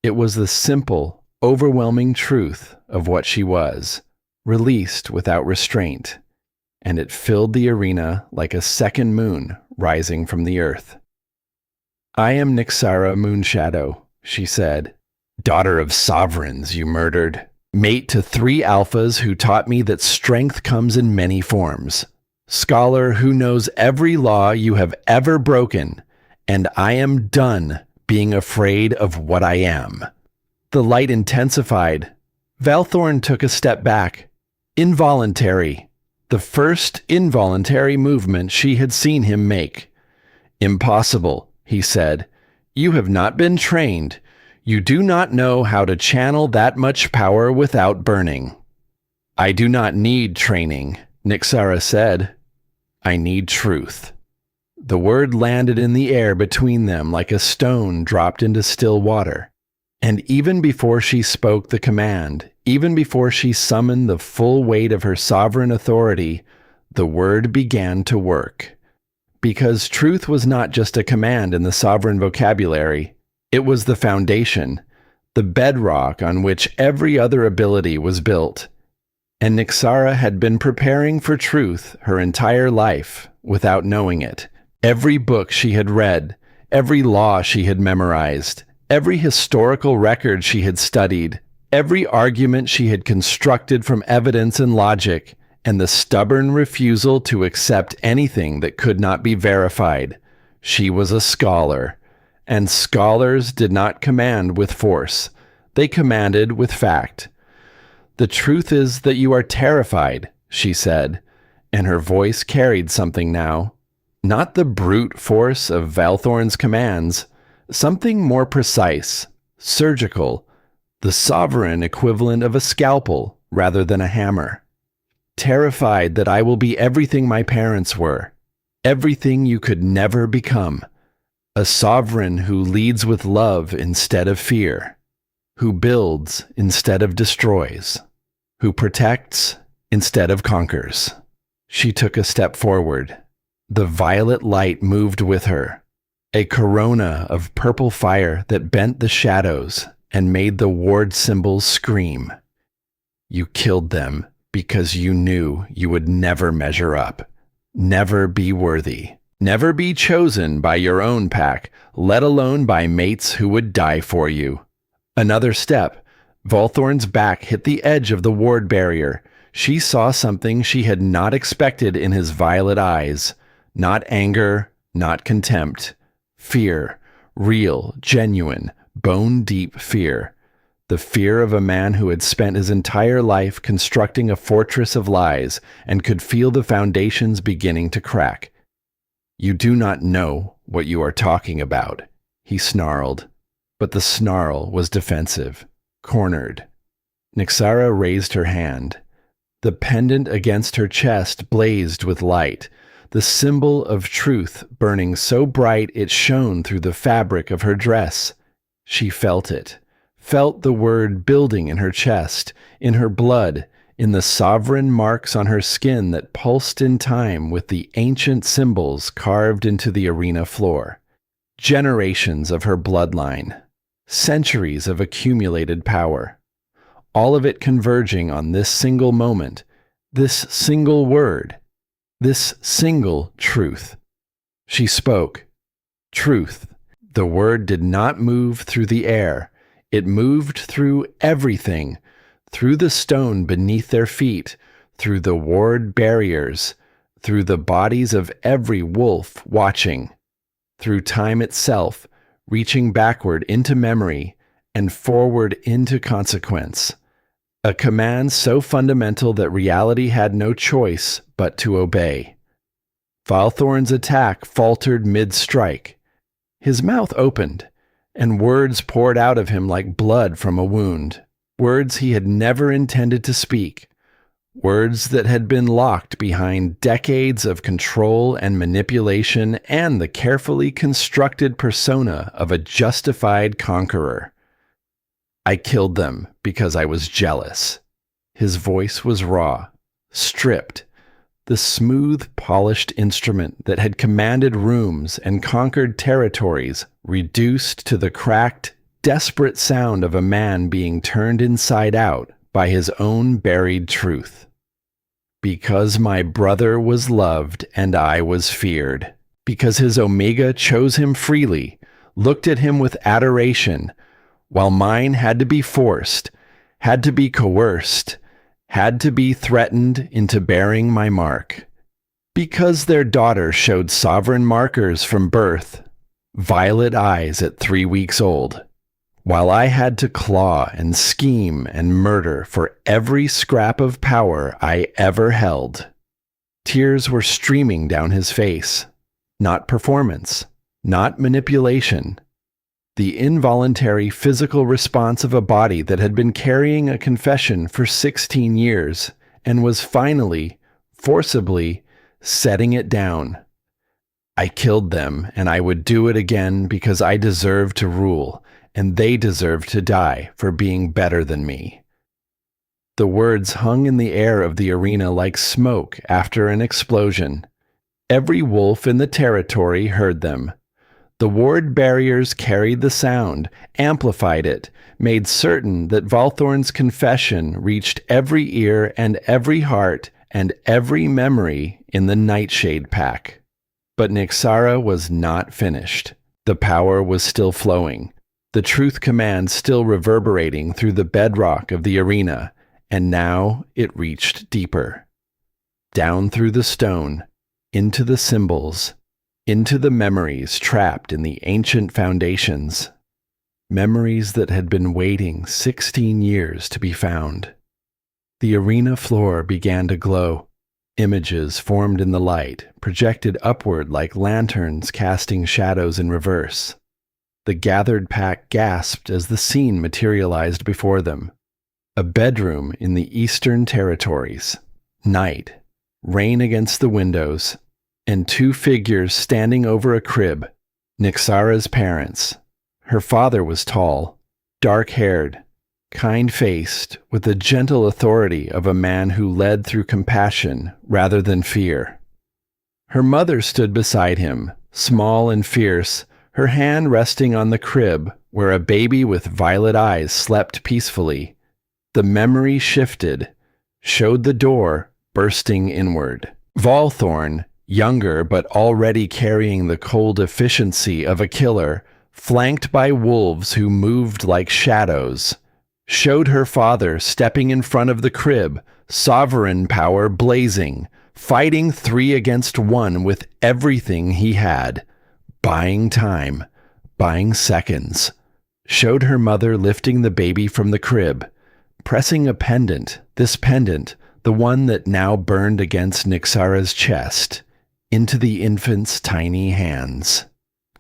It was the simple, overwhelming truth of what she was, released without restraint, and it filled the arena like a second moon rising from the earth. I am Nyxara Moonshadow, she said. Daughter of sovereigns you murdered. Mate to 3 alphas who taught me that strength comes in many forms. Scholar who knows every law you have ever broken, and I am done being afraid of what I am. The light intensified. Valthorn took a step back. Involuntary. The first involuntary movement she had seen him make. Impossible, he said. You have not been trained. You do not know how to channel that much power without burning. I do not need training, Nyxara said. I need truth. The word landed in the air between them like a stone dropped into still water. And even before she spoke the command, even before she summoned the full weight of her sovereign authority, the word began to work. Because truth was not just a command in the sovereign vocabulary, it was the foundation, the bedrock on which every other ability was built. And Nyxara had been preparing for truth her entire life without knowing it. Every book she had read, every law she had memorized, every historical record she had studied, every argument she had constructed from evidence and logic, and the stubborn refusal to accept anything that could not be verified. She was a scholar, and scholars did not command with force. They commanded with fact. The truth is that you are terrified, she said, and her voice carried something now. Not the brute force of Valthorn's commands, something more precise, surgical, the sovereign equivalent of a scalpel rather than a hammer. Terrified that I will be everything my parents were, everything you could never become. A sovereign who leads with love instead of fear, who builds instead of destroys, who protects instead of conquers. She took a step forward. The violet light moved with her, a corona of purple fire that bent the shadows and made the ward symbols scream. You killed them because you knew you would never measure up, never be worthy, never be chosen by your own pack, let alone by mates who would die for you. Another step. Valthorn's back hit the edge of the ward barrier. She saw something she had not expected in his violet eyes. Not anger, not contempt. Fear. Real, genuine, bone-deep fear. The fear of a man who had spent his entire life constructing a fortress of lies and could feel the foundations beginning to crack. You do not know what you are talking about, he snarled. But the snarl was defensive, cornered. Nyxara raised her hand. The pendant against her chest blazed with light, the symbol of truth burning so bright it shone through the fabric of her dress. She felt it, felt the word building in her chest, in her blood, in the sovereign marks on her skin that pulsed in time with the ancient symbols carved into the arena floor. Generations of her bloodline, centuries of accumulated power, all of it converging on this single moment, this single word, this single truth. She spoke. Truth. The word did not move through the air. It moved through everything, through the stone beneath their feet, through the ward barriers, through the bodies of every wolf watching, through time itself, reaching backward into memory and forward into consequence. A command so fundamental that reality had no choice but to obey. Valthorn's attack faltered mid-strike. His mouth opened, and words poured out of him like blood from a wound. Words he had never intended to speak. Words that had been locked behind decades of control and manipulation and the carefully constructed persona of a justified conqueror. I killed them because I was jealous. His voice was raw, stripped, the smooth, polished instrument that had commanded rooms and conquered territories reduced to the cracked, desperate sound of a man being turned inside out by his own buried truth. Because my brother was loved and I was feared. Because his Omega chose him freely, looked at him with adoration, while mine had to be forced, had to be coerced, had to be threatened into bearing my mark. Because their daughter showed sovereign markers from birth, violet eyes at 3 weeks old, while I had to claw and scheme and murder for every scrap of power I ever held. Tears were streaming down his face. Not performance, not manipulation. The involuntary physical response of a body that had been carrying a confession for 16 years and was finally, forcibly, setting it down. I killed them, and I would do it again because I deserved to rule, and they deserved to die for being better than me. The words hung in the air of the arena like smoke after an explosion. Every wolf in the territory heard them. The ward barriers carried the sound, amplified it, made certain that Valthorn's confession reached every ear and every heart and every memory in the Nightshade Pack. But Nyxara was not finished. The power was still flowing, the truth command still reverberating through the bedrock of the arena, and now it reached deeper. Down through the stone, into the symbols, into the memories trapped in the ancient foundations. Memories that had been waiting 16 years to be found. The arena floor began to glow. Images formed in the light, projected upward like lanterns casting shadows in reverse. The gathered pack gasped as the scene materialized before them. A bedroom in the Eastern Territories. Night. Rain against the windows. And 2 figures standing over a crib. Nyxara's parents. Her father was tall, dark-haired, kind-faced, with the gentle authority of a man who led through compassion rather than fear. Her mother stood beside him, small and fierce, her hand resting on the crib where a baby with violet eyes slept peacefully. The memory shifted, showed the door bursting inward. Valthorn, younger but already carrying the cold efficiency of a killer, flanked by wolves who moved like shadows, showed her father stepping in front of the crib, sovereign power blazing, fighting 3 against 1 with everything he had, buying time, buying seconds. Showed her mother lifting the baby from the crib, pressing a pendant, this pendant, the one that now burned against Nyxara's chest, into the infant's tiny hands,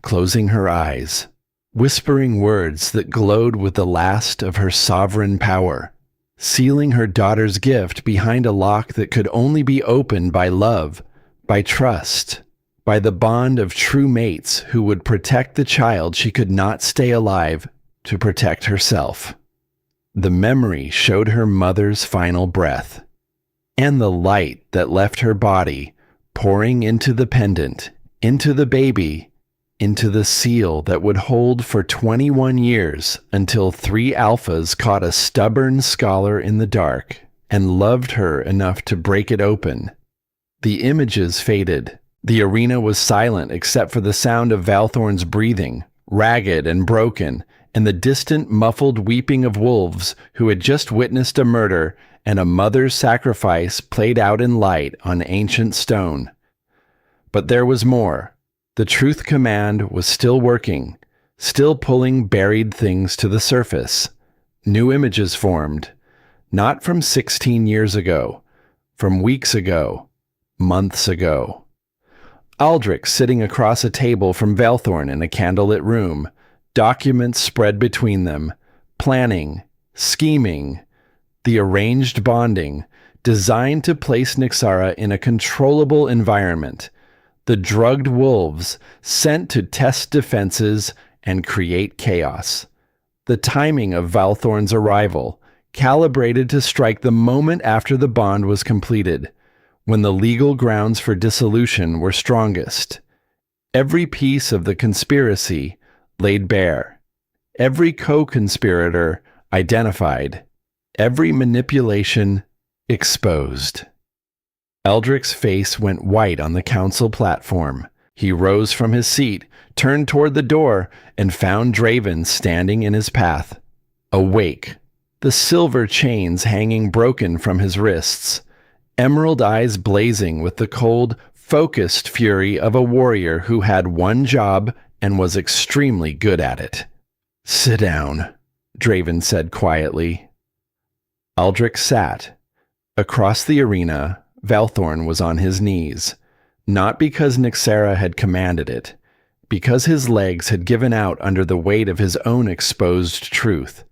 closing her eyes, whispering words that glowed with the last of her sovereign power, sealing her daughter's gift behind a lock that could only be opened by love, by trust, by the bond of true mates who would protect the child she could not stay alive to protect herself. The memory showed her mother's final breath, and the light that left her body, pouring into the pendant, into the baby, into the seal that would hold for 21 years until 3 alphas caught a stubborn scholar in the dark and loved her enough to break it open. The images faded. The arena was silent except for the sound of Valthorn's breathing, ragged and broken, and the distant muffled weeping of wolves who had just witnessed a murder and a mother's sacrifice played out in light on ancient stone. But there was more. The truth command was still working, still pulling buried things to the surface. New images formed, not from 16 years ago, from weeks ago, months ago. Aldrich sitting across a table from Valthorn in a candlelit room, documents spread between them, planning, scheming, the arranged bonding, designed to place Nyxara in a controllable environment, the drugged wolves sent to test defenses and create chaos. The timing of Valthorn's arrival, calibrated to strike the moment after the bond was completed, when the legal grounds for dissolution were strongest. Every piece of the conspiracy laid bare, every co-conspirator identified, every manipulation exposed. Eldrick's face went white on the council platform. He rose from his seat, turned toward the door, and found Draven standing in his path, awake, the silver chains hanging broken from his wrists, emerald eyes blazing with the cold, focused fury of a warrior who had one job and was extremely good at it. "Sit down," Draven said quietly. Aldrich sat. Across the arena, Valthorn was on his knees, not because Nyxara had commanded it, because his legs had given out under the weight of his own exposed truth.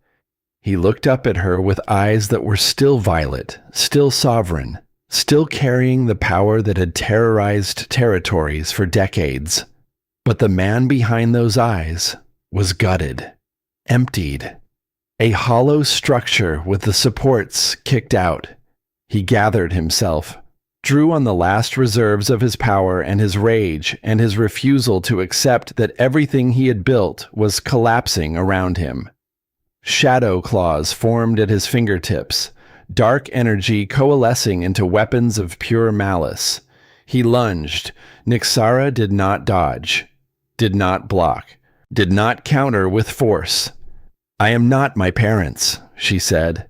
He looked up at her with eyes that were still violet, still sovereign, still carrying the power that had terrorized territories for decades. But the man behind those eyes was gutted, emptied, a hollow structure with the supports kicked out. He gathered himself, drew on the last reserves of his power and his rage and his refusal to accept that everything he had built was collapsing around him. Shadow claws formed at his fingertips, dark energy coalescing into weapons of pure malice. He lunged. Nyxara did not dodge, did not block, did not counter with force. "I am not my parents," she said,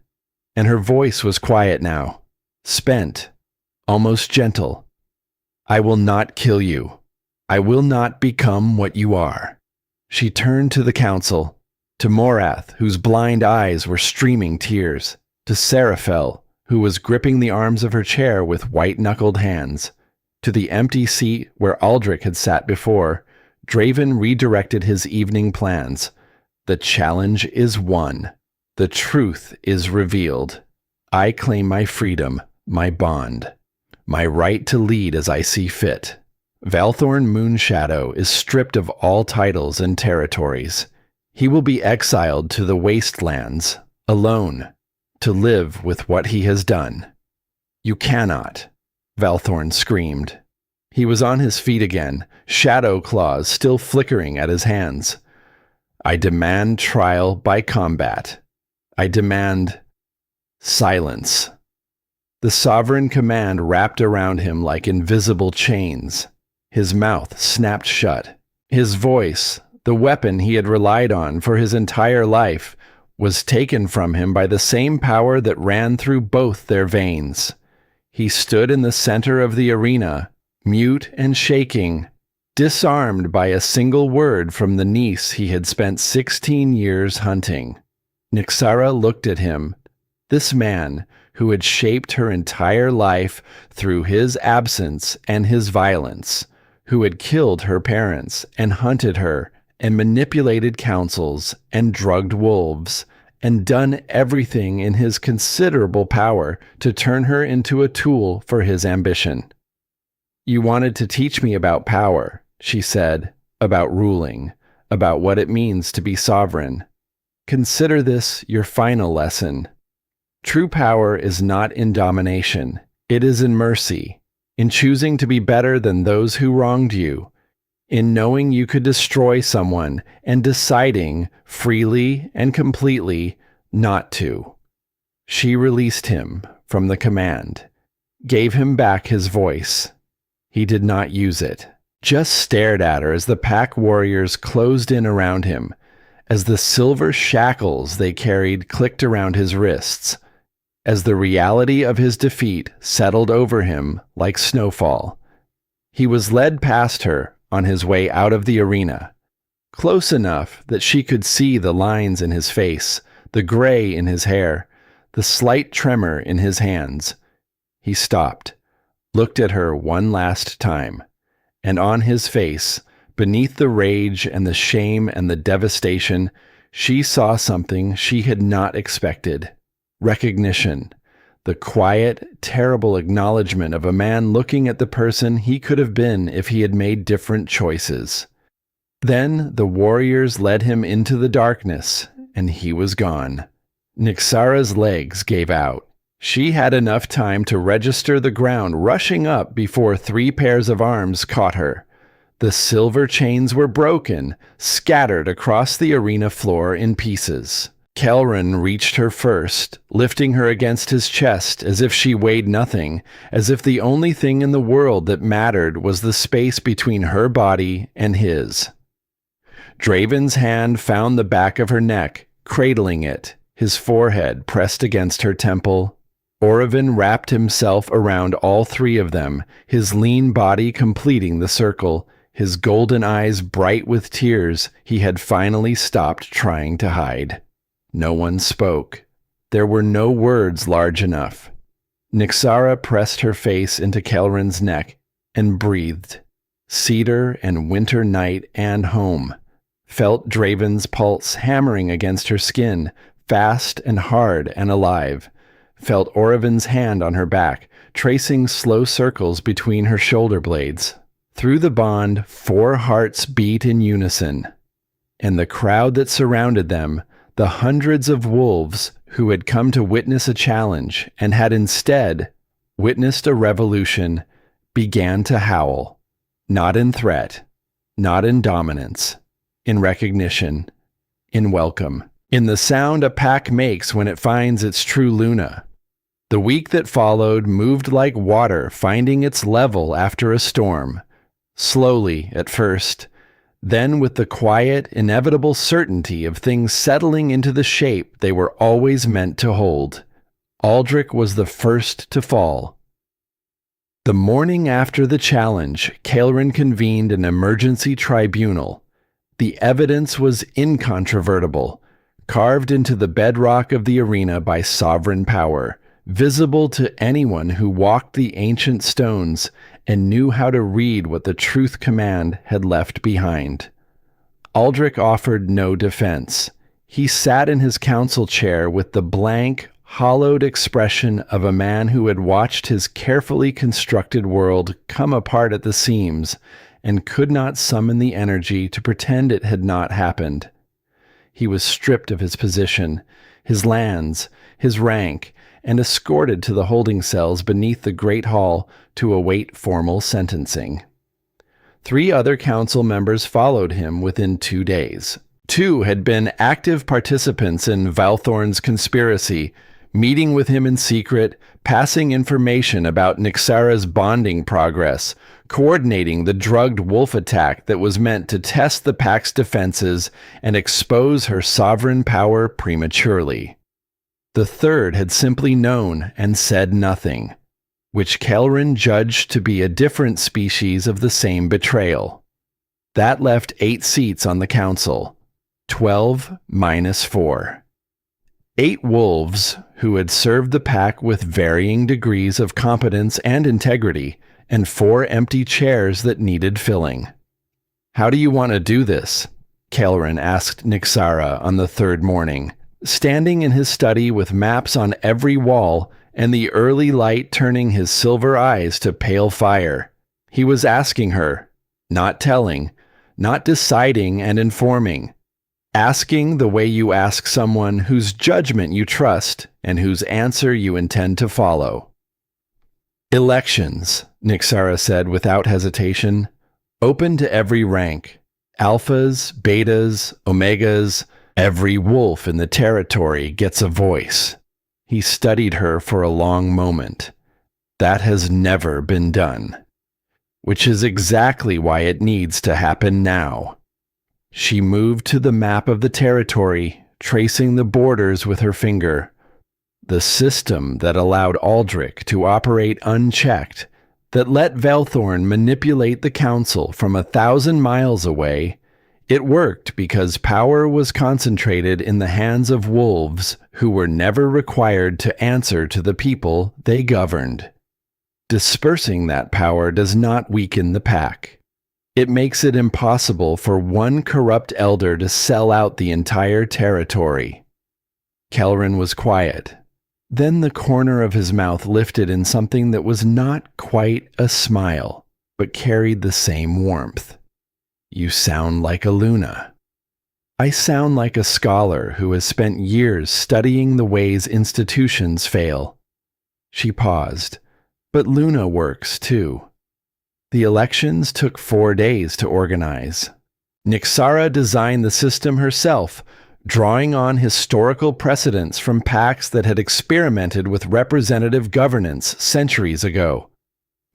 and her voice was quiet now, spent, almost gentle. "I will not kill you. I will not become what you are." She turned to the council, to Morath, whose blind eyes were streaming tears, to Seraphel, who was gripping the arms of her chair with white-knuckled hands, to the empty seat where Aldrich had sat before. Draven redirected his evening plans. The challenge is won. The truth is revealed. I claim my freedom, my bond, my right to lead as I see fit. Valthorn Moonshadow is stripped of all titles and territories. He will be exiled to the wastelands, alone, to live with what he has done. "You cannot," Valthorn screamed. He was on his feet again, shadow claws still flickering at his hands. "I demand trial by combat. I demand silence." The sovereign command wrapped around him like invisible chains. His mouth snapped shut. His voice, the weapon he had relied on for his entire life, was taken from him by the same power that ran through both their veins. He stood in the center of the arena, mute and shaking, disarmed by a single word from the niece he had spent 16 years hunting. Nyxara looked at him, this man who had shaped her entire life through his absence and his violence, who had killed her parents and hunted her and manipulated councils and drugged wolves and done everything in his considerable power to turn her into a tool for his ambition. "You wanted to teach me about power," she said, "about ruling, about what it means to be sovereign. Consider this your final lesson. True power is not in domination. It is in mercy, in choosing to be better than those who wronged you, in knowing you could destroy someone and deciding, freely and completely, not to." She released him from the command, gave him back his voice. He did not use it, just stared at her as the pack warriors closed in around him, as the silver shackles they carried clicked around his wrists, as the reality of his defeat settled over him like snowfall. He was led past her on his way out of the arena, close enough that she could see the lines in his face, the gray in his hair, the slight tremor in his hands. He stopped, looked at her one last time, and on his face, beneath the rage and the shame and the devastation, she saw something she had not expected. Recognition. The quiet, terrible acknowledgement of a man looking at the person he could have been if he had made different choices. Then the warriors led him into the darkness, and he was gone. Nyxara's legs gave out. She had enough time to register the ground rushing up before 3 pairs of arms caught her. The silver chains were broken, scattered across the arena floor in pieces. Kelrin reached her first, lifting her against his chest as if she weighed nothing, as if the only thing in the world that mattered was the space between her body and his. Draven's hand found the back of her neck, cradling it, his forehead pressed against her temple. Orovin wrapped himself around all 3 of them, his lean body completing the circle, his golden eyes bright with tears he had finally stopped trying to hide. No one spoke. There were no words large enough. Nyxara pressed her face into Kelrin's neck and breathed. Cedar and winter night and home. Felt Draven's pulse hammering against her skin, fast and hard and alive. Felt Orovin's hand on her back, tracing slow circles between her shoulder blades. Through the bond, 4 hearts beat in unison. And the crowd that surrounded them, the hundreds of wolves who had come to witness a challenge and had instead witnessed a revolution, began to howl. Not in threat, not in dominance, in recognition, in welcome, in the sound a pack makes when it finds its true Luna. The week that followed moved like water finding its level after a storm, slowly at first, then with the quiet, inevitable certainty of things settling into the shape they were always meant to hold. Aldrich was the first to fall. The morning after the challenge, Kelrin convened an emergency tribunal. The evidence was incontrovertible, carved into the bedrock of the arena by sovereign power, visible to anyone who walked the ancient stones and knew how to read what the Truth Command had left behind. Aldrich offered no defense. He sat in his council chair with the blank, hollowed expression of a man who had watched his carefully constructed world come apart at the seams and could not summon the energy to pretend it had not happened. He was stripped of his position, his lands, his rank, and escorted to the holding cells beneath the Great Hall to await formal sentencing. 3 other council members followed him within 2 days. 2 had been active participants in Valthorn's conspiracy, meeting with him in secret, passing information about Nyxara's bonding progress, coordinating the drugged wolf attack that was meant to test the pack's defenses and expose her sovereign power prematurely. The 3rd had simply known and said nothing, which Kelrin judged to be a different species of the same betrayal. That left 8 seats on the council, 12 minus 4. 8 wolves who had served the pack with varying degrees of competence and integrity, and 4 empty chairs that needed filling. "How do you want to do this?" Kelrin asked Nyxara on the 3rd morning, standing in his study with maps on every wall and the early light turning his silver eyes to pale fire. He was asking her, not telling, not deciding and informing, asking the way you ask someone whose judgment you trust and whose answer you intend to follow. "Elections," Nyxara said without hesitation, "open to every rank. Alphas, betas, omegas, every wolf in the territory gets a voice." He studied her for a long moment. "That has never been done. Which is exactly why it needs to happen now." She moved to the map of the territory, tracing the borders with her finger. The system that allowed Aldrich to operate unchecked, that let Valthorn manipulate the council from 1,000 miles away, it worked because power was concentrated in the hands of wolves who were never required to answer to the people they governed. Dispersing that power does not weaken the pack. It makes it impossible for one corrupt elder to sell out the entire territory." Kelrin was quiet. Then the corner of his mouth lifted in something that was not quite a smile, but carried the same warmth. "You sound like a Luna." "I sound like a scholar who has spent years studying the ways institutions fail." She paused. "But Luna works, too." The elections took 4 days to organize. Nyxara designed the system herself, drawing on historical precedents from pacts that had experimented with representative governance centuries ago.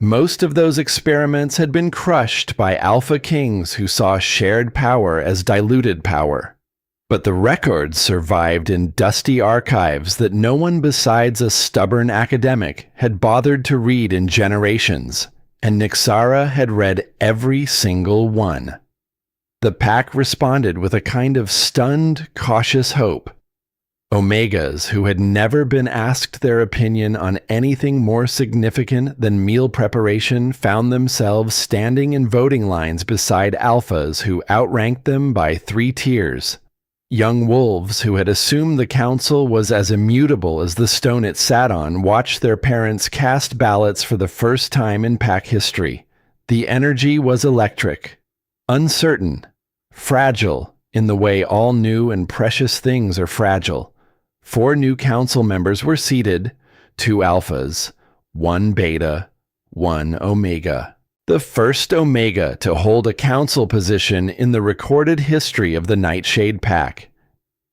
Most of those experiments had been crushed by alpha kings who saw shared power as diluted power. But the records survived in dusty archives that no one besides a stubborn academic had bothered to read in generations, and Nyxara had read every single one. The pack responded with a kind of stunned, cautious hope. Omegas, who had never been asked their opinion on anything more significant than meal preparation, found themselves standing in voting lines beside alphas who outranked them by 3 tiers. Young wolves, who had assumed the council was as immutable as the stone it sat on, watched their parents cast ballots for the first time in pack history. The energy was electric, uncertain, fragile in the way all new and precious things are fragile. 4 new council members were seated, 2 alphas, 1 beta, 1 omega. The first omega to hold a council position in the recorded history of the Nightshade Pack.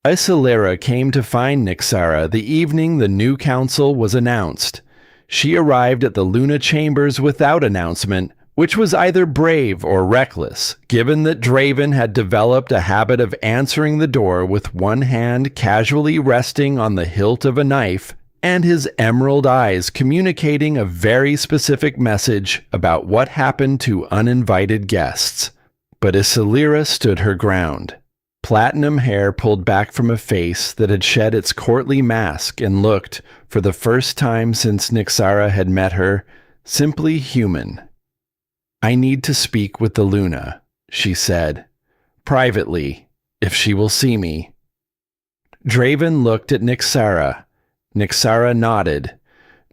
Nyxara came to find Nyxara the evening the new council was announced. She arrived at the Luna Chambers without announcement, which was either brave or reckless, given that Draven had developed a habit of answering the door with one hand casually resting on the hilt of a knife, and his emerald eyes communicating a very specific message about what happened to uninvited guests. But Nyxara stood her ground. Platinum hair pulled back from a face that had shed its courtly mask and looked, for the first time since Nyxara had met her, simply human. "I need to speak with the Luna," she said. "Privately, if she will see me." Draven looked at Nyxara. Nyxara nodded.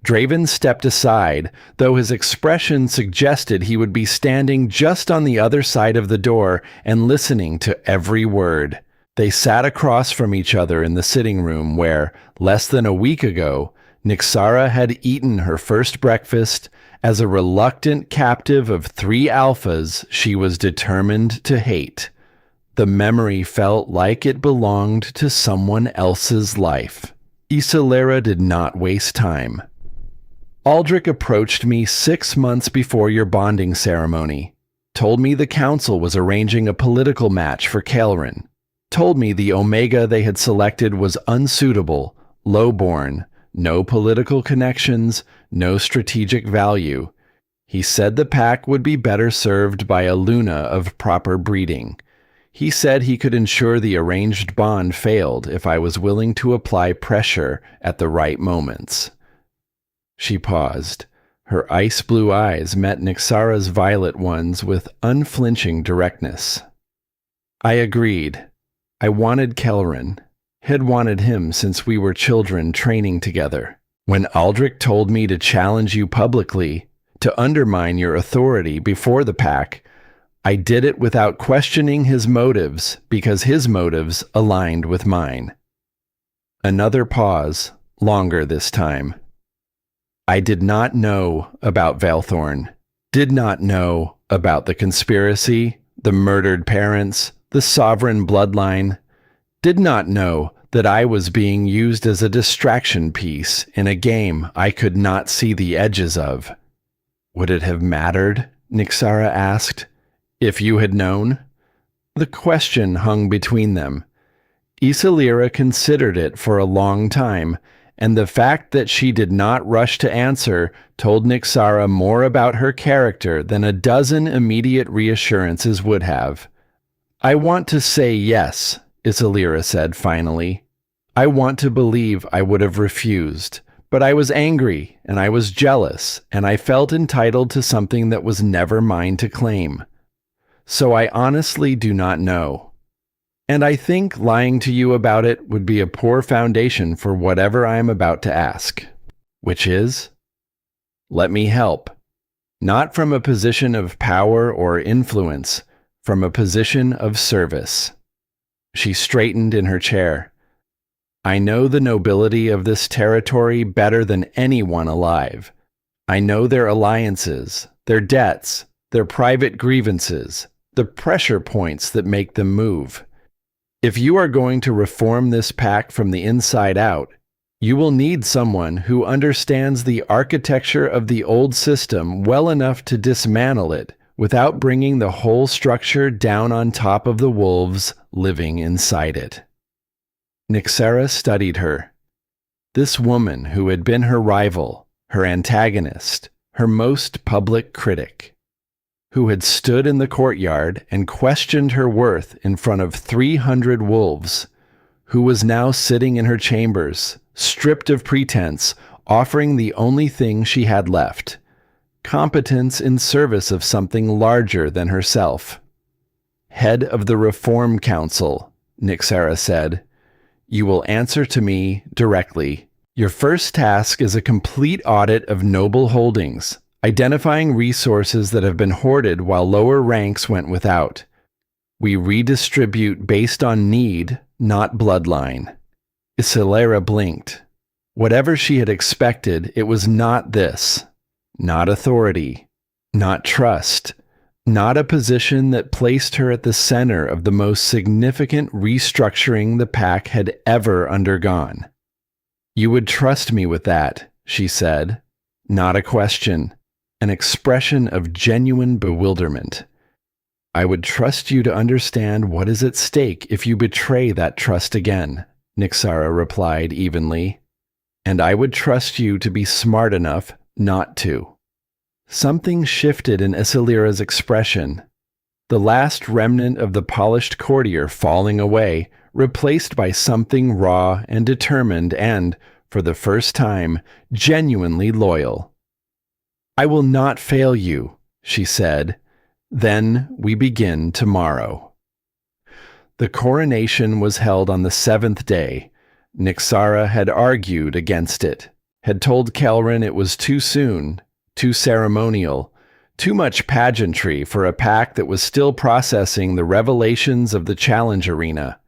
Draven stepped aside, though his expression suggested he would be standing just on the other side of the door and listening to every word. They sat across from each other in the sitting room where, less than a week ago, Nyxara had eaten her first breakfast. As a reluctant captive of 3 alphas, she was determined to hate. The memory felt like it belonged to someone else's life. Nyxara did not waste time. "Aldrich approached me 6 months before your bonding ceremony. Told me the council was arranging a political match for Kelrin. Told me the Omega they had selected was unsuitable, lowborn, no political connections, no strategic value. He said the pack would be better served by a Luna of proper breeding. He said he could ensure the arranged bond failed if I was willing to apply pressure at the right moments." She paused. Her ice-blue eyes met Nyxara's violet ones with unflinching directness. "I agreed. I wanted Kelrin. Had wanted him since we were children training together. When Aldrich told me to challenge you publicly, to undermine your authority before the pack, I did it without questioning his motives because his motives aligned with mine." Another pause, longer this time. "I did not know about Valthorn. Did not know about the conspiracy, the murdered parents, the sovereign bloodline. Did not know that I was being used as a distraction piece in a game I could not see the edges of." "Would it have mattered?" Nyxara asked. "If you had known?" The question hung between them. Nyxara considered it for a long time, and the fact that she did not rush to answer told Nyxara more about her character than a dozen immediate reassurances would have. "I want to say yes," Nyxara said finally. "I want to believe I would have refused, but I was angry, and I was jealous, and I felt entitled to something that was never mine to claim." so I honestly do not know. And I think lying to you about it would be a poor foundation for whatever I am about to ask, which is, let me help. Not from a position of power or influence, from a position of service. She straightened in her chair. I know the nobility of this territory better than anyone alive. I know their alliances, their debts, their private grievances, the pressure points that make them move. If you are going to reform this pack from the inside out, you will need someone who understands the architecture of the old system well enough to dismantle it without bringing the whole structure down on top of the wolves living inside it. Nyxara studied her. This woman who had been her rival, her antagonist, her most public critic, who had stood in the courtyard and questioned her worth in front of 300 wolves, who was now sitting in her chambers, stripped of pretense, offering the only thing she had left, competence in service of something larger than herself. Head of the Reform Council, Nyxara said, you will answer to me directly. Your first task is a complete audit of noble holdings, identifying resources that have been hoarded while lower ranks went without. We redistribute based on need, not bloodline. Isilera blinked. Whatever she had expected, it was not this. Not authority. Not trust. Not a position that placed her at the center of the most significant restructuring the pack had ever undergone. You would trust me with that, she said. Not a question. An expression of genuine bewilderment. I would trust you to understand what is at stake if you betray that trust again, Nyxara replied evenly. And I would trust you to be smart enough not to. Something shifted in Isilera's expression. The last remnant of the polished courtier falling away, replaced by something raw and determined and, for the first time, genuinely loyal. I will not fail you, she said. Then we begin tomorrow. The coronation was held on the 7th day. Nyxara had argued against it, had told Kelrin it was too soon, too ceremonial, too much pageantry for a pack that was still processing the revelations of the challenge arena.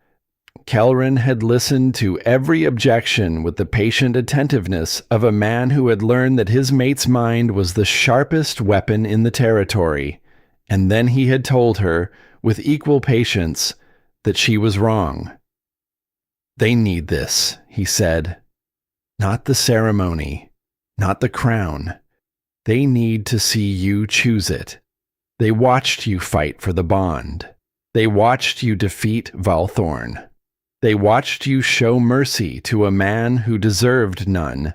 Kelrin had listened to every objection with the patient attentiveness of a man who had learned that his mate's mind was the sharpest weapon in the territory, and then he had told her, with equal patience, that she was wrong. They need this, he said. Not the ceremony, not the crown. They need to see you choose it. They watched you fight for the bond. They watched you defeat Valthorn. They watched you show mercy to a man who deserved none.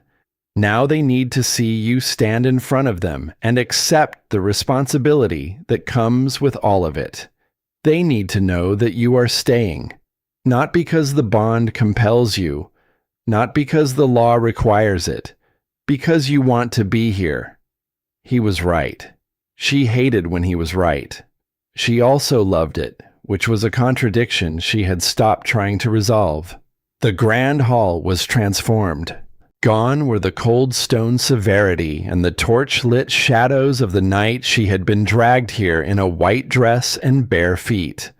Now they need to see you stand in front of them and accept the responsibility that comes with all of it. They need to know that you are staying, not because the bond compels you, not because the law requires it, because you want to be here. He was right. She hated when he was right. She also loved it, which was a contradiction she had stopped trying to resolve. The grand hall was transformed. Gone were the cold stone severity and the torch-lit shadows of the night she had been dragged here in a white dress and bare feet.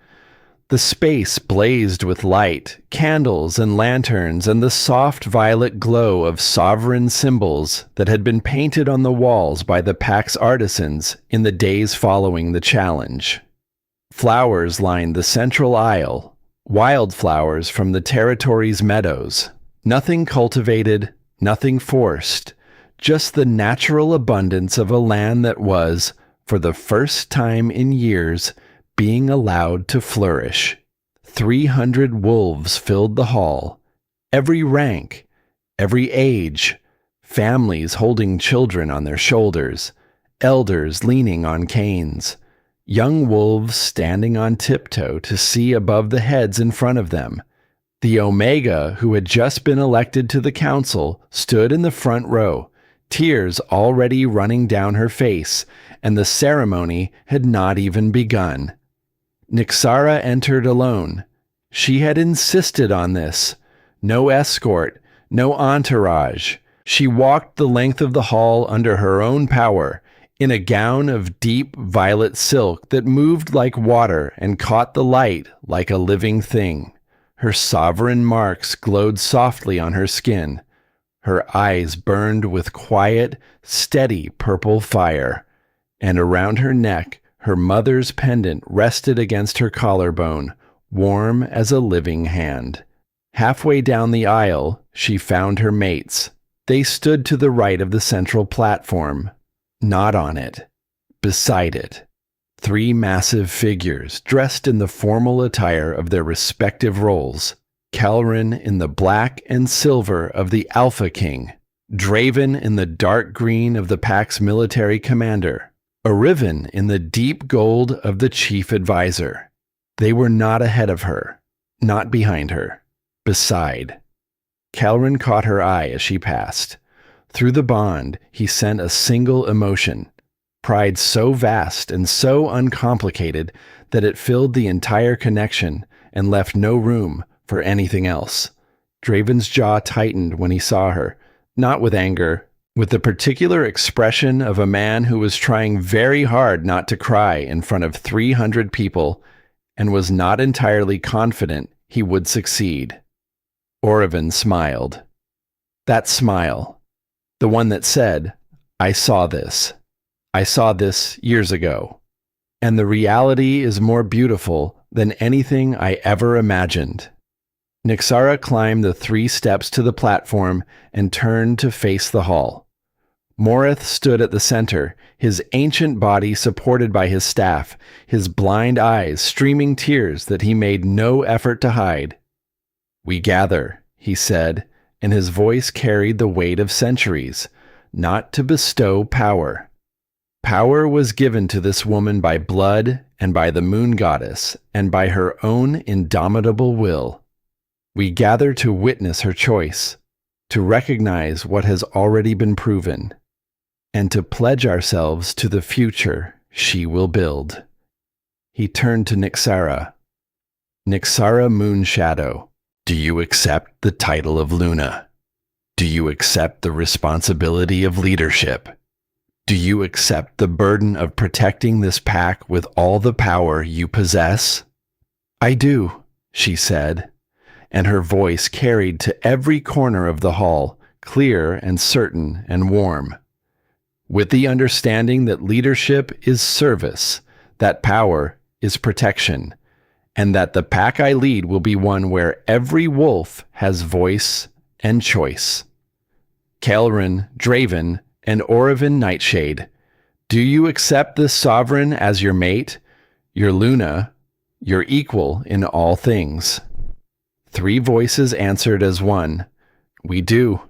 The space blazed with light, candles and lanterns, and the soft violet glow of sovereign symbols that had been painted on the walls by the pack's artisans in the days following the challenge. Flowers lined the central aisle, wildflowers from the territory's meadows. Nothing cultivated, nothing forced, just the natural abundance of a land that was, for the first time in years, being allowed to flourish. 300 wolves filled the hall, every rank, every age, families holding children on their shoulders, elders leaning on canes, young wolves standing on tiptoe to see above the heads in front of them. The Omega, who had just been elected to the council, stood in the front row, tears already running down her face, and the ceremony had not even begun. Nyxara entered alone. She had insisted on this. No escort, no entourage. She walked the length of the hall under her own power, in a gown of deep violet silk that moved like water and caught the light like a living thing. Her sovereign marks glowed softly on her skin. Her eyes burned with quiet, steady purple fire, and around her neck her mother's pendant rested against her collarbone, warm as a living hand. Halfway down the aisle, she found her mates. They stood to the right of the central platform. Not on it. Beside it. 3 massive figures dressed in the formal attire of their respective roles. Kelrin in the black and silver of the Alpha King. Draven in the dark green of the pack's military commander. Oriven in the deep gold of the chief advisor. They were not ahead of her. Not behind her. Beside. Kelrin caught her eye as she passed. Through the bond, he sent a single emotion. Pride so vast and so uncomplicated that it filled the entire connection and left no room for anything else. Draven's jaw tightened when he saw her, not with anger, with the particular expression of a man who was trying very hard not to cry in front of 300 people and was not entirely confident he would succeed. Oriven smiled. That smile, the one that said, "I saw this. I saw this years ago. And the reality is more beautiful than anything I ever imagined." Nyxara climbed the 3 steps to the platform and turned to face the hall. Morith stood at the center, his ancient body supported by his staff, his blind eyes streaming tears that he made no effort to hide. "We gather," he said, and his voice carried the weight of centuries, not to bestow power. Power was given to this woman by blood and by the moon goddess and by her own indomitable will. We gather to witness her choice, to recognize what has already been proven, and to pledge ourselves to the future she will build. He turned to Nyxara. "Nyxara Moonshadow, do you accept the title of Luna? Do you accept the responsibility of leadership? Do you accept the burden of protecting this pack with all the power you possess?" "I do," she said, and her voice carried to every corner of the hall, clear and certain and warm. "With the understanding that leadership is service, that power is protection, and that the pack I lead will be one where every wolf has voice and choice. Kelrin, Draven, and Oriven Nightshade, do you accept this sovereign as your mate, your Luna, your equal in all things?" 3 voices answered as one. "We do."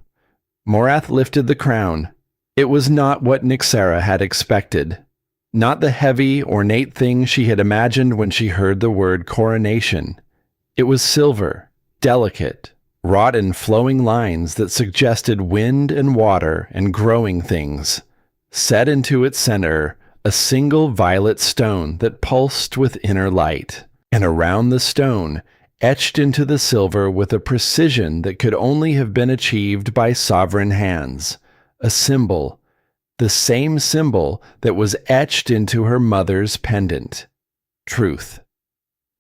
Morath lifted the crown. It was not what Nyxara had expected. Not the heavy, ornate thing she had imagined when she heard the word coronation. It was silver, delicate, wrought in flowing lines that suggested wind and water and growing things. Set into its center, a single violet stone that pulsed with inner light. And around the stone, etched into the silver with a precision that could only have been achieved by sovereign hands, a symbol, the same symbol that was etched into her mother's pendant. Truth.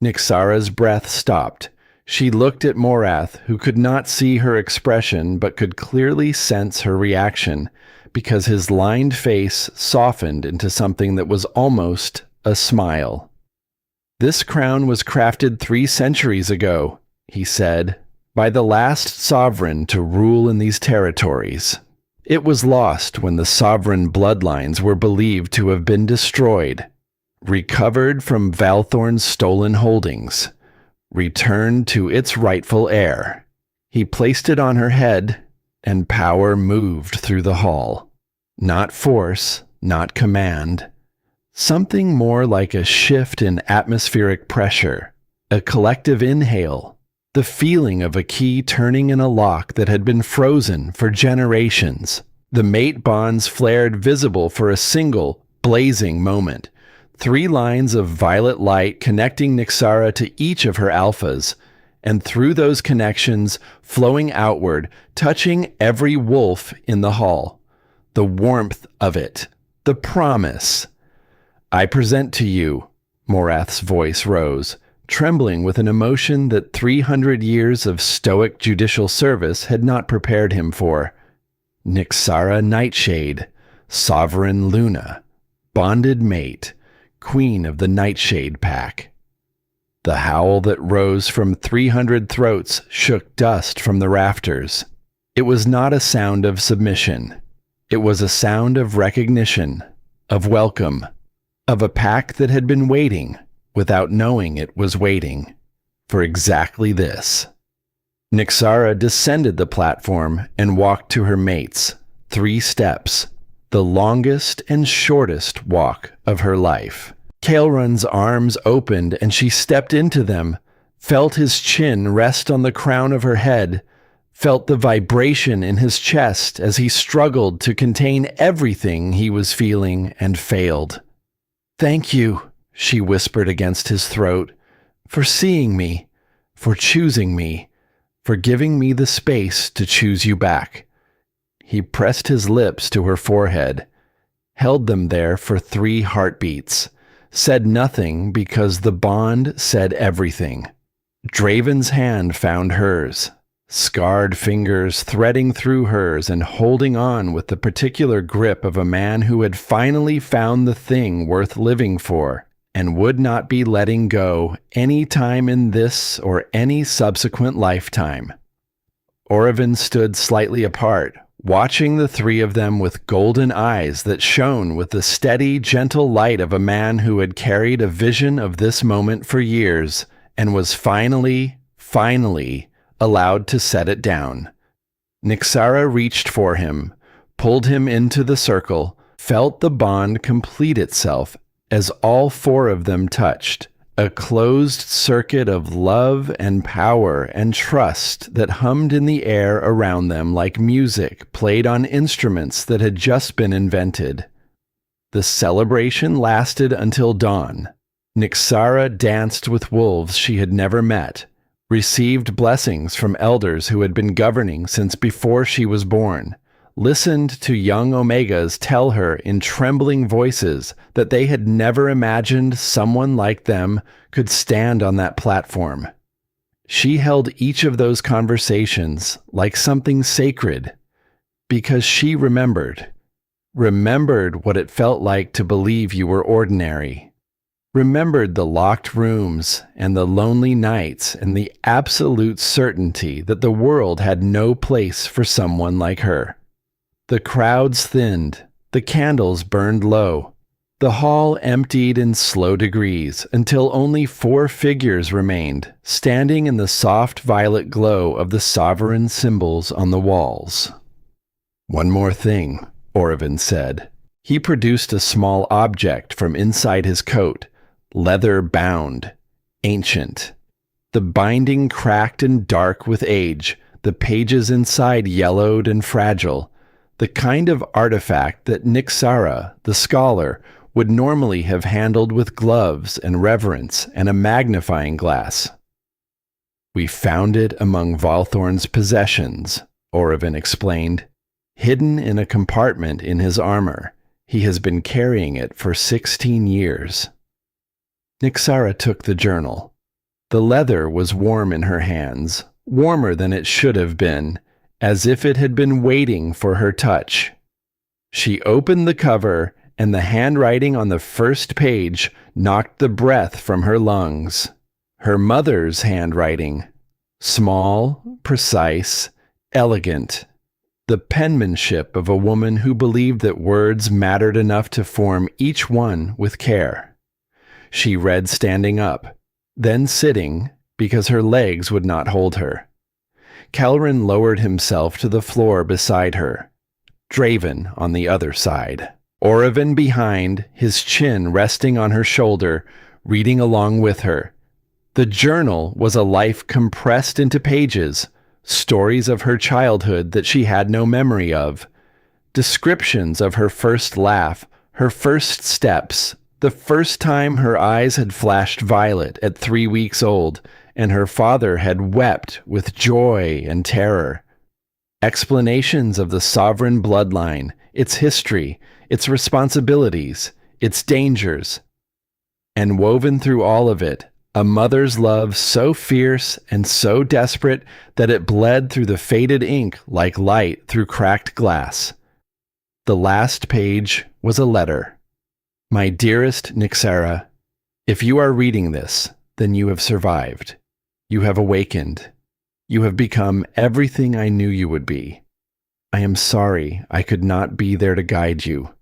Nyxara's breath stopped. She looked at Morath, who could not see her expression but could clearly sense her reaction, because his lined face softened into something that was almost a smile. "This crown was crafted 3 centuries ago," he said, "by the last sovereign to rule in these territories. It was lost when the sovereign bloodlines were believed to have been destroyed, recovered from Valthorn's stolen holdings, returned to its rightful heir." He placed it on her head, and power moved through the hall. Not force, not command. Something more like a shift in atmospheric pressure, a collective inhale, the feeling of a key turning in a lock that had been frozen for generations. The mate bonds flared visible for a single, blazing moment. 3 lines of violet light connecting Nyxara to each of her alphas, and through those connections, flowing outward, touching every wolf in the hall. The warmth of it. The promise. I present to you, Morath's voice rose, trembling with an emotion that 300 years of stoic judicial service had not prepared him for. Nyxara Nightshade, Sovereign Luna, bonded mate, Queen of the Nightshade Pack. The howl that rose from 300 throats shook dust from the rafters. It was not a sound of submission. It was a sound of recognition, of welcome, of a pack that had been waiting, without knowing it was waiting, for exactly this. Nyxara descended the platform and walked to her mates, 3 steps, the longest and shortest walk of her life. Kael'run's arms opened and she stepped into them, felt his chin rest on the crown of her head, felt the vibration in his chest as he struggled to contain everything he was feeling and failed. "Thank you," she whispered against his throat, "for seeing me, for choosing me, for giving me the space to choose you back." He pressed his lips to her forehead, held them there for 3 heartbeats, said nothing because the bond said everything. Draven's hand found hers, scarred fingers threading through hers and holding on with the particular grip of a man who had finally found the thing worth living for and would not be letting go any time in this or any subsequent lifetime. Orevan stood slightly apart, watching the 3 of them with golden eyes that shone with the steady, gentle light of a man who had carried a vision of this moment for years and was finally allowed to set it down. Nyxara reached for him, pulled him into the circle, felt the bond complete itself as all 4 of them touched, a closed circuit of love and power and trust that hummed in the air around them like music played on instruments that had just been invented. The celebration lasted until dawn. Nyxara danced with wolves she had never met, received blessings from elders who had been governing since before she was born, listened to young Omegas tell her in trembling voices that they had never imagined someone like them could stand on that platform. She held each of those conversations like something sacred, because she remembered what it felt like to believe you were ordinary, remembered the locked rooms and the lonely nights and the absolute certainty that the world had no place for someone like her. The crowds thinned, the candles burned low, the hall emptied in slow degrees until only 4 figures remained, standing in the soft violet glow of the sovereign symbols on the walls. "One more thing," Orevan said. He produced a small object from inside his coat, leather bound, ancient. The binding cracked and dark with age, the pages inside yellowed and fragile, the kind of artifact that Nyxara, the scholar, would normally have handled with gloves and reverence and a magnifying glass. "We found it among Valthorn's possessions," Orevan explained. "Hidden in a compartment in his armor. He has been carrying it for 16 years. Nyxara took the journal. The leather was warm in her hands, warmer than it should have been, as if it had been waiting for her touch. She opened the cover, and the handwriting on the first page knocked the breath from her lungs. Her mother's handwriting. Small, precise, elegant. The penmanship of a woman who believed that words mattered enough to form each one with care. She read standing up, then sitting, because her legs would not hold her. Kael'run lowered himself to the floor beside her, Draven on the other side. Orevan behind, his chin resting on her shoulder, reading along with her. The journal was a life compressed into pages, stories of her childhood that she had no memory of, descriptions of her first laugh, her first steps, The first time her eyes had flashed violet at 3 weeks old, and her father had wept with joy and terror. Explanations of the sovereign bloodline, its history, its responsibilities, its dangers. And woven through all of it, a mother's love so fierce and so desperate that it bled through the faded ink like light through cracked glass. The last page was a letter. My dearest Nyxara, if you are reading this, then you have survived. You have awakened. You have become everything I knew you would be. I am sorry I could not be there to guide you.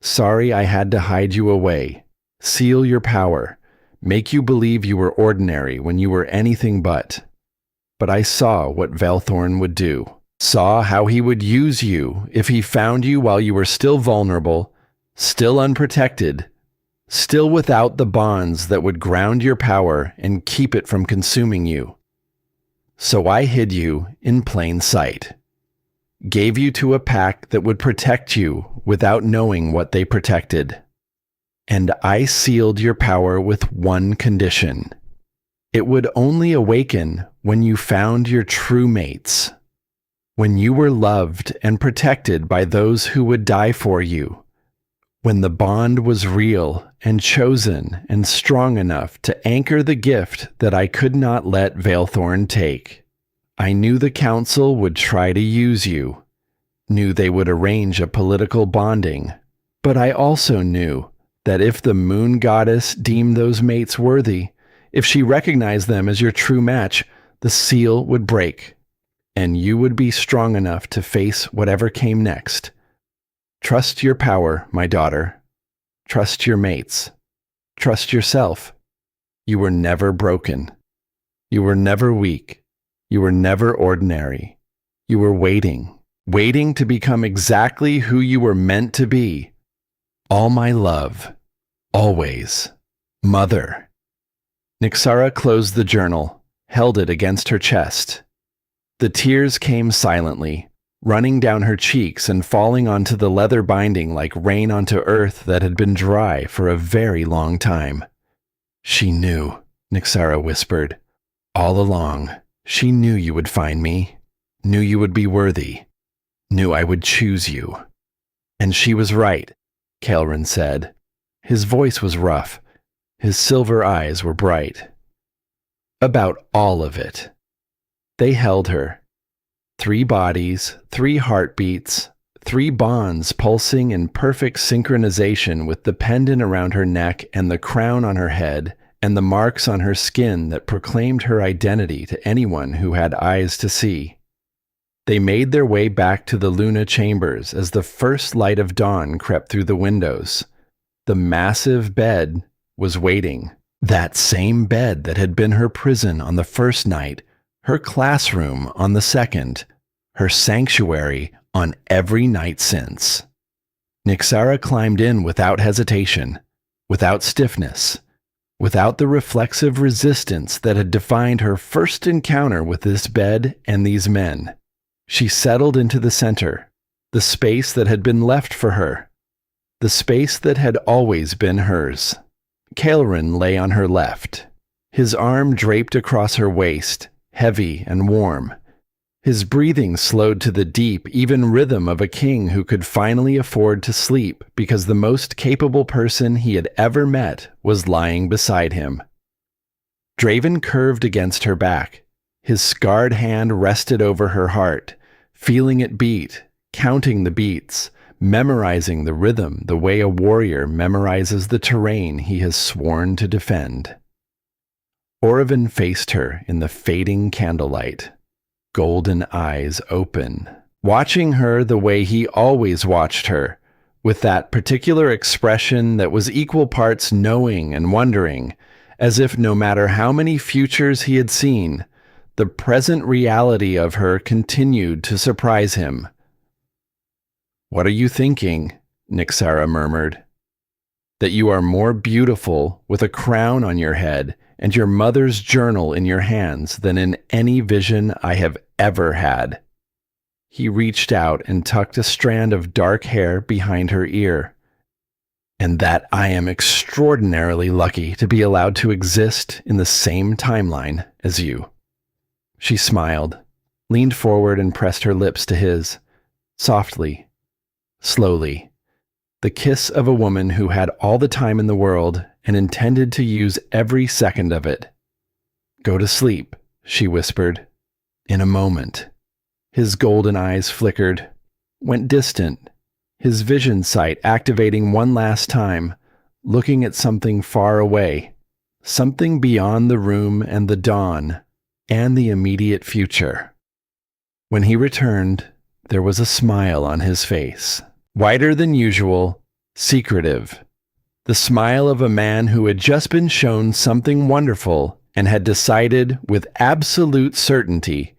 Sorry I had to hide you away, seal your power, make you believe you were ordinary when you were anything but. But I saw what Velthorn would do, saw how he would use you if he found you while you were still vulnerable, still unprotected, still without the bonds that would ground your power and keep it from consuming you. So I hid you in plain sight, gave you to a pack that would protect you without knowing what they protected. And I sealed your power with one condition. It would only awaken when you found your true mates, when you were loved and protected by those who would die for you, when the bond was real and chosen and strong enough to anchor the gift that I could not let Velthorn take. I knew the council would try to use you, knew they would arrange a political bonding, but I also knew that if the moon goddess deemed those mates worthy, if she recognized them as your true match, the seal would break, and you would be strong enough to face whatever came next. Trust your power, my daughter. Trust your mates. Trust yourself. You were never broken. You were never weak. You were never ordinary. You were waiting to become exactly who you were meant to be. All my love. Always. Mother. Nyxara closed the journal, held it against her chest. The tears came silently, running down her cheeks and falling onto the leather binding like rain onto earth that had been dry for a very long time. She knew, Nyxara whispered. All along, she knew you would find me, knew you would be worthy, knew I would choose you. And she was right, Kaelrin said. His voice was rough. His silver eyes were bright. About all of it. They held her. 3 bodies, 3 heartbeats, 3 bonds pulsing in perfect synchronization with the pendant around her neck and the crown on her head and the marks on her skin that proclaimed her identity to anyone who had eyes to see. They made their way back to the Luna chambers as the first light of dawn crept through the windows. The massive bed was waiting. That same bed that had been her prison on the first night, her classroom on the second, her sanctuary on every night since. Nyxara climbed in without hesitation, without stiffness, without the reflexive resistance that had defined her first encounter with this bed and these men. She settled into the center, the space that had been left for her, the space that had always been hers. Kaelrin lay on her left, his arm draped across her waist, heavy and warm. His breathing slowed to the deep, even rhythm of a king who could finally afford to sleep because the most capable person he had ever met was lying beside him. Draven curved against her back. His scarred hand rested over her heart, feeling it beat, counting the beats, memorizing the rhythm the way a warrior memorizes the terrain he has sworn to defend. Orevan faced her in the fading candlelight, golden eyes open, watching her the way he always watched her, with that particular expression that was equal parts knowing and wondering, as if no matter how many futures he had seen, the present reality of her continued to surprise him. "What are you thinking?" Nyxara murmured. "That you are more beautiful with a crown on your head and your mother's journal in your hands than in any vision I have ever had." He reached out and tucked a strand of dark hair behind her ear. and that I am extraordinarily lucky to be allowed to exist in the same timeline as you." She smiled, leaned forward and pressed her lips to his, softly, slowly, the kiss of a woman who had all the time in the world and intended to use every second of it. "Go to sleep," she whispered. "In a moment." His golden eyes flickered, went distant, his vision sight activating one last time, looking at something far away, something beyond the room and the dawn, and the immediate future. When he returned, there was a smile on his face, wider than usual, secretive. The smile of a man who had just been shown something wonderful and had decided with absolute certainty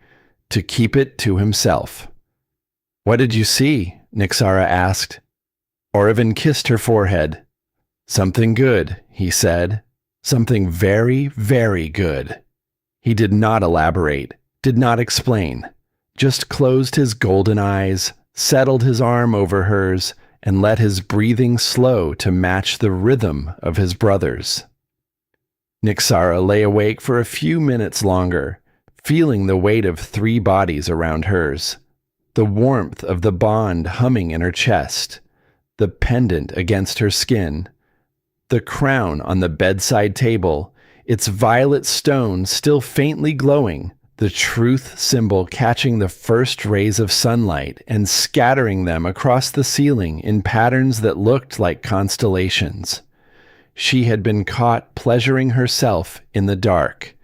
to keep it to himself. "What did you see?" Nyxara asked. Orevan kissed her forehead. "Something good," he said. "Something very, very good." He did not elaborate, did not explain, just closed his golden eyes, settled his arm over hers, and let his breathing slow to match the rhythm of his brother's. Nyxara lay awake for a few minutes longer, feeling the weight of 3 bodies around hers, the warmth of the bond humming in her chest, the pendant against her skin, the crown on the bedside table, its violet stone still faintly glowing, the truth symbol catching the first rays of sunlight and scattering them across the ceiling in patterns that looked like constellations. She had been caught pleasuring herself in the dark,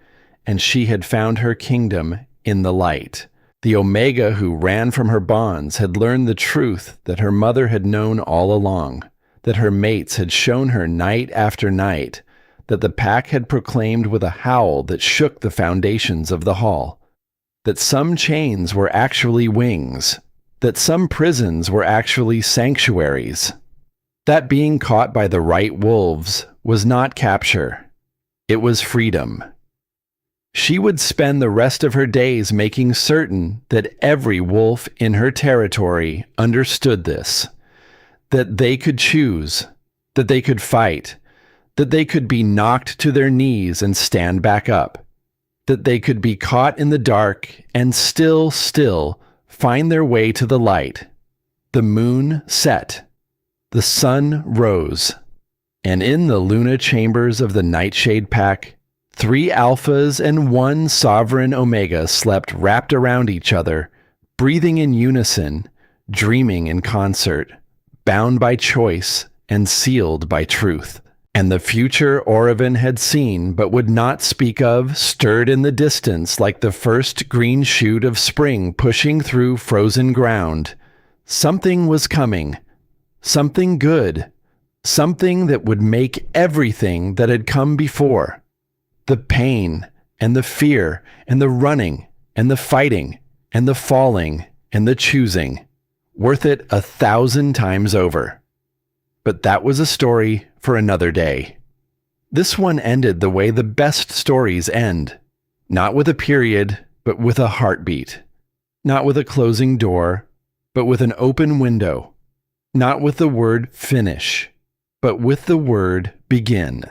and she had found her kingdom in the light. The Omega who ran from her bonds had learned the truth that her mother had known all along, that her mates had shown her night after night, that the pack had proclaimed with a howl that shook the foundations of the hall, that some chains were actually wings, that some prisons were actually sanctuaries, that being caught by the right wolves was not capture, it was freedom. She would spend the rest of her days making certain that every wolf in her territory understood this, that they could choose, that they could fight, that they could be knocked to their knees and stand back up, that they could be caught in the dark and still find their way to the light. The moon set, the sun rose, and in the Luna chambers of the Nightshade Pack, 3 alphas and 1 sovereign Omega slept wrapped around each other, breathing in unison, dreaming in concert, bound by choice and sealed by truth. And the future Orevan had seen but would not speak of stirred in the distance like the first green shoot of spring pushing through frozen ground. Something was coming, something good, something that would make everything that had come before, the pain and the fear and the running and the fighting and the falling and the choosing, worth it 1,000 times over. But that was a story for another day. This one ended the way the best stories end, not with a period, but with a heartbeat, not with a closing door, but with an open window, not with the word finish, but with the word begin.